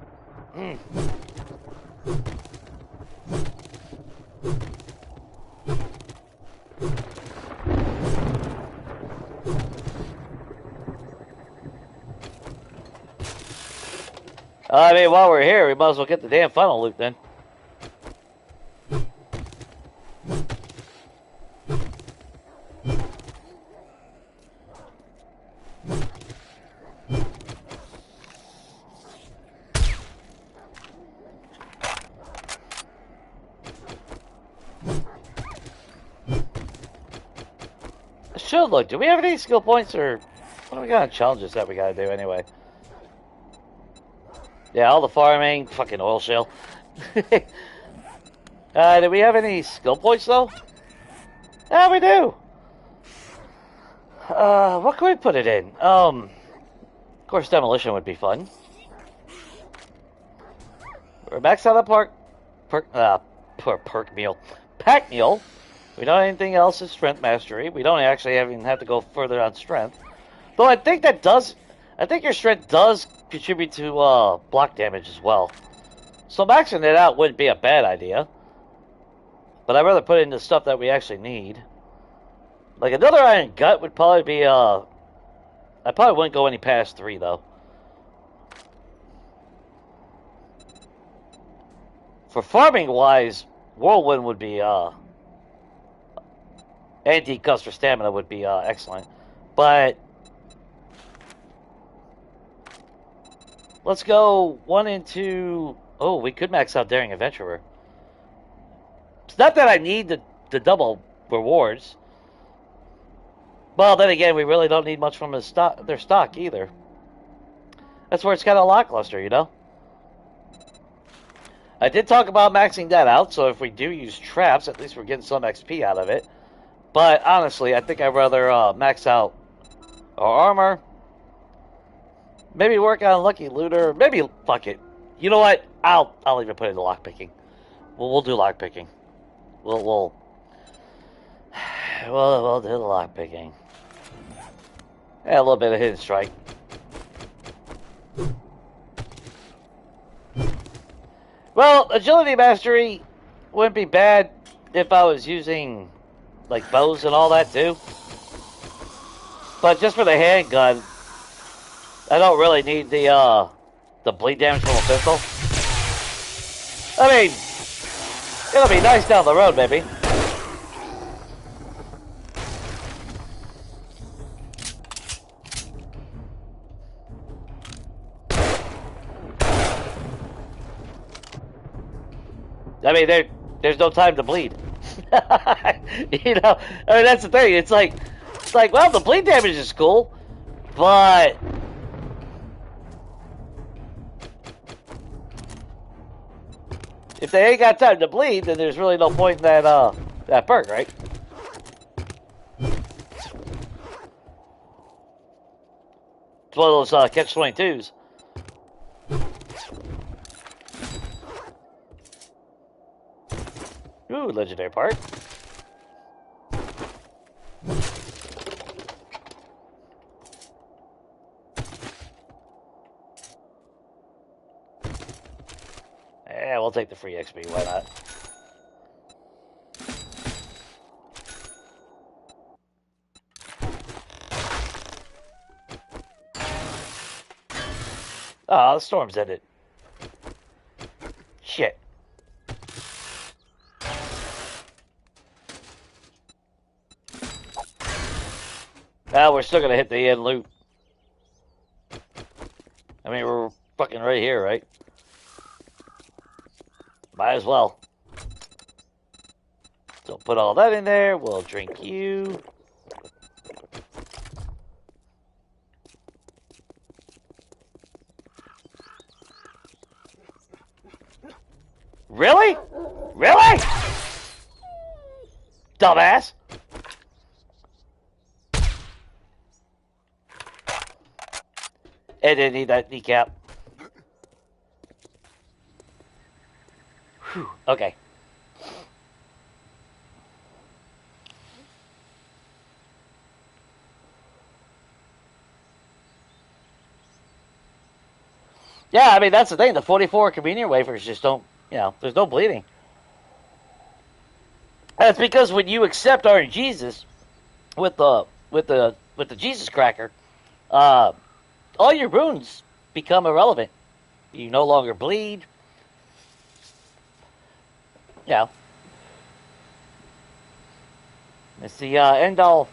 I mean, while we're here, we might as well get the damn funnel loop then. Should look. Do we have any skill points, or what do we got on challenges that we gotta do anyway? Yeah, all the farming, fucking oil shale. Do we have any skill points though? Yeah, we do. What can we put it in? Of course, demolition would be fun. We're maxed out of pack meal. We don't have anything else is strength mastery. We don't actually even have to go further on strength. Though I think that does, I think your strength does contribute to block damage as well. So maxing it out wouldn't be a bad idea. But I'd rather put it into stuff that we actually need. Like another iron gut would probably be, I probably wouldn't go any past 3 though. For farming wise, whirlwind would be, anti-cuss for stamina would be excellent. But let's go 1 and 2. Oh, we could max out Daring Adventurer. It's not that I need the double rewards. Well, then again, we really don't need much from their stock either. That's where it's kind of lackluster, you know? I did talk about maxing that out, so if we do use traps, at least we're getting some XP out of it. But honestly, I think I'd rather max out our armor. Maybe work on Lucky Looter. Maybe, fuck it. You know what? I'll even put it into lockpicking. We'll do lockpicking. We'll do the lockpicking. Yeah, a little bit of hidden strike. Well, agility mastery wouldn't be bad if I was using like bows and all that too. But just for the handgun, I don't really need the bleed damage from a pistol. I mean, it'll be nice down the road, maybe. I mean, there's no time to bleed. You know, I mean, that's the thing. It's like, well, the bleed damage is cool, but if they ain't got time to bleed, then there's really no point in that perk, right? It's one of those catch-22s. Ooh, legendary part. Yeah, we'll take the free XP, why not? Ah, the storm's ended. Shit. Ah, we're still gonna hit the end loop. I mean, we're fucking right here, right? Might as well. So put all that in there. We'll drink you. Really? Really? Dumbass. I didn't need that kneecap. Whew, okay. Yeah, I mean, that's the thing. The 44 convenient wafers just don't, there's no bleeding. That's because when you accept RNGesus with the Jesus cracker, all your wounds become irrelevant. You no longer bleed. Yeah. It's the end all.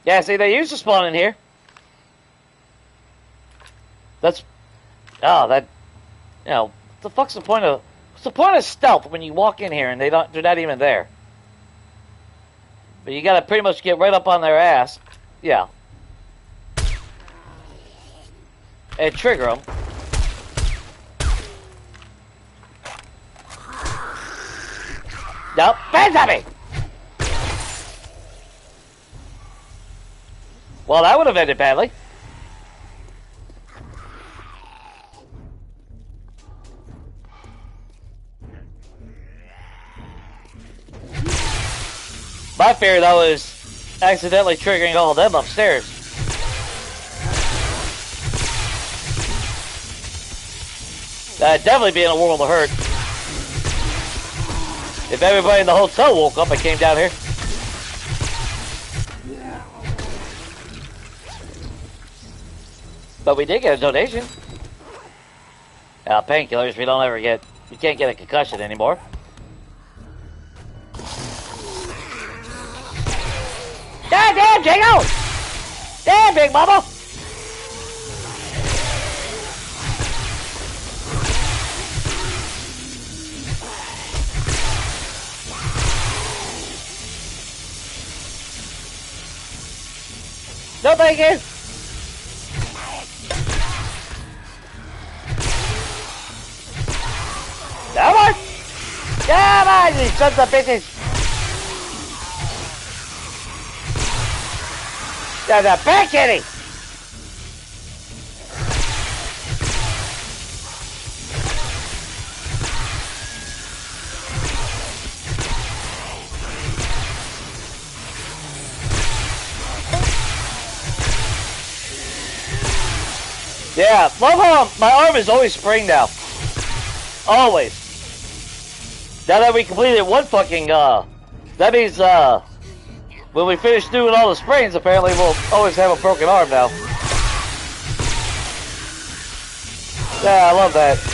Yeah, see, they used to spawn in here. That, what the fuck's the point of, what's the point of stealth when you walk in here and they're not even there? But you gotta pretty much get right up on their ass. Yeah. And trigger them. Nope. Fans at me! Well, that would have ended badly. My fear, though, is accidentally triggering all of them upstairs. That'd definitely be in a world of hurt. If everybody in the hotel woke up and came down here. But we did get a donation. Painkillers, we can't get a concussion anymore. Damn, Jago! Damn, Big Mama! No, thank you! Come on! Come on, you sons of bitches! There's a big kitty! Yeah, love how my arm is always spraying now. Always. Now that we completed one fucking, that means, when we finish doing all the sprains, apparently we'll always have a broken arm now. Yeah, I love that.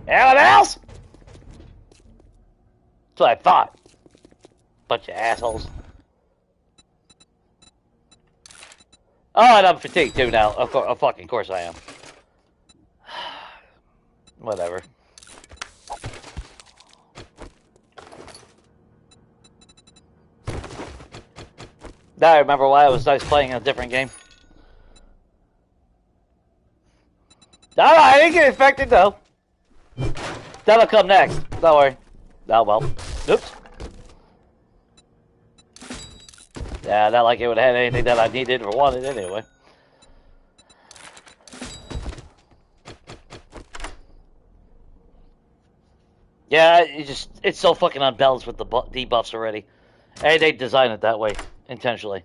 Anyone else? That's what I thought. Bunch of assholes. Oh, and I'm fatigued too now. Of fucking course I am. Whatever. Now I remember why it was nice playing a different game. No, I didn't get infected though. That'll come next. Don't worry. Oh well. Oops. Yeah, not like it would have had anything that I needed or wanted anyway. Yeah, it's so fucking unbalanced with the debuffs already. And they designed it that way intentionally.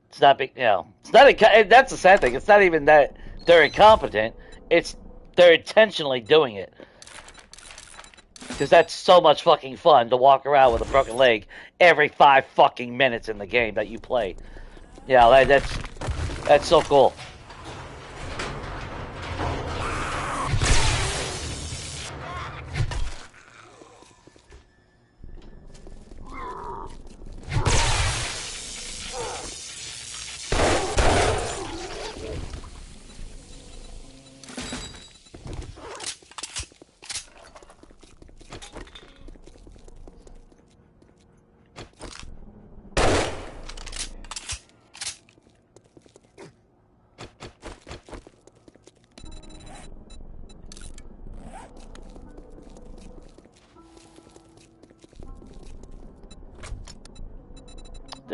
It's not big, it's not. That's the sad thing. It's not even that they're incompetent. It's they're intentionally doing it. Because that's so much fucking fun to walk around with a broken leg every 5 fucking minutes in the game that you play. Yeah, that's so cool.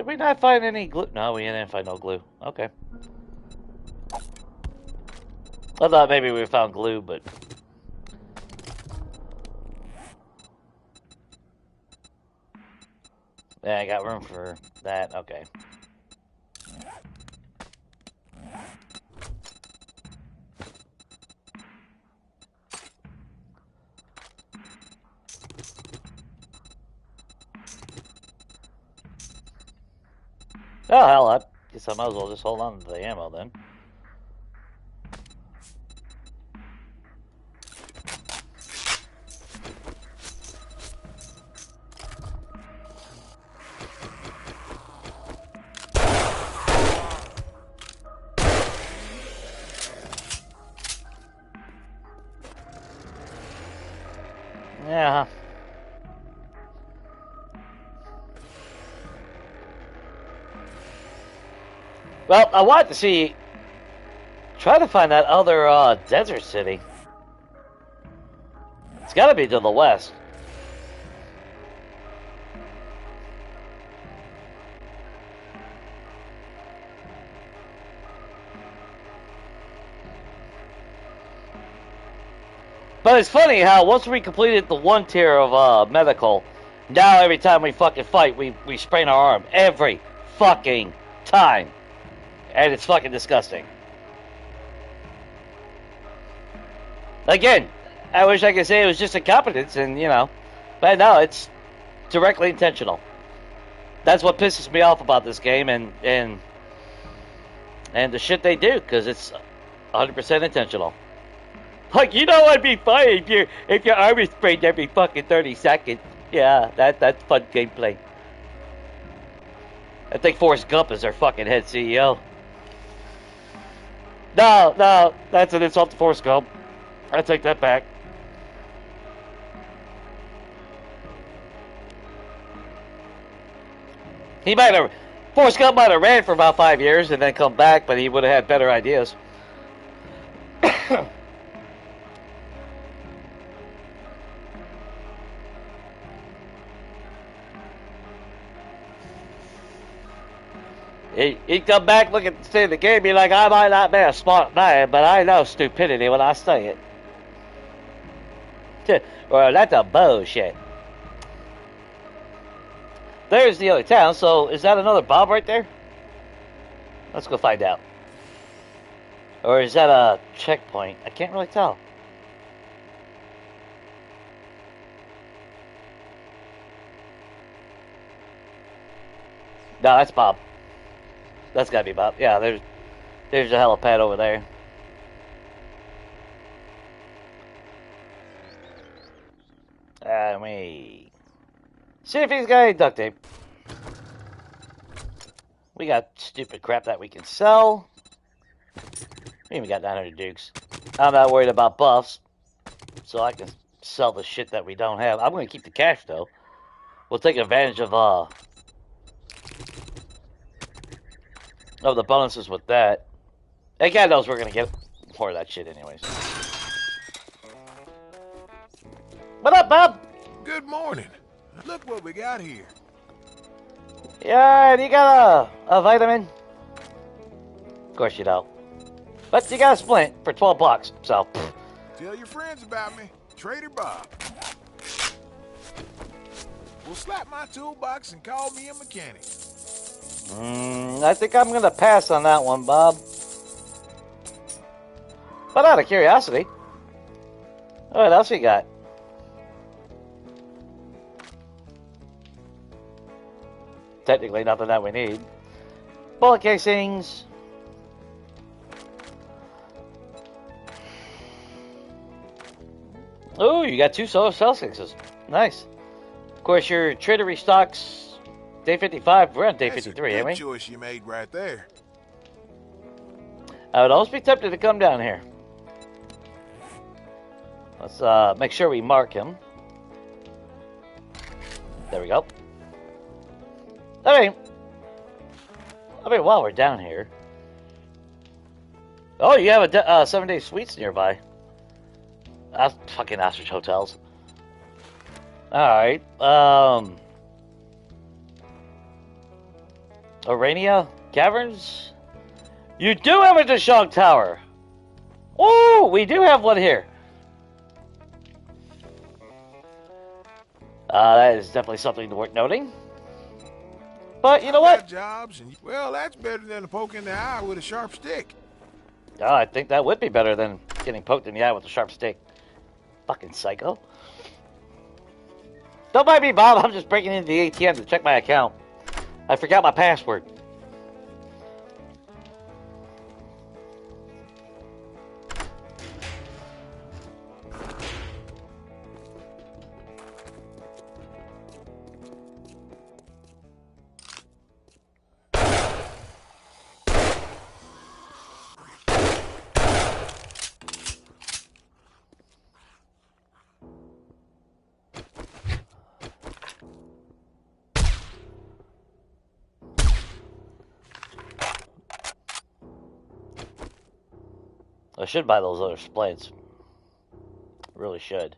Did we not find any glue? No, we didn't find no glue. Okay. I thought maybe we found glue, but... Yeah, I got room for that. Okay. Oh, hell, I guess I might as well just hold on to the ammo then. Yeah. Well, I wanted to see... Try to find that other desert city. It's gotta be to the west. But it's funny how once we completed the one tier of medical, now every time we fucking fight, we sprain our arm. Every fucking time. And it's fucking disgusting. Again, I wish I could say it was just incompetence and, you know, but no, it's directly intentional. That's what pisses me off about this game and the shit they do, because it's 100% intentional. Like, you know, I'd be fine if your arm is sprained every fucking 30 seconds. Yeah, that's fun gameplay. I think Forrest Gump is their fucking head CEO. No, that's an insult to Forrest Gump. I take that back. Forrest Gump might have ran for about 5 years and then come back, but he would have had better ideas. He'd come back, look at the state of the game, be like, I might not be a smart man, but I know stupidity when I say it. Well, that's a bullshit. There's the other town, so is that another Bob right there? Let's go find out. Or is that a checkpoint? I can't really tell. No, that's Bob. That's gotta be Bob. Yeah, there's a helipad over there. Let me see if he's got any duct tape. We got stupid crap that we can sell. We even got 900 dukes. I'm not worried about buffs, so I can sell the shit that we don't have. I'm gonna keep the cash though. We'll take advantage of the bonuses with that. And God knows we're gonna get more of that shit anyways. What up, Bob? Good morning. Look what we got here. Yeah, you got a vitamin? Of course you don't. But you got a splint for 12 bucks, so... Tell your friends about me. Trader Bob. We'll slap my toolbox and call me a mechanic. I think I'm gonna pass on that one, Bob. But out of curiosity, what else you got? Technically nothing that we need. Bullet casings. Oh, you got 2 solar cell sixes. Nice. Of course, your trader restocks day 55. We're on day 53, ain't we? That's a good choice you made right there. I would almost be tempted to come down here. Let's make sure we mark him. There we go. I mean, while we're down here. Oh, you have a 7-day suites nearby. That's fucking ostrich hotels. Alright, Orania Caverns? You do have a Deshong Tower! Oh, we do have one here. That is definitely something worth noting. But you know what? Jobs and, well, that's better than a poke in the eye with a sharp stick. Oh, I think that would be better than getting poked in the eye with a sharp stick. Fucking psycho. Don't mind me, Bob. I'm just breaking into the ATM to check my account. I forgot my password. I should buy those other splades. Really should.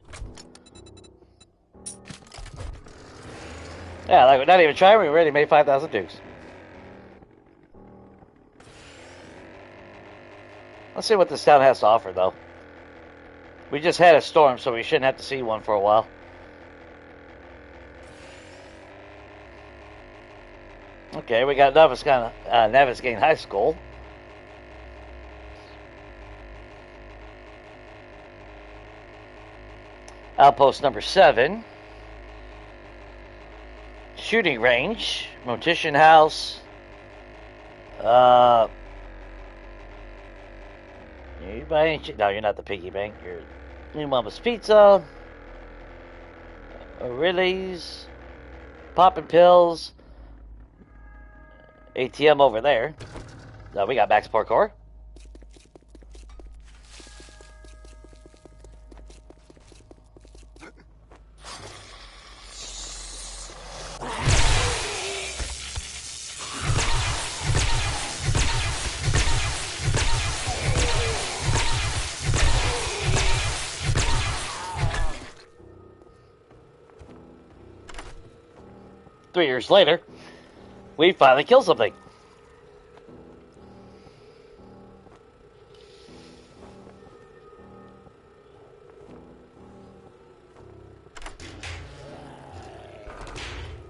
Yeah, like we're not even trying. We already made 5,000 dukes. Let's see what this town has to offer, though. We just had a storm, so we shouldn't have to see one for a while. Okay, we got Naviscane High School. Outpost number 7. Shooting range. Mortician house. You buy any no, you're not the piggy bank. You're New Mama's Pizza. O'Reilly's. Popping pills. ATM over there. We got Max Parkour. Three years later, we finally killed something.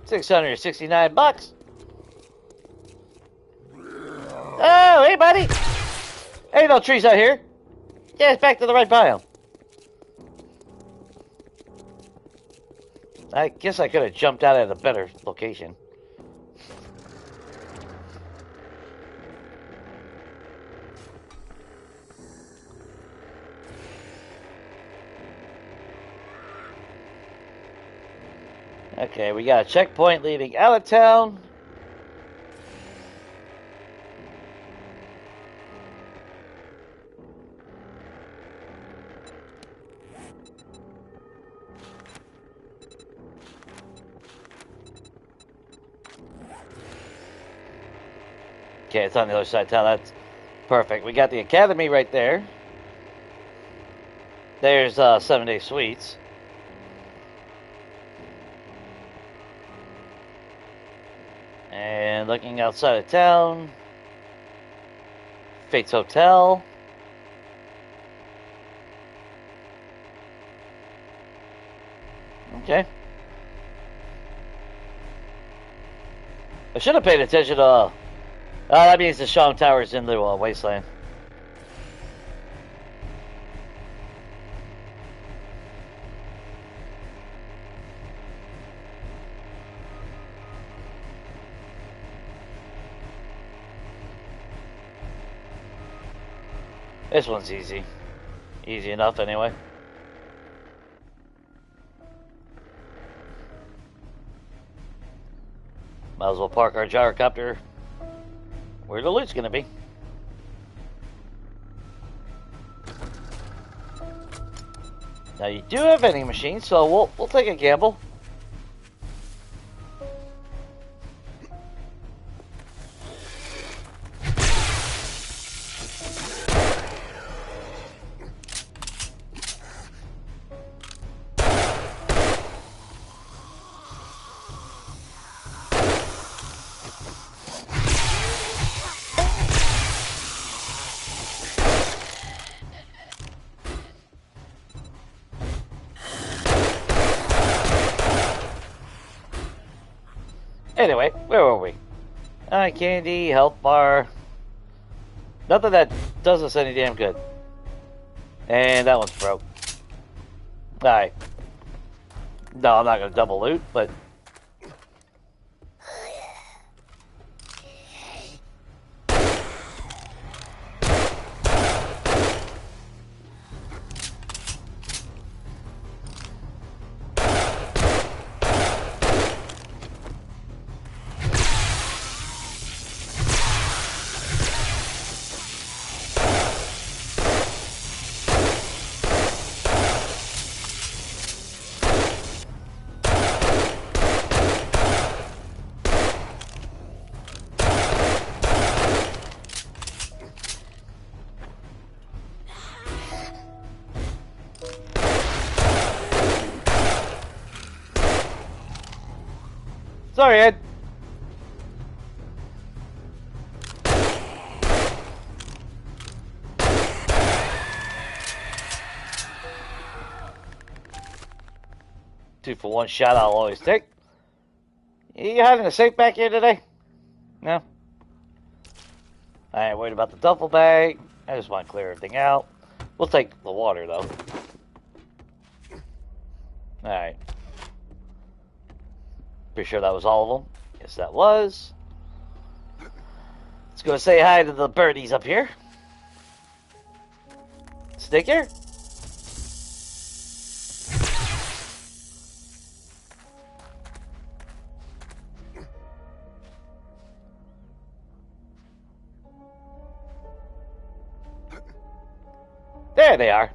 $669. Oh, hey, buddy. Ain't no trees out here. Yeah, it's back to the right biome. I guess I could have jumped out at a better location. Okay, we got a checkpoint leading out of town. Okay, it's on the other side of town. That's perfect. We got the academy right there. There's 7-Day Suites. And looking outside of town, Fate's Hotel. Okay. I should have paid attention to... that means the Shong Tower's in the wasteland. This one's easy. Easy enough, anyway. Might as well park our gyrocopter where the loot's gonna be. Now you do have vending machines, so we'll take a gamble. Anyway, where were we? Candy, health bar. Nothing that does us any damn good. And that one's broke. Alright. No, I'm not going to double loot, but... Sorry, Ed. Two for one shot I'll always take. You having a safe back here today? No? I ain't worried about the duffel bag. I just want to clear everything out. We'll take the water, though. Alright. Pretty sure that was all of them. Yes, that was. Let's go say hi to the birdies up here. Stick here. There they are.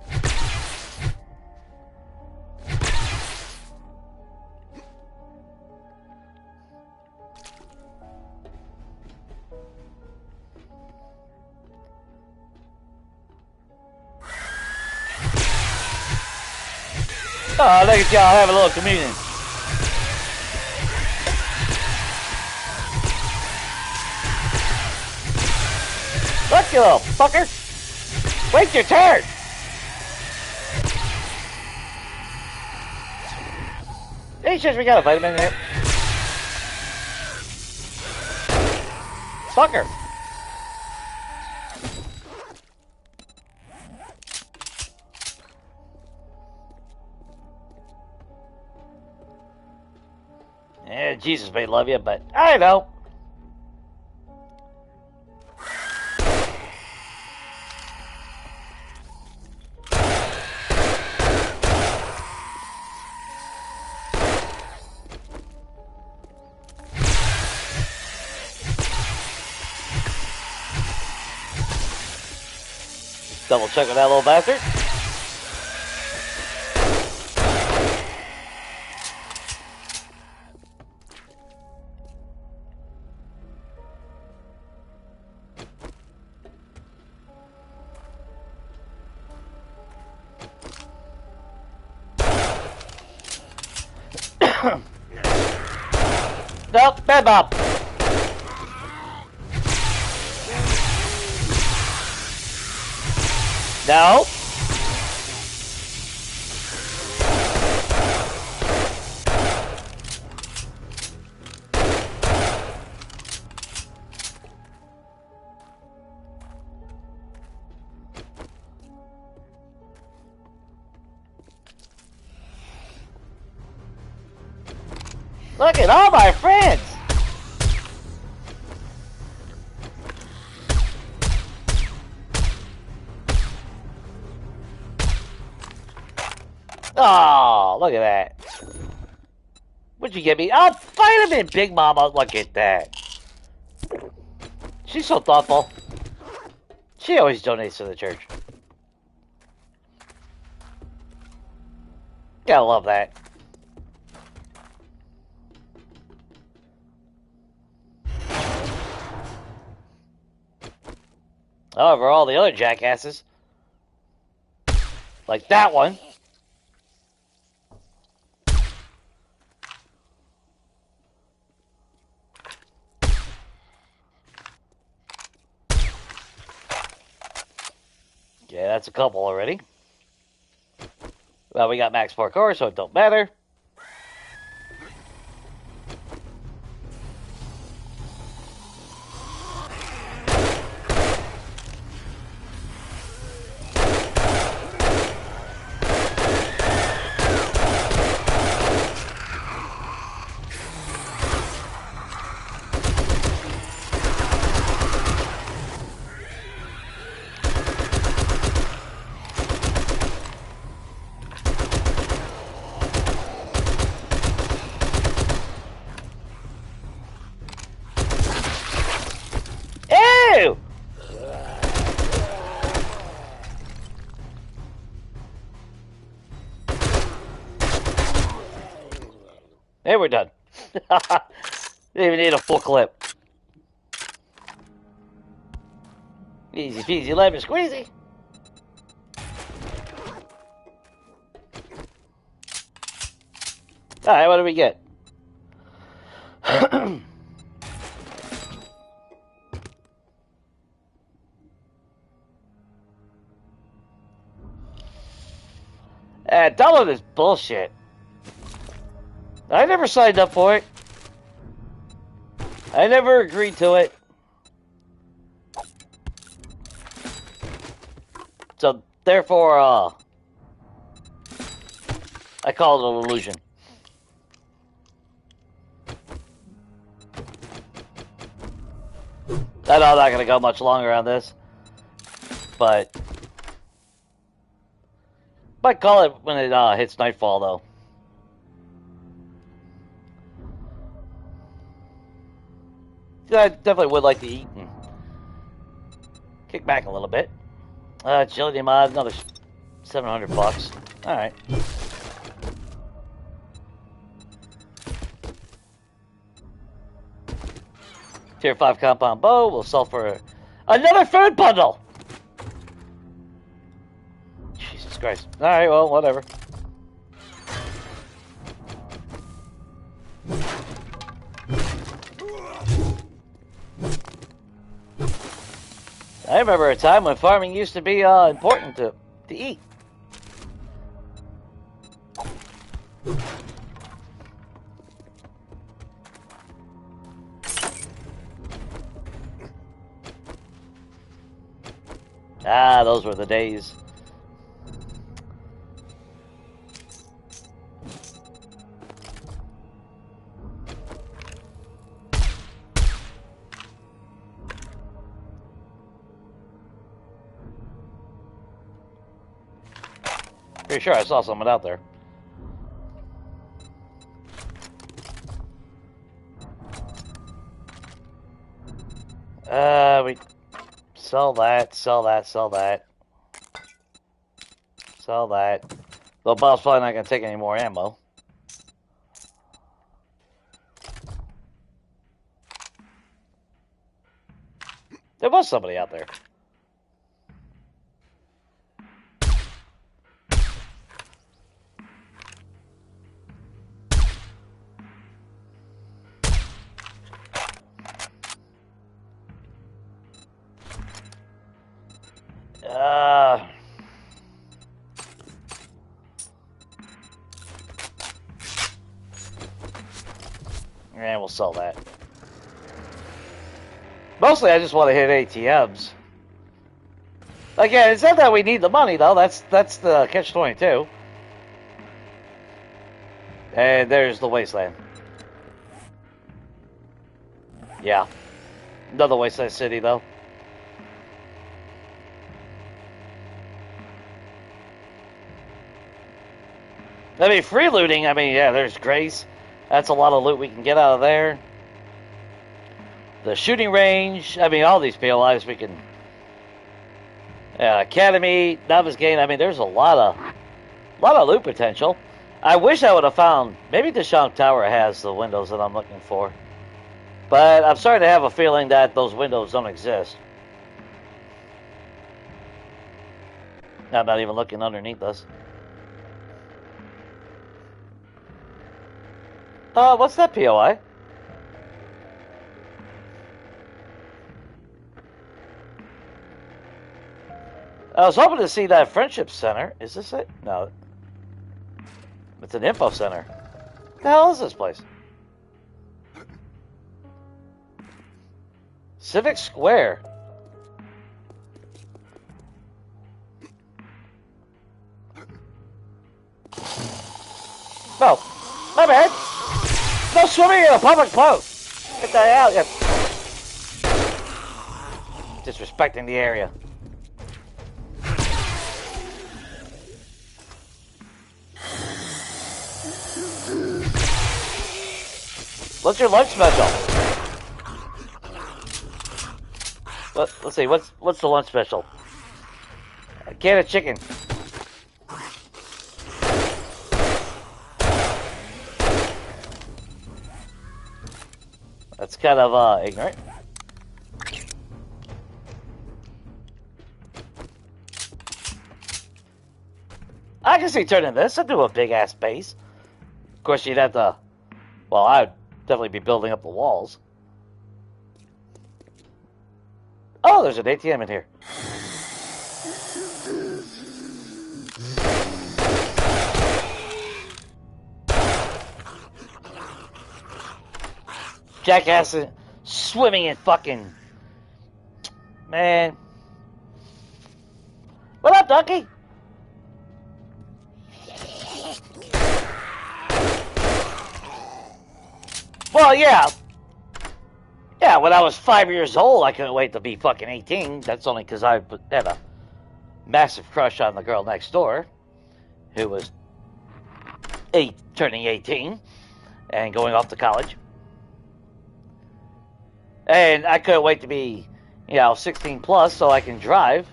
Oh, look at y'all having a little communion. Look, you little fucker. Wait your turn. Hey, says we got a vitamin in here. Fucker. Yeah, Jesus may love you, but I know. Double check with that little bastard. Nope, bad Bob. No. Look at all my friends. Oh, look at that. What'd you get me? Oh, vitamin, Big Mama. Look at that. She's so thoughtful. She always donates to the church. Gotta love that. However, all the other jackasses, like that one, yeah, that's a couple already. Well, we got max parkour, so it don't matter. Hey, we're done. Didn't even need a full clip. Easy peasy, lemon squeezy. Alright, what do we get? Download is bullshit. I never signed up for it. I never agreed to it. So, therefore, I call it an illusion. I know I'm not going to go much longer on this, but might call it when it hits nightfall, though. I definitely would like to eat and kick back a little bit. Agility mod, another $700. All right. Tier 5 compound bow will sell for another food bundle. Jesus Christ. All right, well, whatever. I remember a time when farming used to be important to eat. Ah, those were the days. Pretty sure I saw someone out there. We sell that, sell that, sell that. Sell that. The bob's probably not going to take any more ammo. There was somebody out there. And we'll sell that. Mostly I just want to hit ATMs. Again, it's not that we need the money though, that's the catch-22. And there's the wasteland. Yeah. Another wasteland city though. I mean, free looting, I mean, yeah, there's Grace. That's a lot of loot we can get out of there. The shooting range, I mean, all these POIs we can... Academy, Novice Gain, I mean, there's a lot of loot potential. I wish I would have found... Maybe the Shank Tower has the windows that I'm looking for. But I'm starting to have a feeling that those windows don't exist. I'm not even looking underneath us. What's that POI? I was hoping to see that Friendship Center. Is this it? No. It's an info center. What the hell is this place? Civic Square. No. My bad. No swimming in a public boat. Get the hell. Yeah. Disrespecting the area. What's your lunch special? Let's see. What's the lunch special? A can of chicken. That's kind of ignorant. I can see turning this into a big ass base. Of course, you'd have to. Well, I'd definitely be building up the walls. Oh, there's an ATM in here. Jackass swimming in fucking... Man. What up, donkey? Well, yeah. Yeah, when I was 5 years old, I couldn't wait to be fucking 18. That's only because I had a massive crush on the girl next door, who was turning 18 and going off to college. And I couldn't wait to be, 16 plus so I can drive.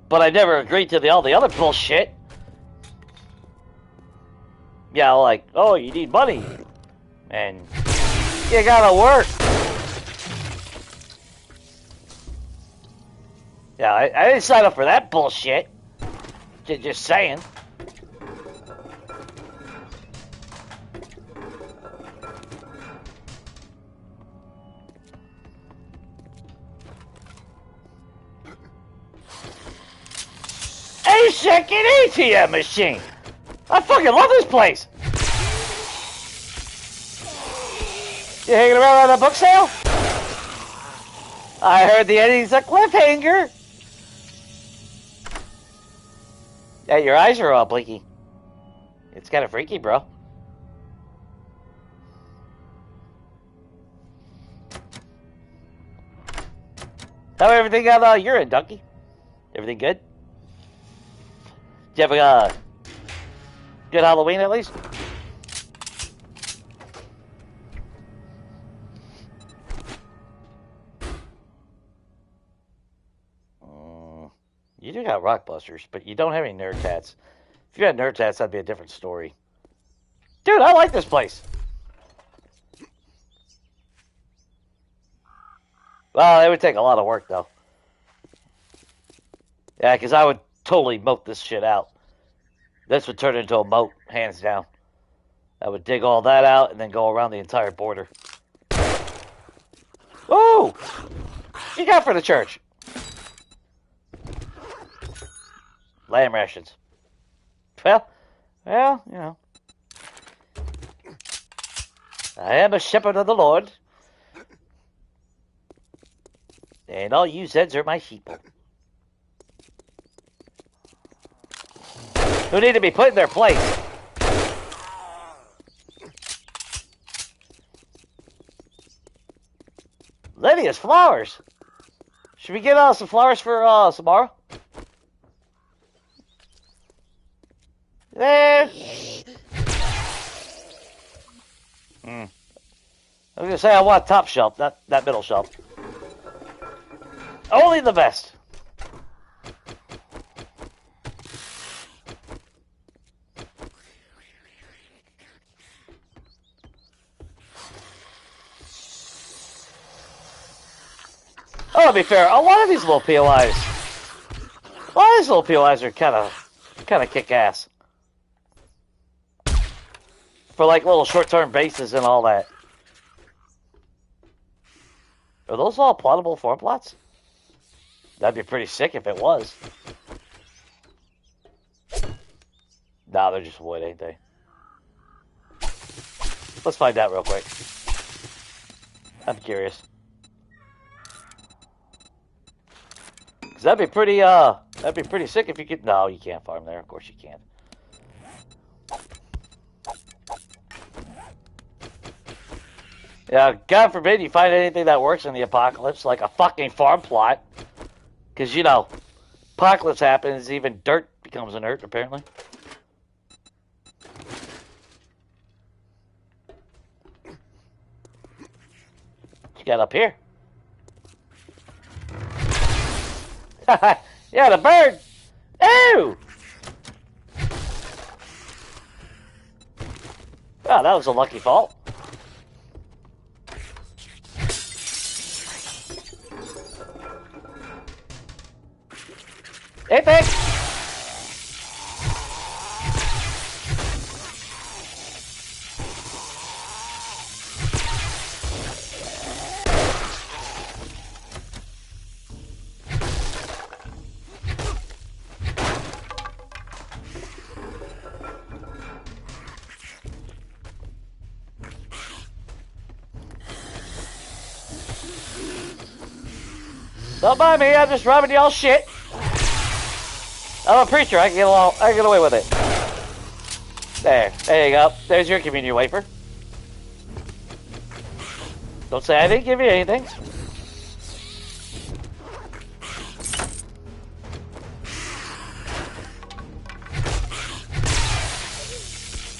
But I never agreed to all the other bullshit. Yeah, like, oh, you need money. And you gotta work. Yeah, I didn't sign up for that bullshit. Just saying. A second ATM machine. I fucking love this place. You hanging around at a book sale? I heard the ending's a cliffhanger. Yeah, your eyes are all blinky. It's kind of freaky, bro. How everything on your end, donkey? Everything good? Did you have a good Halloween at least? You do got rock busters, but you don't have any nerd tats. If you had nerd tats, that'd be a different story. Dude, I like this place. Well, it would take a lot of work, though. Yeah, because I would totally moat this shit out. This would turn into a moat, hands down. I would dig all that out and then go around the entire border. Ooh! What you got for the church? Lamb rations. Well, I am a shepherd of the Lord. And all you Zeds are my sheeple. Who need to be put in their place. Lydia's flowers. Should we get some flowers for tomorrow? There. I was gonna say I want top shelf, not that middle shelf. Only the best. Oh, to be fair, a lot of these little POIs, are kind of kick ass. For like little short-term bases and all that. Are those all plottable farm plots? That'd be pretty sick if it was. Nah, they're just wood, ain't they? Let's find out real quick. I'm curious. Cause that'd be pretty sick if you could. No, you can't farm there. Of course you can't. Yeah, God forbid you find anything that works in the apocalypse, like a fucking farm plot. Because, apocalypse happens, even dirt becomes inert, apparently. What you got up here? Yeah, the bird! Ew! Oh, that was a lucky fall. Apex! Don't mind me, I'm just robbing y'all shit. I'm a preacher, I can get away with it. There you go. There's your communion wafer. Don't say I didn't give you anything.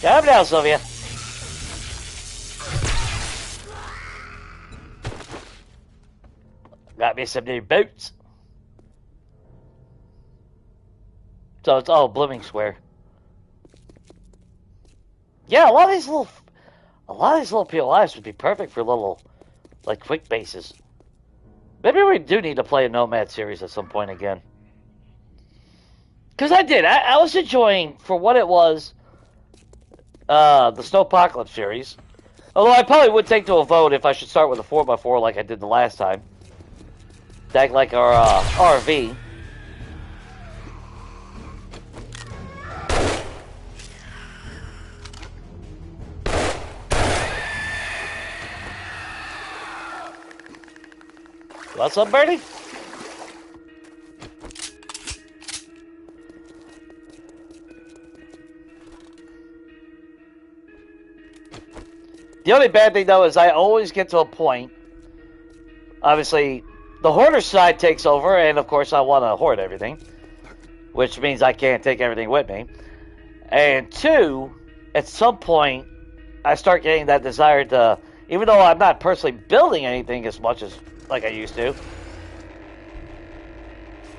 Calm down, Sylvia. Got me some new boots. So it's all Blooming Square. Yeah, a lot of these little POIs would be perfect for little, like, quick bases. Maybe we do need to play a Nomad series at some point again. Because I was enjoying, for what it was, the Snowpocalypse series. Although I probably would take to a vote if I should start with a 4x4 like I did the last time. Like our RV. What's up, Birdie? The only bad thing, though, is I always get to a point. Obviously, the hoarder side takes over, and of course, I want to hoard everything, which means I can't take everything with me. And two, at some point, I start getting that desire to, even though I'm not personally building anything as much as like I used to,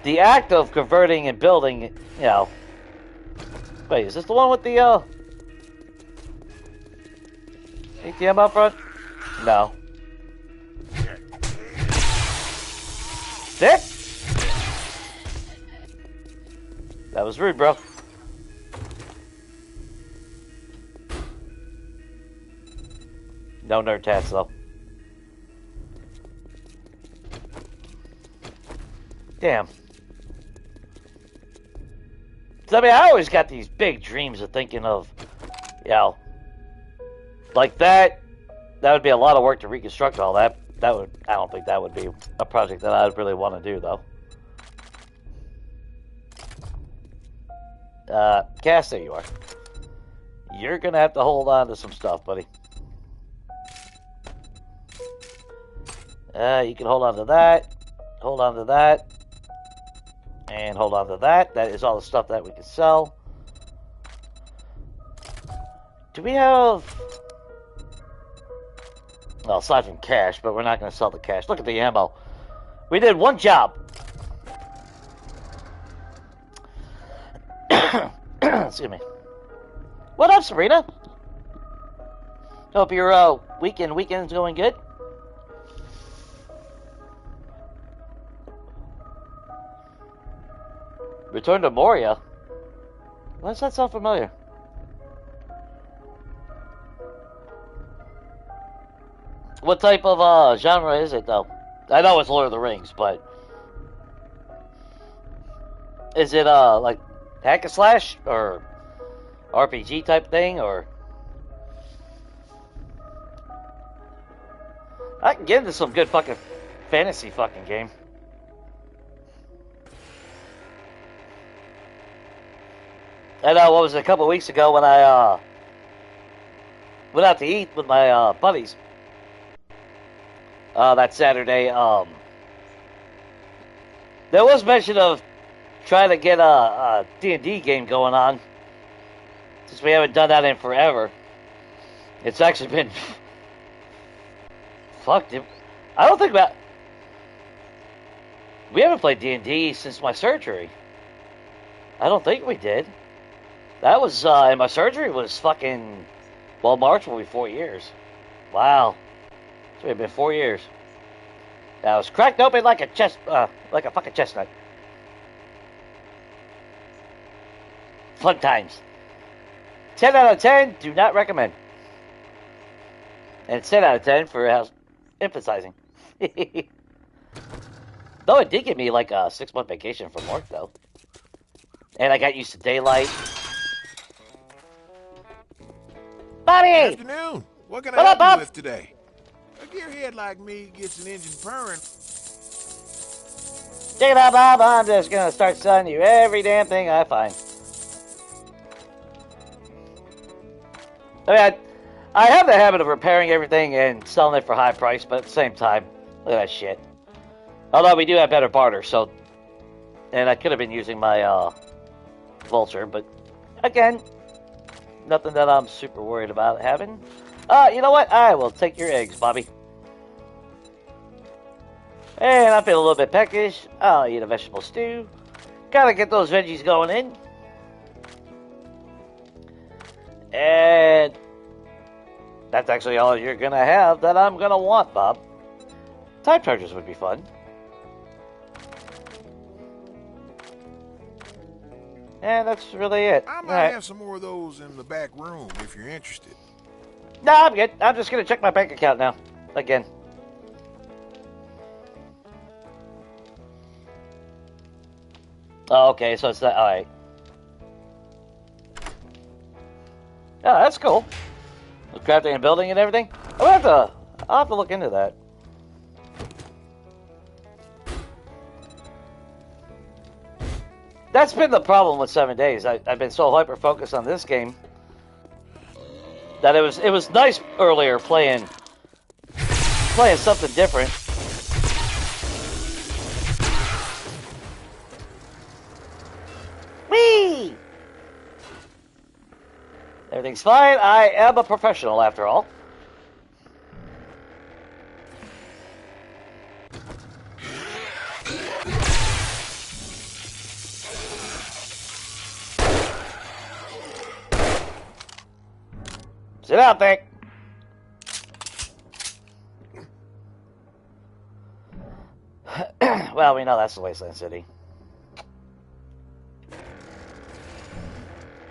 the act of converting and building, you know. Wait, is this the one with the ATM up front? No. Dick? That was rude, bro. No nerd tats, though. Damn. I mean, I always got these big dreams of thinking of, you know, like that. That would be a lot of work to reconstruct all that. I don't think that would be a project that I would really want to do, though. Cass, there you are. You're gonna have to hold on to some stuff, buddy. You can hold on to that. Hold on to that. And hold on to that. That is all the stuff that we can sell. Do we have... Well, aside from cash, but we're not going to sell the cash. Look at the ammo. We did one job. Excuse me. What up, Serena? Hope your weekend's going good. Return to Moria? Why does that sound familiar? What type of genre is it, though? I know it's Lord of the Rings, but... Is it, like, hack and slash? Or RPG type thing? Or... I can get into some good fucking fantasy fucking game. I know, what was it, a couple of weeks ago when I, went out to eat with my, buddies. That Saturday, there was mention of trying to get a D&D game going on, since we haven't done that in forever. It's actually been... Fuck, dude. I don't think about... We haven't played D&D since my surgery. I don't think we did. That was, and my surgery was fucking... Well, March will be 4 years. Wow. So it's been 4 years. I was cracked open like a fucking chestnut. Fun times. 10 out of 10, do not recommend. And 10 out of 10 for emphasizing. Though it did give me like a 6-month vacation from work, though. And I got used to daylight. Bobby! Afternoon. What can I What up, help you Bob? with today? A gearhead like me gets an engine purring. Check it out, Bob. I'm just gonna start selling you every damn thing I find. I mean, I have the habit of repairing everything and selling it for high price, but at the same time, look at that shit. Although we do have better barter, so... And I could have been using my, Vulture, but... Again, nothing that I'm super worried about having. You know what? I will take your eggs, Bobby. And I feel a little bit peckish. I'll eat a vegetable stew. Gotta get those veggies going in. And that's actually all you're gonna have that I'm gonna want, Bob. Time chargers would be fun. And that's really it. I might have some more of those in the back room if you're interested. No, I'm good. I'm just gonna check my bank account now. Again. Oh, okay, so it's that. Alright. Yeah, that's cool. The crafting and building and everything. I'll have to look into that. That's been the problem with 7 Days. I've been so hyper focused on this game that it was nice earlier playing something different. Whee! Everything's fine. I am a professional after all. Sit out there. Well, we know that's the Wasteland City.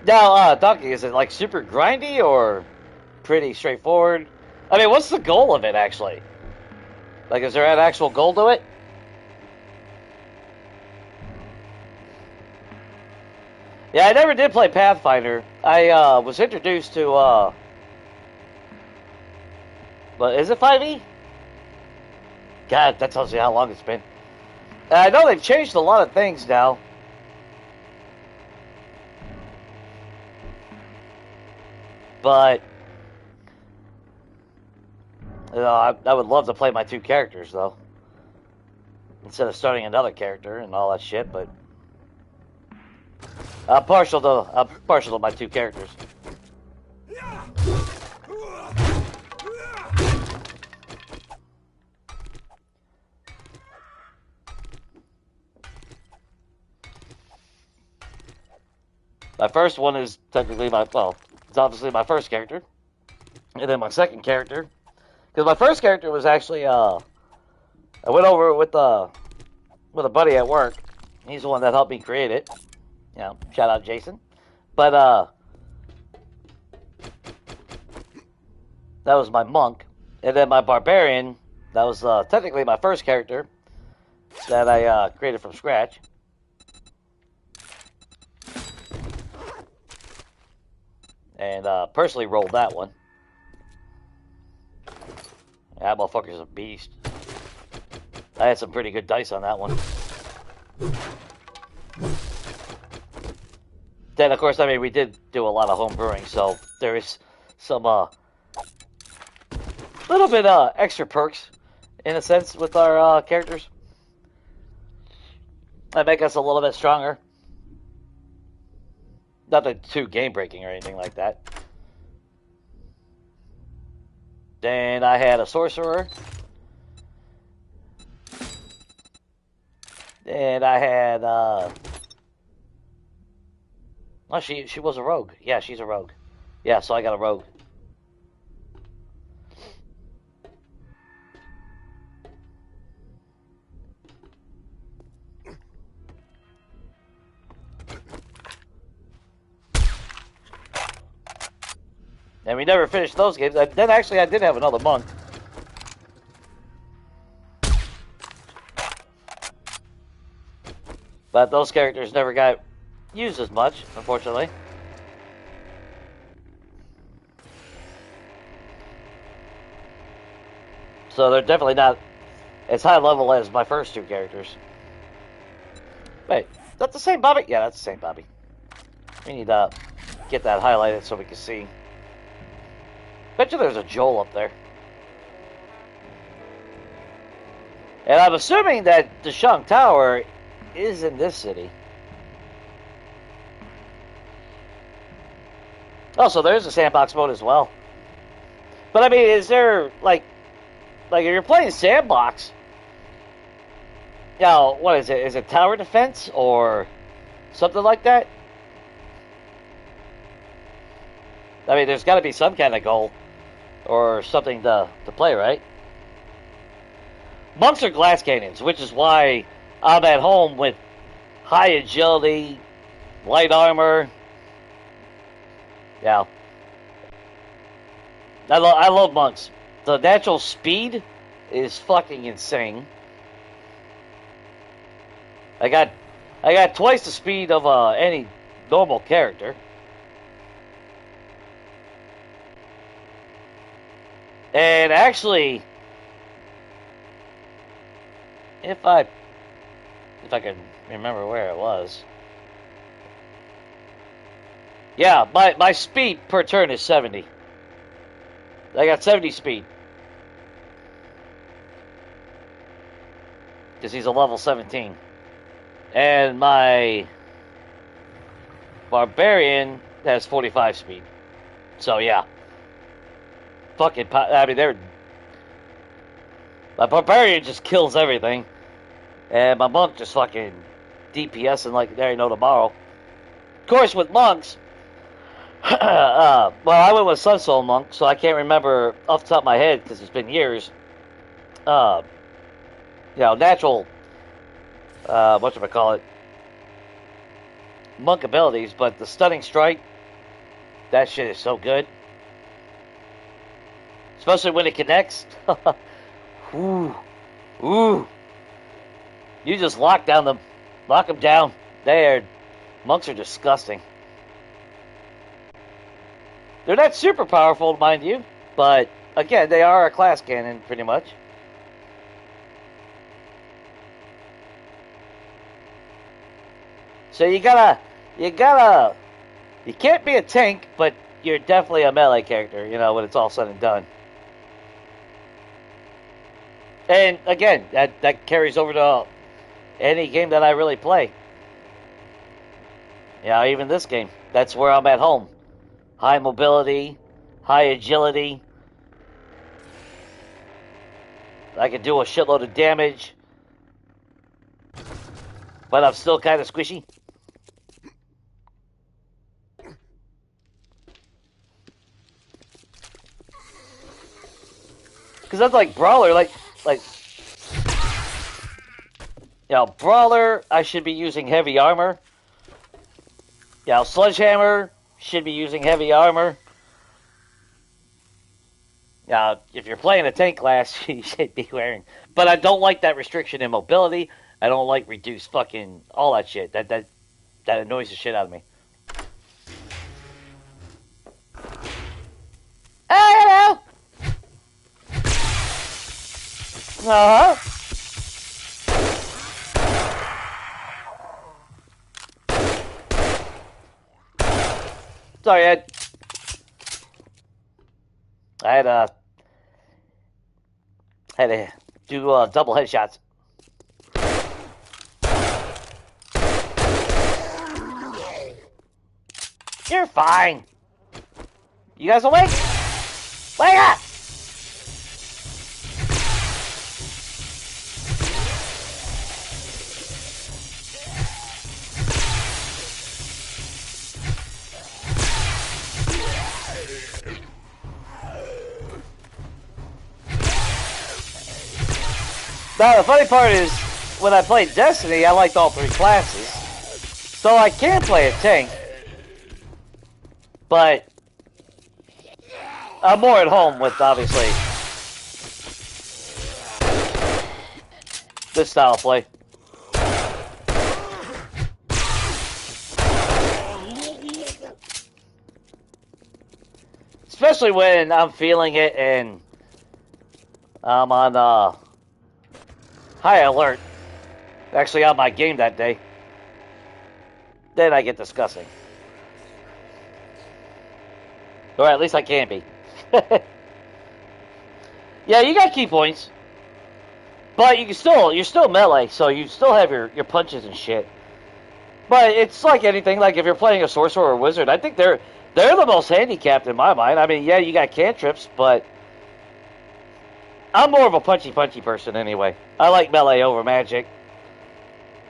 Now, Donkey, is it like super grindy or pretty straightforward? I mean, what's the goal of it actually? Like, is there an actual goal to it? Yeah, I never did play Pathfinder. I was introduced to but is it 5e? God, that tells you how long it's been. I know they've changed a lot of things now. But you know, I would love to play my two characters though, instead of starting another character and all that shit. But I'm partial to my two characters. My first one is technically it's obviously my first character. And then my second character, because my first character was actually, I went over with a buddy at work. He's the one that helped me create it. You know, shout out Jason. But, that was my monk. And then my barbarian, that was, technically my first character that I, created from scratch. And personally rolled that one. That motherfucker's a beast. I had some pretty good dice on that one. Then, of course, I mean, we did do a lot of home brewing, so there is some little bit extra perks, in a sense, with our characters. That make us a little bit stronger. Nothing too game-breaking or anything like that. Then I had a sorcerer. And I had, oh, she was a rogue. Yeah, she's a rogue. Yeah, so I got a rogue. And we never finished those games. Then actually I did have another monk. But those characters never got used as much, unfortunately. So they're definitely not as high level as my first two characters. Wait, is that the same Bobby? Yeah, that's the same Bobby. We need to get that highlighted so we can see. Bet you there's a Joel up there. And I'm assuming that the Shang Tower is in this city. Oh, so there's a sandbox mode as well. But I mean, is there like if you're playing sandbox, now what is it? Is it tower defense or something like that? I mean, there's got to be some kind of goal or something to play, right? Monks are glass cannons, which is why I'm at home with high agility, light armor. Yeah. I love monks. The natural speed is fucking insane. I got twice the speed of any normal character. And actually, if I can remember where it was. Yeah, my speed per turn is 70. I got 70 speed. Because he's a level 17. And my barbarian has 45 speed. So yeah. Fucking, I mean, my barbarian just kills everything. And my monk just fucking DPS and like there ain't no tomorrow. Of course, with monks, well, I went with Sun Soul Monk, so I can't remember off the top of my head because it's been years. Natural, whatchamacallit, monk abilities, but the Stunning Strike, that shit is so good. Especially when it connects. Ooh. Ooh. You just lock them down. Monks are disgusting. They're not super powerful, mind you, but again, they are a class cannon, pretty much. So you can't be a tank, but you're definitely a melee character, when it's all said and done. And again, that carries over to any game that I really play. Yeah, even this game. That's where I'm at home. High mobility, high agility. I can do a shitload of damage. But I'm still kind of squishy. Because that's like Brawler, Brawler, I should be using heavy armor. Sledgehammer should be using heavy armor. If you're playing a tank class, you should be wearing. But I don't like that restriction in mobility. I don't like reduced fucking all that shit. That annoys the shit out of me. Hello. Uh-huh. Sorry, Ed. I had to do double headshots. You're fine. You guys awake? Wake up! Now, the funny part is, when I played Destiny, I liked all three classes. So I can play a tank. But I'm more at home with, obviously, this style of play. Especially when I'm feeling it and I'm on high alert. Actually on my game that day. Then I get discussing. Or at least I can be. Yeah, you got key points. But you're still melee, so you still have your punches and shit. But it's like anything, like if you're playing a sorcerer or a wizard, I think they're the most handicapped in my mind. I mean, yeah, you got cantrips, but I'm more of a punchy person anyway. I like melee over magic.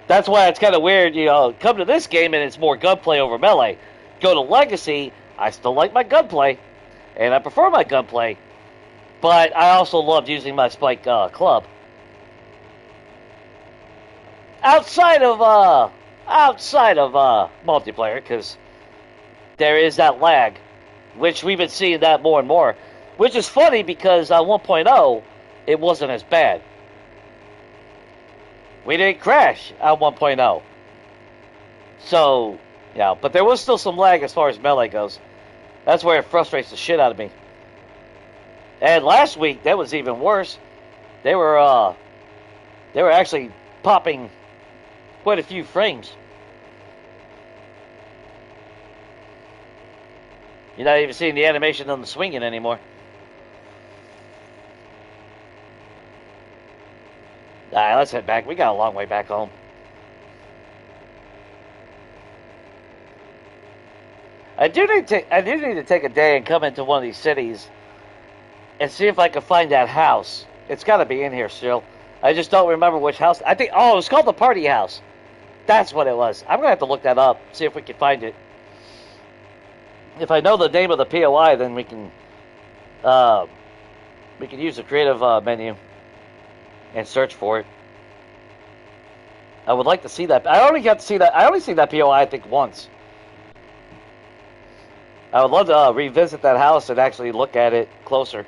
That's why it's kind of weird, you know, come to this game and it's more gunplay over melee. Go to Legacy, I still like my gunplay, and I prefer my gunplay, but I also loved using my spike club. Outside of multiplayer, because there is that lag, which we've been seeing that more and more, which is funny because on 1.0, it wasn't as bad. We didn't crash on 1.0. So, yeah, but there was still some lag as far as melee goes. That's where it frustrates the shit out of me. And last week, that was even worse. They were actually popping quite a few frames. You're not even seeing the animation on the swinging anymore. Alright, let's head back. We got a long way back home. I do need to take a day and come into one of these cities and see if I can find that house. It's got to be in here still. I just don't remember which house. I think, oh, it was called the Party House. That's what it was. I'm going to have to look that up, see if we can find it. If I know the name of the POI, then we can use the creative menu and search for it. I would like to see that. I only got to see that. I only seen that POI, I think, once. I would love to revisit that house and actually look at it closer.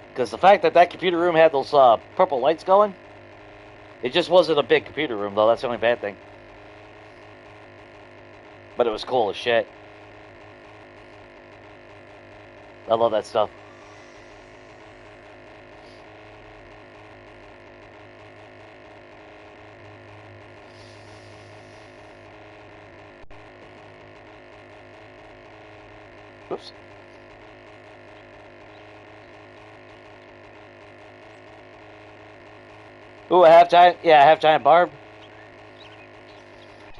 Because the fact that that computer room had those purple lights going, it just wasn't a big computer room, though. That's the only bad thing. But it was cool as shit. I love that stuff. Oops. Ooh, a half-giant? Yeah, a half-giant barb.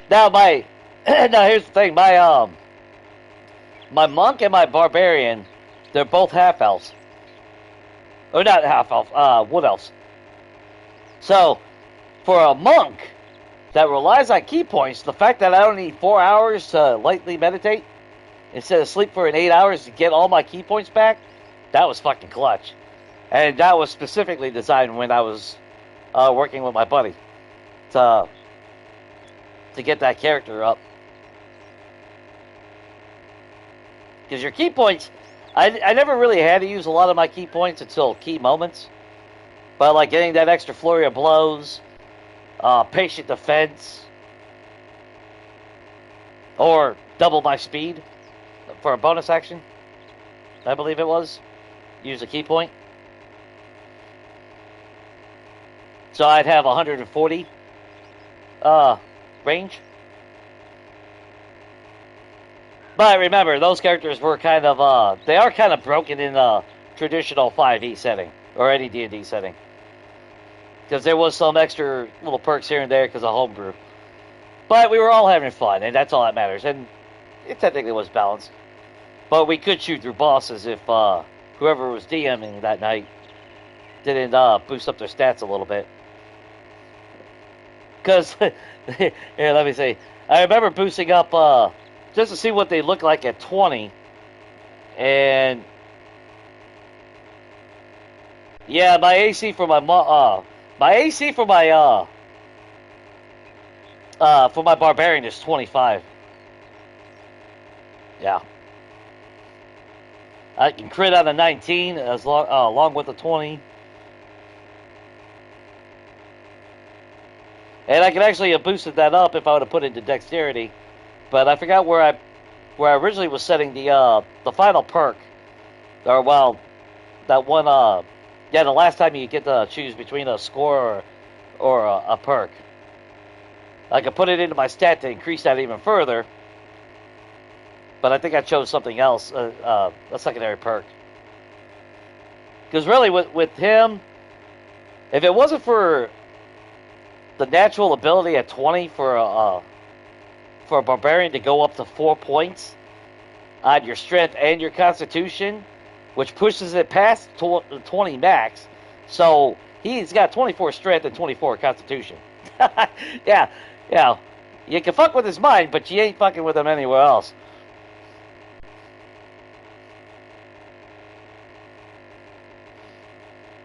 Now, now here's the thing. My monk and my barbarian, they're both half-elves. Or not half-elf, wood elves. So, for a monk that relies on key points, the fact that I don't need 4 hours to lightly meditate, instead of sleep for 8 hours to get all my key points back, that was fucking clutch. And that was specifically designed when I was working with my buddy to get that character up. Because your key points, I never really had to use a lot of my key points until key moments. But like getting that extra flurry of blows, patient defense, or double my speed for a bonus action, I believe it was. Use a key point. So I'd have 140 range. But remember, those characters were kind of, they are kind of broken in a traditional 5e setting, or any D&D setting. Because there was some extra little perks here and there because of homebrew. But we were all having fun, and that's all that matters. And it technically was balanced. But we could shoot through bosses if whoever was DMing that night didn't boost up their stats a little bit. Because, here, let me see. I remember boosting up just to see what they look like at 20. And yeah, my AC for my barbarian is 25. Yeah. I can crit on a 19 as long, along with a 20. And I can actually have boosted that up if I would have put it into dexterity. But I forgot where I originally was setting the final perk. Or, well, that one, yeah, the last time you get to choose between a score or a perk. I could put it into my stat to increase that even further. But I think I chose something else, a secondary perk. Because really, with him, if it wasn't for the natural ability at 20 for a barbarian to go up to 4 points on your strength and your constitution, which pushes it past 20 max, so he's got 24 strength and 24 constitution. Yeah, yeah. You can fuck with his mind, but you ain't fucking with him anywhere else.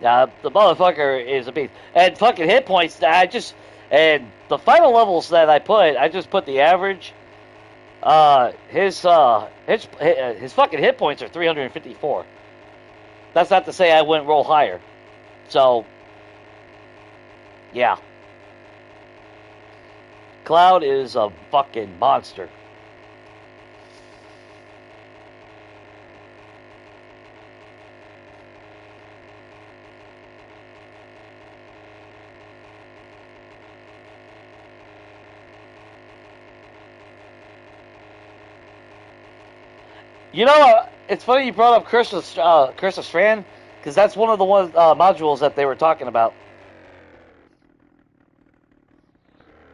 The motherfucker is a beast. And fucking hit points, and the final levels that I just put the average. His fucking hit points are 354. That's not to say I wouldn't roll higher. So, yeah. Cloud is a fucking monster. You know, it's funny you brought up Curse of Strand, because that's one of the modules that they were talking about.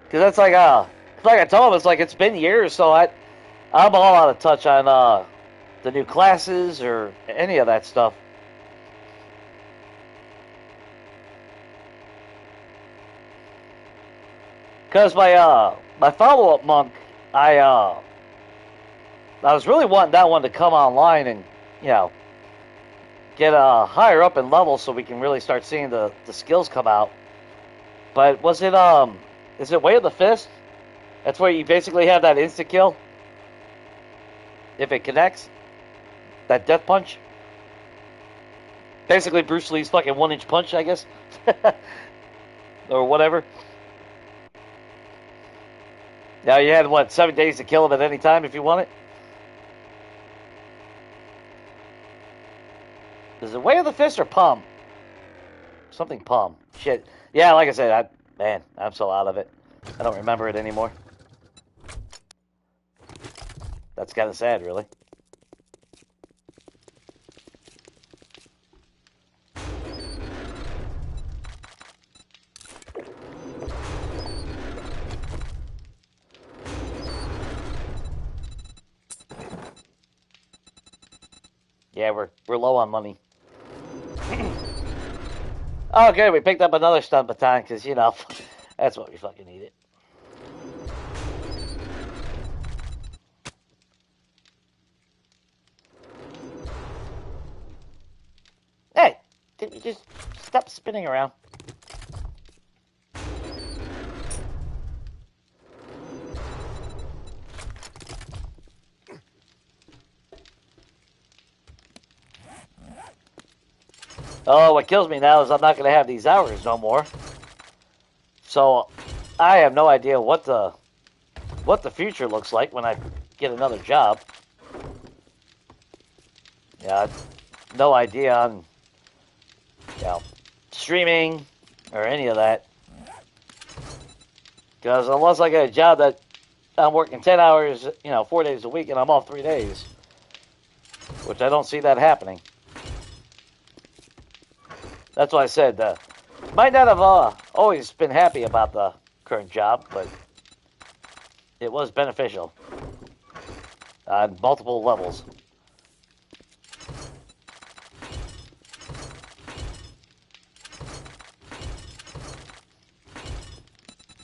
Because that's like I told him, it's like it's been years, so I'm all out of touch on the new classes or any of that stuff. Because my follow-up monk, I was really wanting that one to come online and, you know, get higher up in level so we can really start seeing the skills come out. But was it, is it Way of the Fist? That's where you basically have that insta-kill? If it connects? That death punch? Basically Bruce Lee's fucking 1-inch punch, I guess? Or whatever. Now you had, 7 days to kill him at any time if you want it? Is it Way of the Fist or Palm? Something Palm. Shit. Yeah, like I said, I'm so out of it. I don't remember it anymore. That's kind of sad, really. Yeah, we're low on money. Oh, good. We picked up another stun baton because, you know, that's what we fucking needed. Hey, did you just stop spinning around? Oh, what kills me now is I'm not going to have these hours no more. So I have no idea what the future looks like when I get another job. Yeah, no idea on, you know, streaming or any of that. Because unless I get a job that I'm working 10 hours, 4 days a week, and I'm off 3 days, which I don't see that happening. That's why I said, might not have always been happy about the current job, but it was beneficial on multiple levels.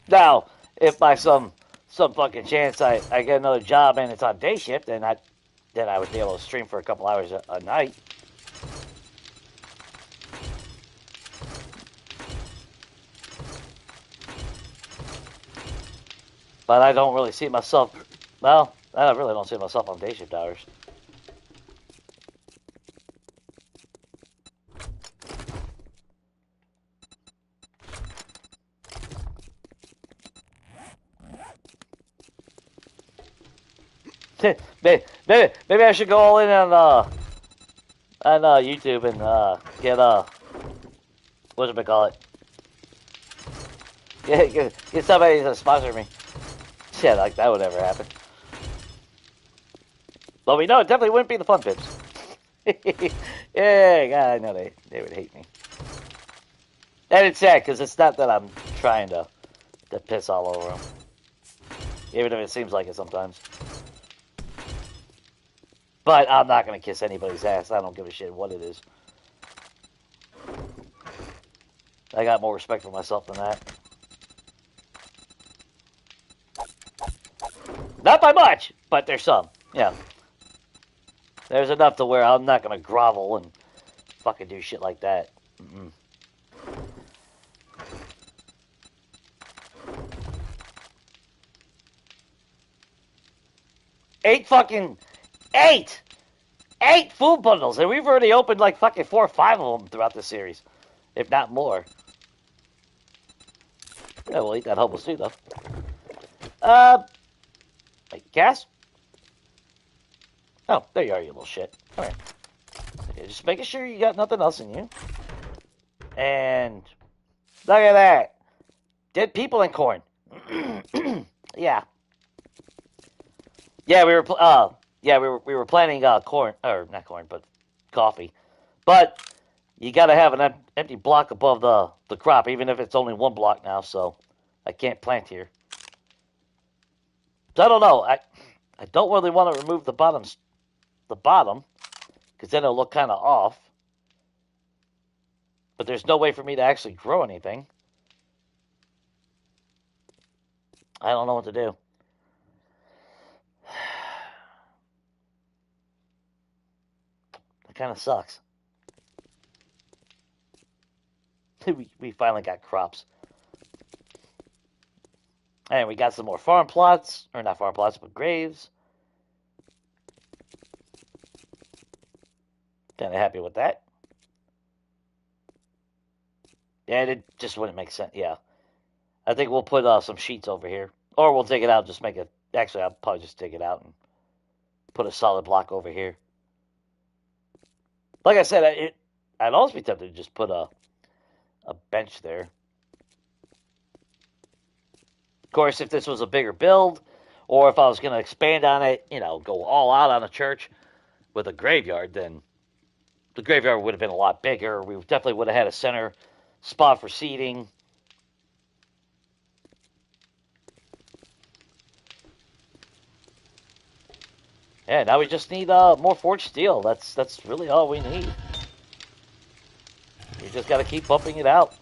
Now, if by some fucking chance I get another job and it's on day shift, then I would be able to stream for a couple hours a night. But I don't really see myself, well, I really don't see myself on day shift hours. maybe I should go all in on YouTube and get whatchamacallit. Get somebody to sponsor me. Yeah, like that would ever happen. But we know it definitely wouldn't be the Fun Pips. Yeah, God, I know they would hate me. And it's sad because it's not that I'm trying to piss all over them, even if it seems like it sometimes. But I'm not gonna kiss anybody's ass. I don't give a shit what it is. I got more respect for myself than that. Not by much, but there's some. Yeah. There's enough to where I'm not gonna grovel and fucking do shit like that. Mm-mm. Eight food bundles, and we've already opened like fucking 4 or 5 of them throughout the series, if not more. Yeah, we'll eat that humble stew though. Wait, gas? Oh, there you are, you little shit. All right. Okay, just making sure you got nothing else in you. And look at that, dead people and corn. Yeah. Yeah, we were planning corn, or not corn, but coffee. But you got to have an empty block above the crop, even if it's only 1 block now. So I can't plant here. So I don't know. I don't really want to remove the bottom, because then it'll look kind of off. But there's no way for me to actually grow anything. I don't know what to do. It kind of sucks. We finally got crops. And we got some more farm plots. Or not farm plots, but graves. Kind of happy with that. Yeah, it just wouldn't make sense. Yeah. I think we'll put some sheets over here. Or we'll take it out and just make it... Actually, I'll probably just take it out and put a solid block over here. Like I said, I'd almost be tempted to just put a bench there. Of course, if this was a bigger build, or if I was going to expand on it, go all out on a church with a graveyard, then the graveyard would have been a lot bigger. We definitely would have had a center spot for seating. Yeah, now we just need more forged steel. That's really all we need. We just got to keep bumping it out.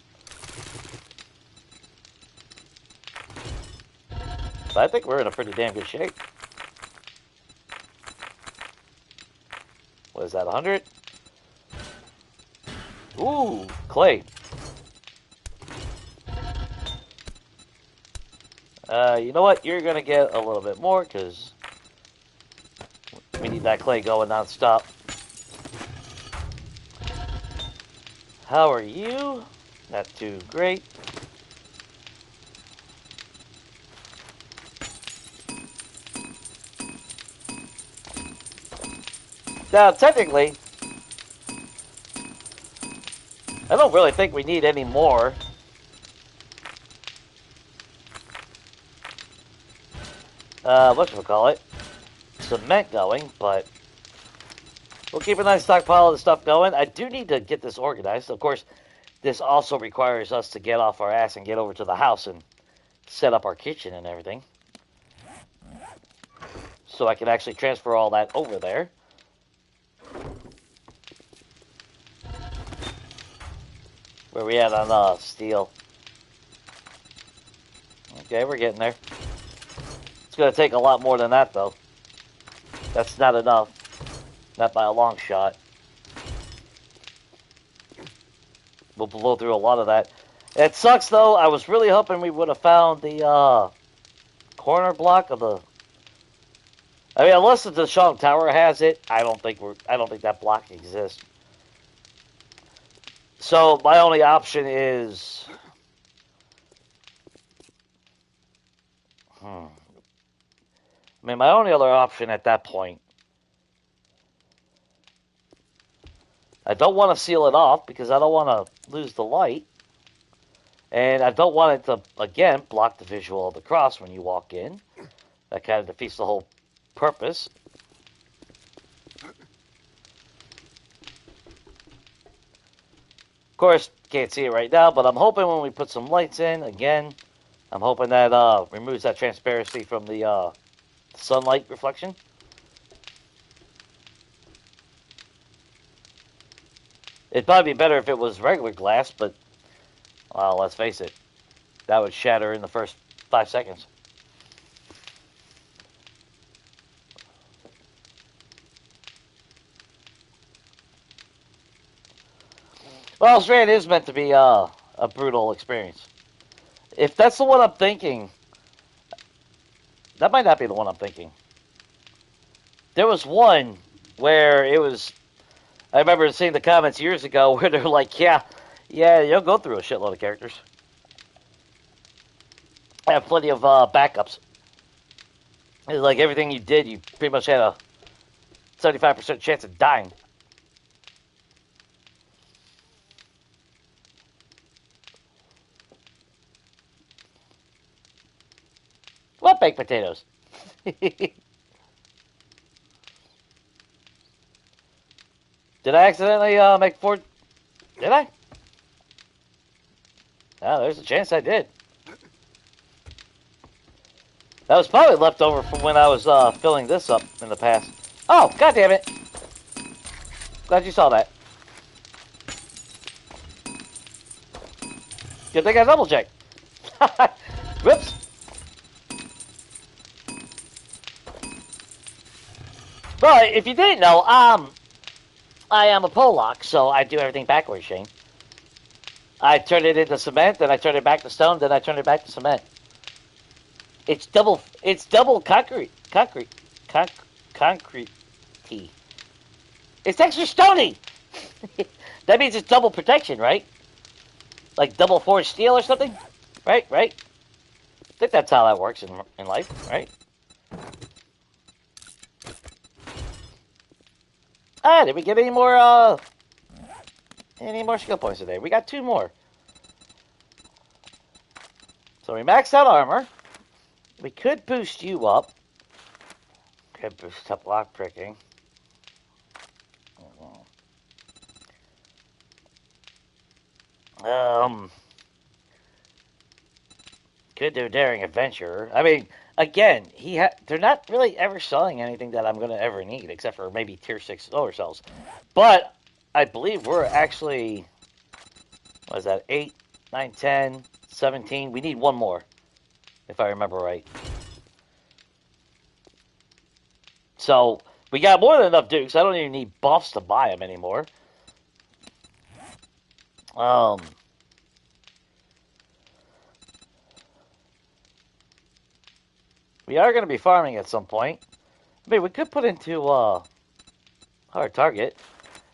But I think we're in a pretty damn good shape. What is that, 100? Ooh, clay. You know what? You're going to get a little bit more because we need that clay going non-stop. How are you? Not too great. Now, technically, I don't really think we need any more. Whatchamacallit? Cement going, but we'll keep a nice stockpile of the stuff going. I do need to get this organized. Of course, this also requires us to get off our ass and get over to the house and set up our kitchen and everything. So I can actually transfer all that over there. Where we at on steel? Okay, we're getting there. It's going to take a lot more than that, though. That's not enough. Not by a long shot. We'll blow through a lot of that. It sucks, though. I was really hoping we would have found the corner block of the... I mean, unless the Shong Tower has it, I don't think that block exists. So my only option is, I mean, my only other option at that point, I don't want to seal it off because I don't want to lose the light. And I don't want it to, again, block the visual of the cross when you walk in. That kind of defeats the whole purpose. Of course, can't see it right now, but I'm hoping when we put some lights in, again, I'm hoping that removes that transparency from the sunlight reflection. It'd probably be better if it was regular glass, but, well, let's face it, that would shatter in the first 5 seconds. Well, Strand is meant to be a brutal experience. If that's the one I'm thinking, that might not be the one I'm thinking. There was one where it was, I remember seeing the comments years ago where they're like, yeah, you'll go through a shitload of characters. I have plenty of backups. It's like everything you did, you pretty much had a 75% chance of dying. What baked potatoes? Did I accidentally make 4? Did I? Oh, there's a chance I did. That was probably left over from when I was filling this up in the past. Oh, god damn it. Glad you saw that. Good thing I double checked. Whoops. Well, if you didn't know, I am a Pollock, so I do everything backwards, Shane. I turn it into cement, then I turn it back to stone, then I turn it back to cement. It's double concrete. Concrete-y. It's extra stony! That means it's double protection, right? Like double forged steel or something? Right? I think that's how that works in life, right? Ah, did we get any more skill points today? We got 2 more. So we maxed out armor. We could boost you up. Could boost up lock pricking. Could do daring adventurer. I mean, again, they're not really ever selling anything that I'm going to ever need, except for maybe tier 6 solar cells. But I believe we're actually, what is that, 8, 9, 10, 17. We need 1 more, if I remember right. So we got more than enough dukes. I don't even need buffs to buy them anymore. We are going to be farming at some point. I mean, we could put into hard target.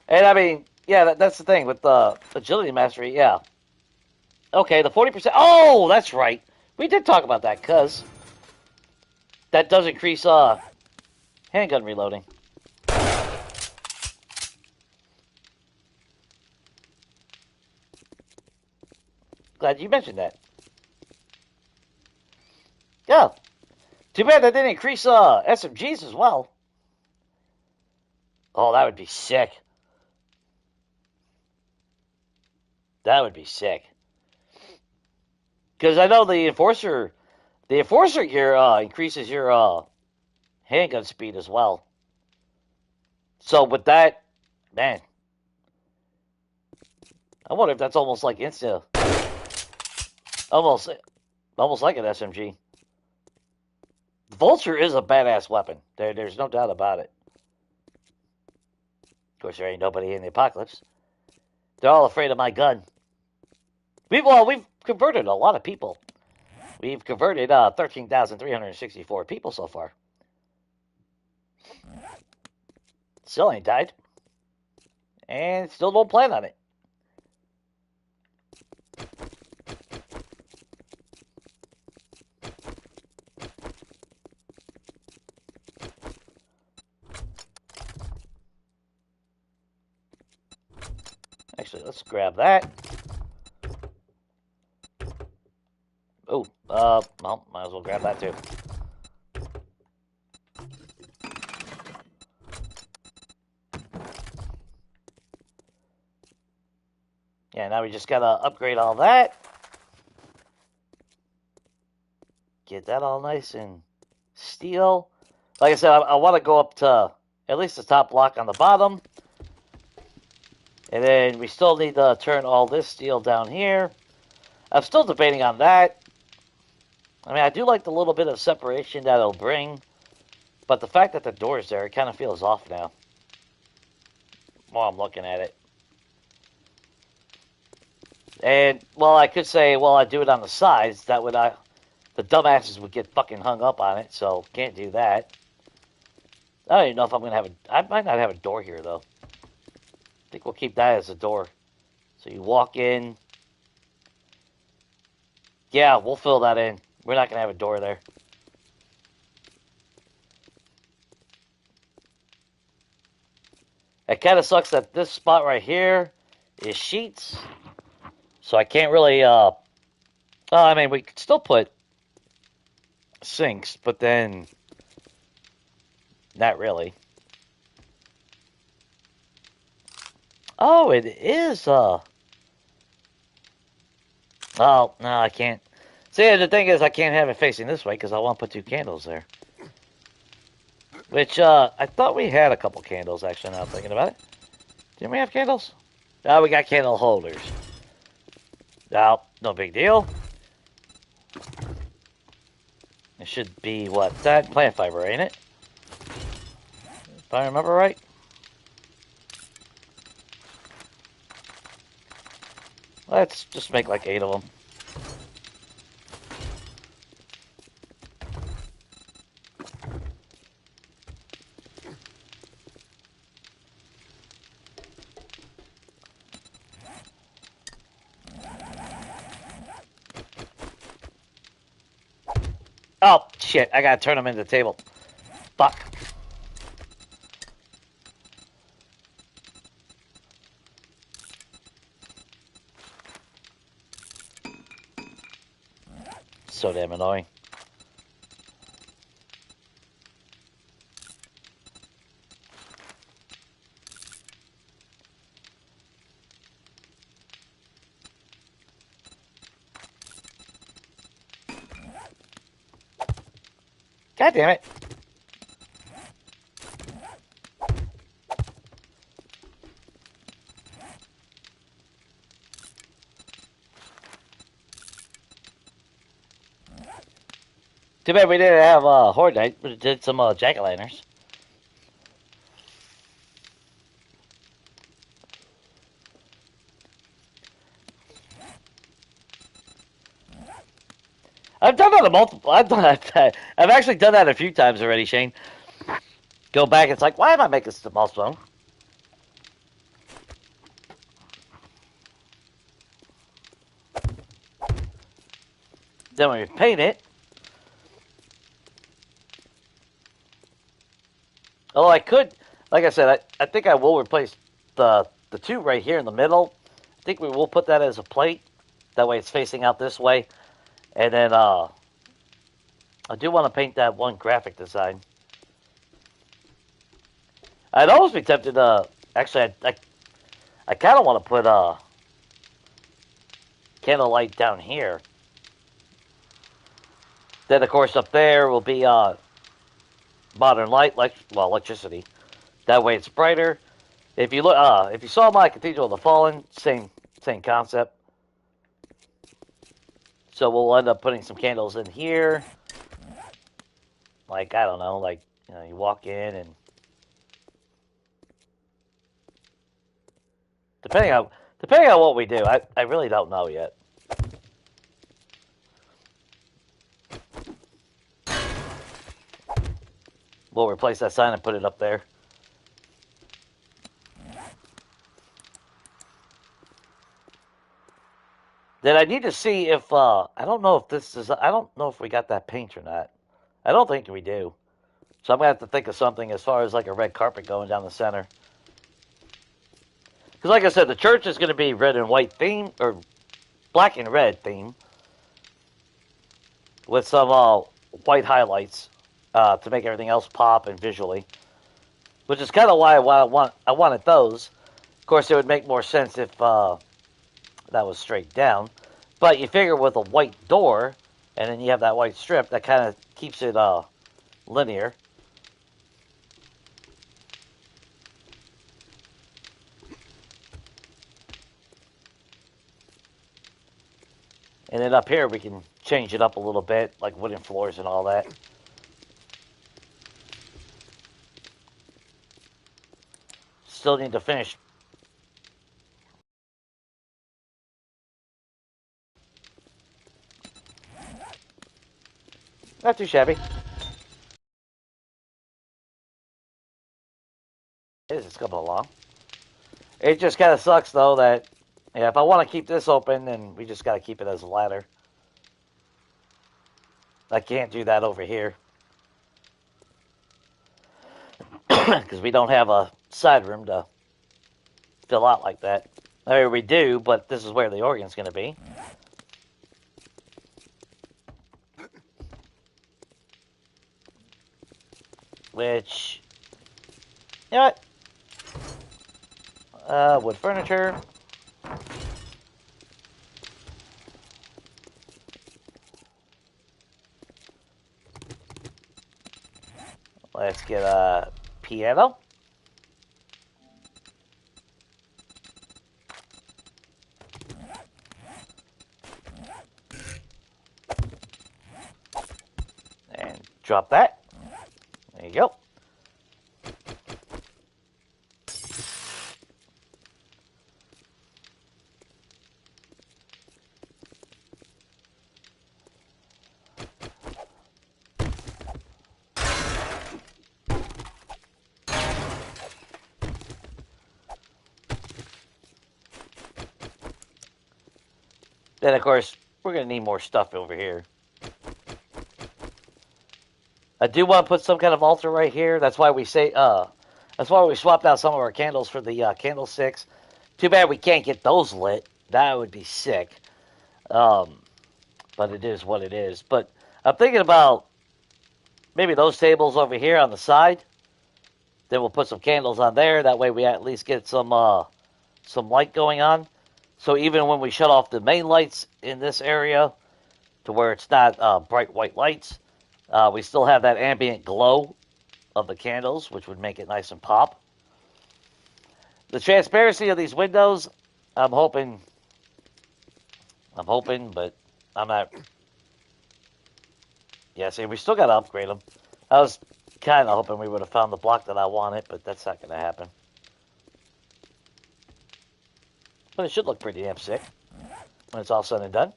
And I mean, yeah, that's the thing with the agility mastery, yeah. Okay, the 40%. Oh, that's right. We did talk about that, because that does increase handgun reloading. Glad you mentioned that. Yeah. Too bad that didn't increase SMGs as well. Oh, that would be sick. That would be sick. Because I know the Enforcer gear increases your handgun speed as well. So with that, man, I wonder if that's almost like almost like an SMG. The Vulture is a badass weapon. There's no doubt about it. Of course, there ain't nobody in the apocalypse. They're all afraid of my gun. We've converted a lot of people. We've converted 13,364 people so far. Still ain't died. And still don't plan on it. Actually, let's grab that. Oh, well, might as well grab that too. Yeah, now we just gotta upgrade all that. Get that all nice and steel. Like I said, I want to go up to at least the top block on the bottom. And then we still need to turn all this steel down here. I'm still debating on that. I mean, I do like the little bit of separation that it'll bring. But the fact that the door's there, it kind of feels off now. While I'm looking at it. And, well, I could say, well, I do it on the sides. That would, the dumbasses would get fucking hung up on it. So, can't do that. I don't even know if I'm going to have I might not have a door here, though. I think we'll keep that as a door. So you walk in. Yeah, we'll fill that in. We're not going to have a door there. It kind of sucks that this spot right here is sheets. So I can't really, I mean, we could still put sinks, but then not really. Oh, it is, oh, no, I can't. See, the thing is, I can't have it facing this way because I want to put 2 candles there. Which, I thought we had a couple candles, actually, now I'm thinking about it. Didn't we have candles? No, we got candle holders. No big deal. It should be, what, that plant fiber, ain't it? If I remember right. Let's just make like 8 of them. Oh, shit, I gotta turn them into the table. Fuck. So damn annoying. God damn it. Too bad we didn't have Horde Night, but it did some jack-o'-lanterns. I've done that a multiple. I've actually done that a few times already, Shane. Go back, it's like, why am I making this multiple? Then when we paint it, oh, I could, like I said, I think I will replace the 2 right here in the middle. I think we will put that as a plate. That way it's facing out this way. And then I do want to paint that 1 graphic design. I'd almost be tempted to, actually, I kind of want to put candlelight down here. Then, of course, up there will be modern light, like, well, electricity. That way it's brighter. If you look, if you saw my Cathedral of the Fallen, same concept. So we'll end up putting some candles in here. Like, I don't know, like, you know, you walk in and depending on what we do, I really don't know yet. We'll replace that sign and put it up there. Then I need to see if, I don't know if this is, I don't know if we got that paint or not. I don't think we do. So I'm going to have to think of something as far as like a red carpet going down the center. Because like I said, the church is going to be red and white theme, or black and red theme, with some white highlights to make everything else pop and visually. Which is kind of why I wanted those. Of course, it would make more sense if that was straight down. But you figure with a white door, and then you have that white strip, that kind of keeps it linear. And then up here, we can change it up a little bit, like wooden floors and all that. Still need to finish. Not too shabby. It's coming along. It just kind of sucks, though, that yeah, if I want to keep this open, then we just got to keep it as a ladder. I can't do that over here. Because we don't have a side room to fill out like that. I mean, we do, but this is where the organ's going to be. Which, you know what? Wood furniture. Let's get a piano. And drop that. There you go. Then, of course, we're going to need more stuff over here. I do want to put some kind of altar right here. That's why we say, that's why we swapped out some of our candles for the candlesticks. Too bad we can't get those lit. That would be sick. But it is what it is. But I'm thinking about maybe those tables over here on the side. Then we'll put some candles on there. That way we at least get some light going on. So even when we shut off the main lights in this area to where it's not bright white lights, we still have that ambient glow of the candles, which would make it nice and pop. The transparency of these windows, I'm hoping, but I'm not. Yeah, see, we still got to upgrade them. I was kind of hoping we would have found the block that I wanted, but that's not going to happen. But it should look pretty damn sick when it's all said and done.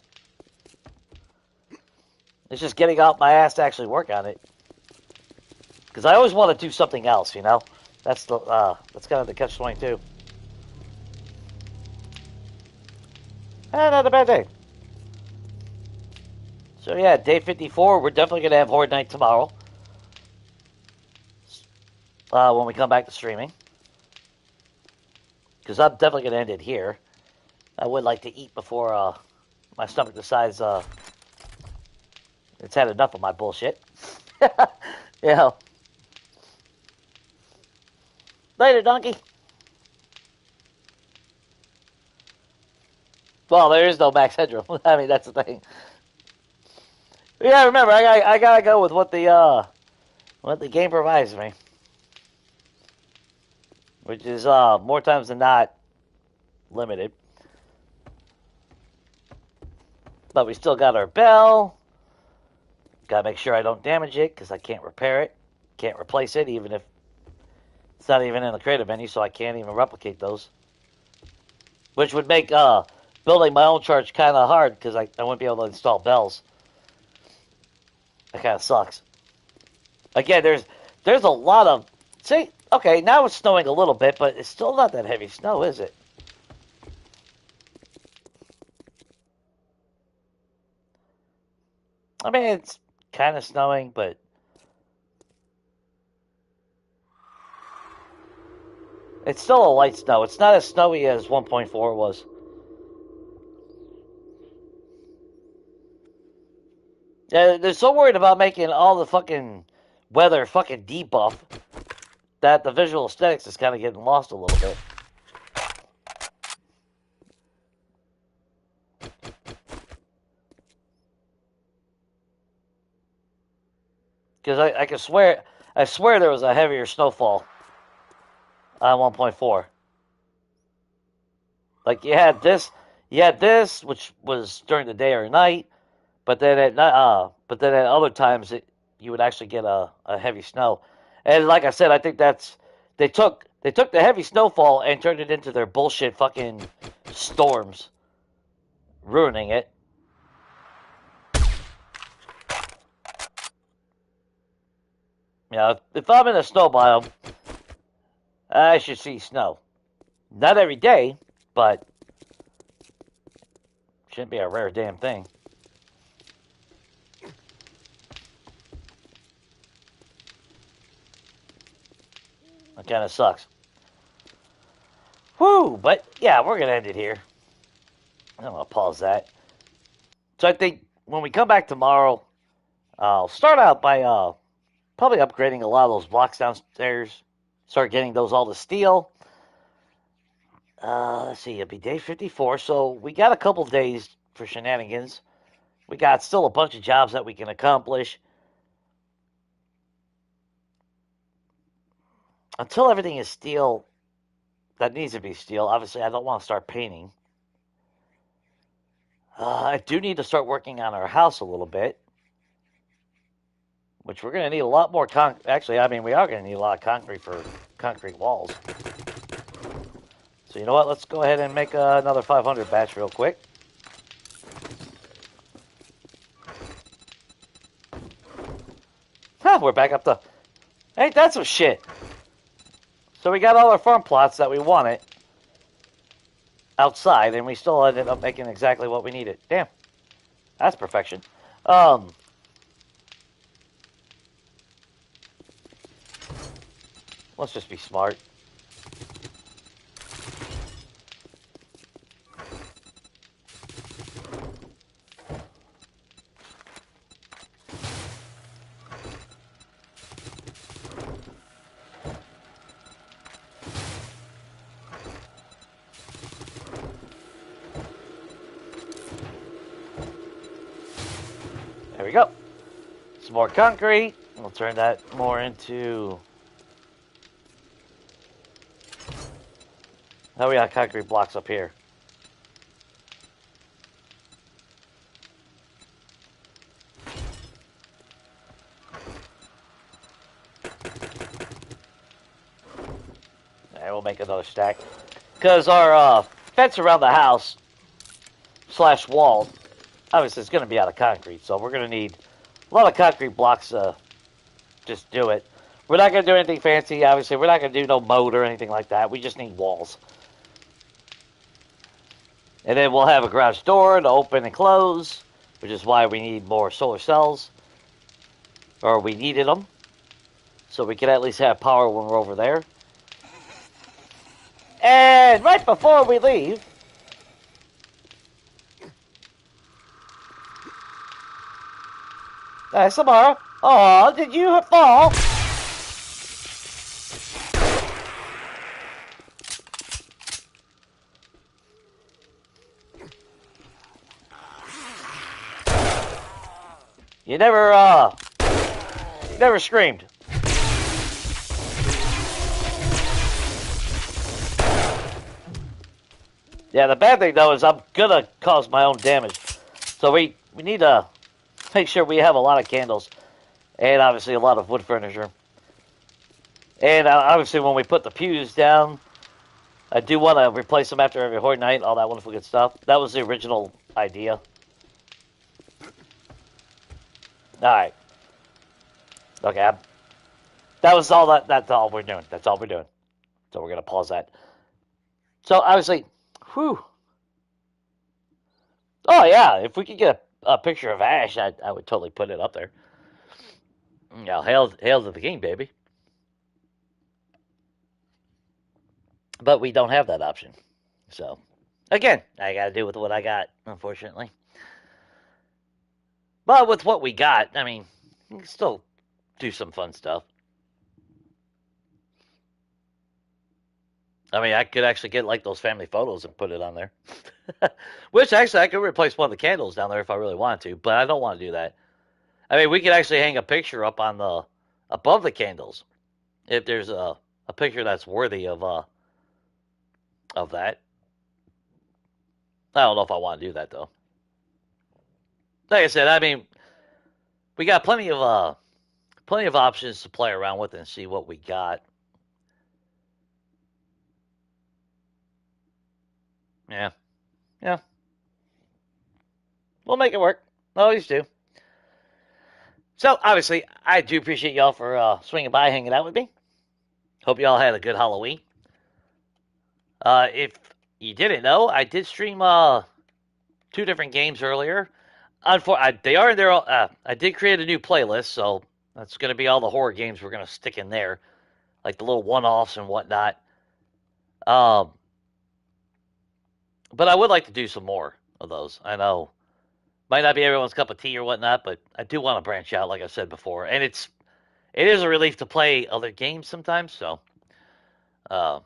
It's just getting out my ass to actually work on it. Because I always want to do something else, you know? That's kind of the catch-22. Not a bad day. So yeah, day 54, we're definitely going to have Horde Night tomorrow. When we come back to streaming. Because I'm definitely going to end it here. I would like to eat before my stomach decides it's had enough of my bullshit. You know. Later, donkey. Well, there is no max headroom. I mean, that's the thing. Yeah, remember, I gotta go with what the game provides me, which is more times than not limited. But we still got our bell. Gotta make sure I don't damage it because I can't repair it, can't replace it, even if it's not even in the creative menu, so I can't even replicate those. Which would make building my own church kind of hard because I wouldn't be able to install bells. That kind of sucks. Again, there's a lot of... See, okay, now it's snowing a little bit, but it's still not that heavy snow, is it? I mean, it's kind of snowing, but... It's still a light snow. It's not as snowy as 1.4 was. They're so worried about making all the fucking weather fucking debuff that the visual aesthetics is kind of getting lost a little bit. Because I swear there was a heavier snowfall on 1.4. Like you had this, which was during the day or night, but then at other times you would actually get a heavy snow. And like I said, I think they took the heavy snowfall and turned it into their bullshit fucking storms, ruining it. If I'm in a snow biome, I should see snow. Not every day, but shouldn't be a rare damn thing. That kind of sucks. Whew, but yeah, we're going to end it here. I'm going to pause that. So I think when we come back tomorrow, I'll start out by probably upgrading a lot of those blocks downstairs. Start getting those all to steel. Let's see, it'll be day 54, so we got a couple days for shenanigans. We got still a bunch of jobs that we can accomplish. Until everything is steel, that needs to be steel. Obviously, I don't want to start painting. I do need to start working on our house a little bit, which we're going to need a lot more concrete. Actually, I mean, we are going to need a lot of concrete for concrete walls. So you know what? Let's go ahead and make another 500 batch real quick. We're back up to... Ain't that some shit? So we got all our farm plots that we wanted outside, and we still ended up making exactly what we needed. Damn. That's perfection. Let's just be smart. There we go. Some more concrete. We'll turn that more into... Now we got concrete blocks up here. And we'll make another stack. Because our fence around the house / wall, obviously it's going to be out of concrete. So we're going to need a lot of concrete blocks to just do it. We're not going to do anything fancy, obviously. We're not going to do no moat or anything like that. We just need walls. And then we'll have a garage door to open and close, which is why we need more solar cells. Or we needed them. So we can at least have power when we're over there. And right before we leave... Hey, Samara. Oh, did you fall? You never screamed. Yeah, the bad thing though is I'm gonna cause my own damage. So we need to make sure we have a lot of candles. And obviously a lot of wood furniture. And obviously when we put the pews down, I do want to replace them after every horde night, all that wonderful good stuff. That was the original idea. Alright. Okay, that's all we're doing. That's all we're doing. So we're going to pause that. So obviously, whew. Oh yeah, if we could get a picture of Ash, I would totally put it up there. Yeah, hail to the king, baby. But we don't have that option. So, again, I got to do with what I got, unfortunately. But with what we got, I mean, you can still do some fun stuff. I mean, I could actually get like those family photos and put it on there. Which actually, I could replace one of the candles down there if I really wanted to, but I don't want to do that. I mean, we could actually hang a picture up on the above the candles if there's a picture that's worthy of that. I don't know if I want to do that though. Like I said, I mean, we got plenty of options to play around with and see what we got. Yeah, yeah, we'll make it work. Always do. So obviously, I do appreciate y'all for swinging by, hanging out with me. Hope y'all had a good Halloween. If you didn't know, I did stream two different games earlier. They are in there. I did create a new playlist, so that's going to be all the horror games we're going to stick in there, like the little one-offs and whatnot. Um, but I would like to do some more of those. I know might not be everyone's cup of tea or whatnot, but I do want to branch out, like I said before, and it is a relief to play other games sometimes. So, uh,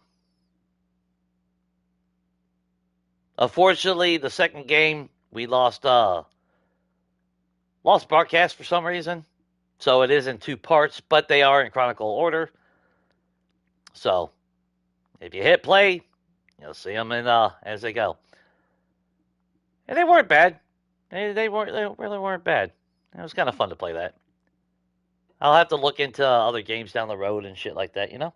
unfortunately, the second game we lost broadcast for some reason, so it is in two parts, but they are in chronicle order. So, if you hit play, you'll see them in as they go, and they weren't bad. They weren't. They really weren't bad. It was kind of fun to play that. I'll have to look into other games down the road and shit like that, you know.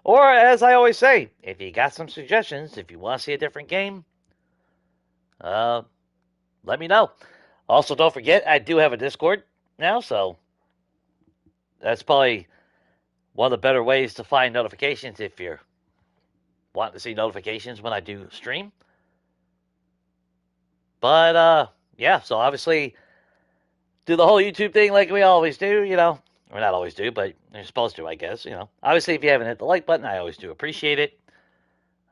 Or as I always say, if you got some suggestions, if you want to see a different game, uh, let me know. Also, don't forget I do have a Discord now, so that's probably one of the better ways to find notifications if you're wanting to see notifications when I do stream. But yeah, so obviously do the whole YouTube thing like we always do, you know. Or not always do, but you're supposed to, I guess, you know. Obviously, if you haven't hit the like button, I always do appreciate it.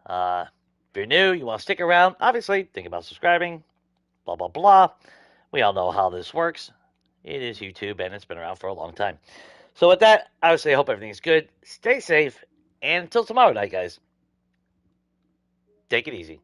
If you're new, you want to stick around, obviously, think about subscribing, blah, blah, blah. We all know how this works. It is YouTube, and it's been around for a long time. So with that, obviously, I hope everything's good. Stay safe, and until tomorrow night, guys, take it easy.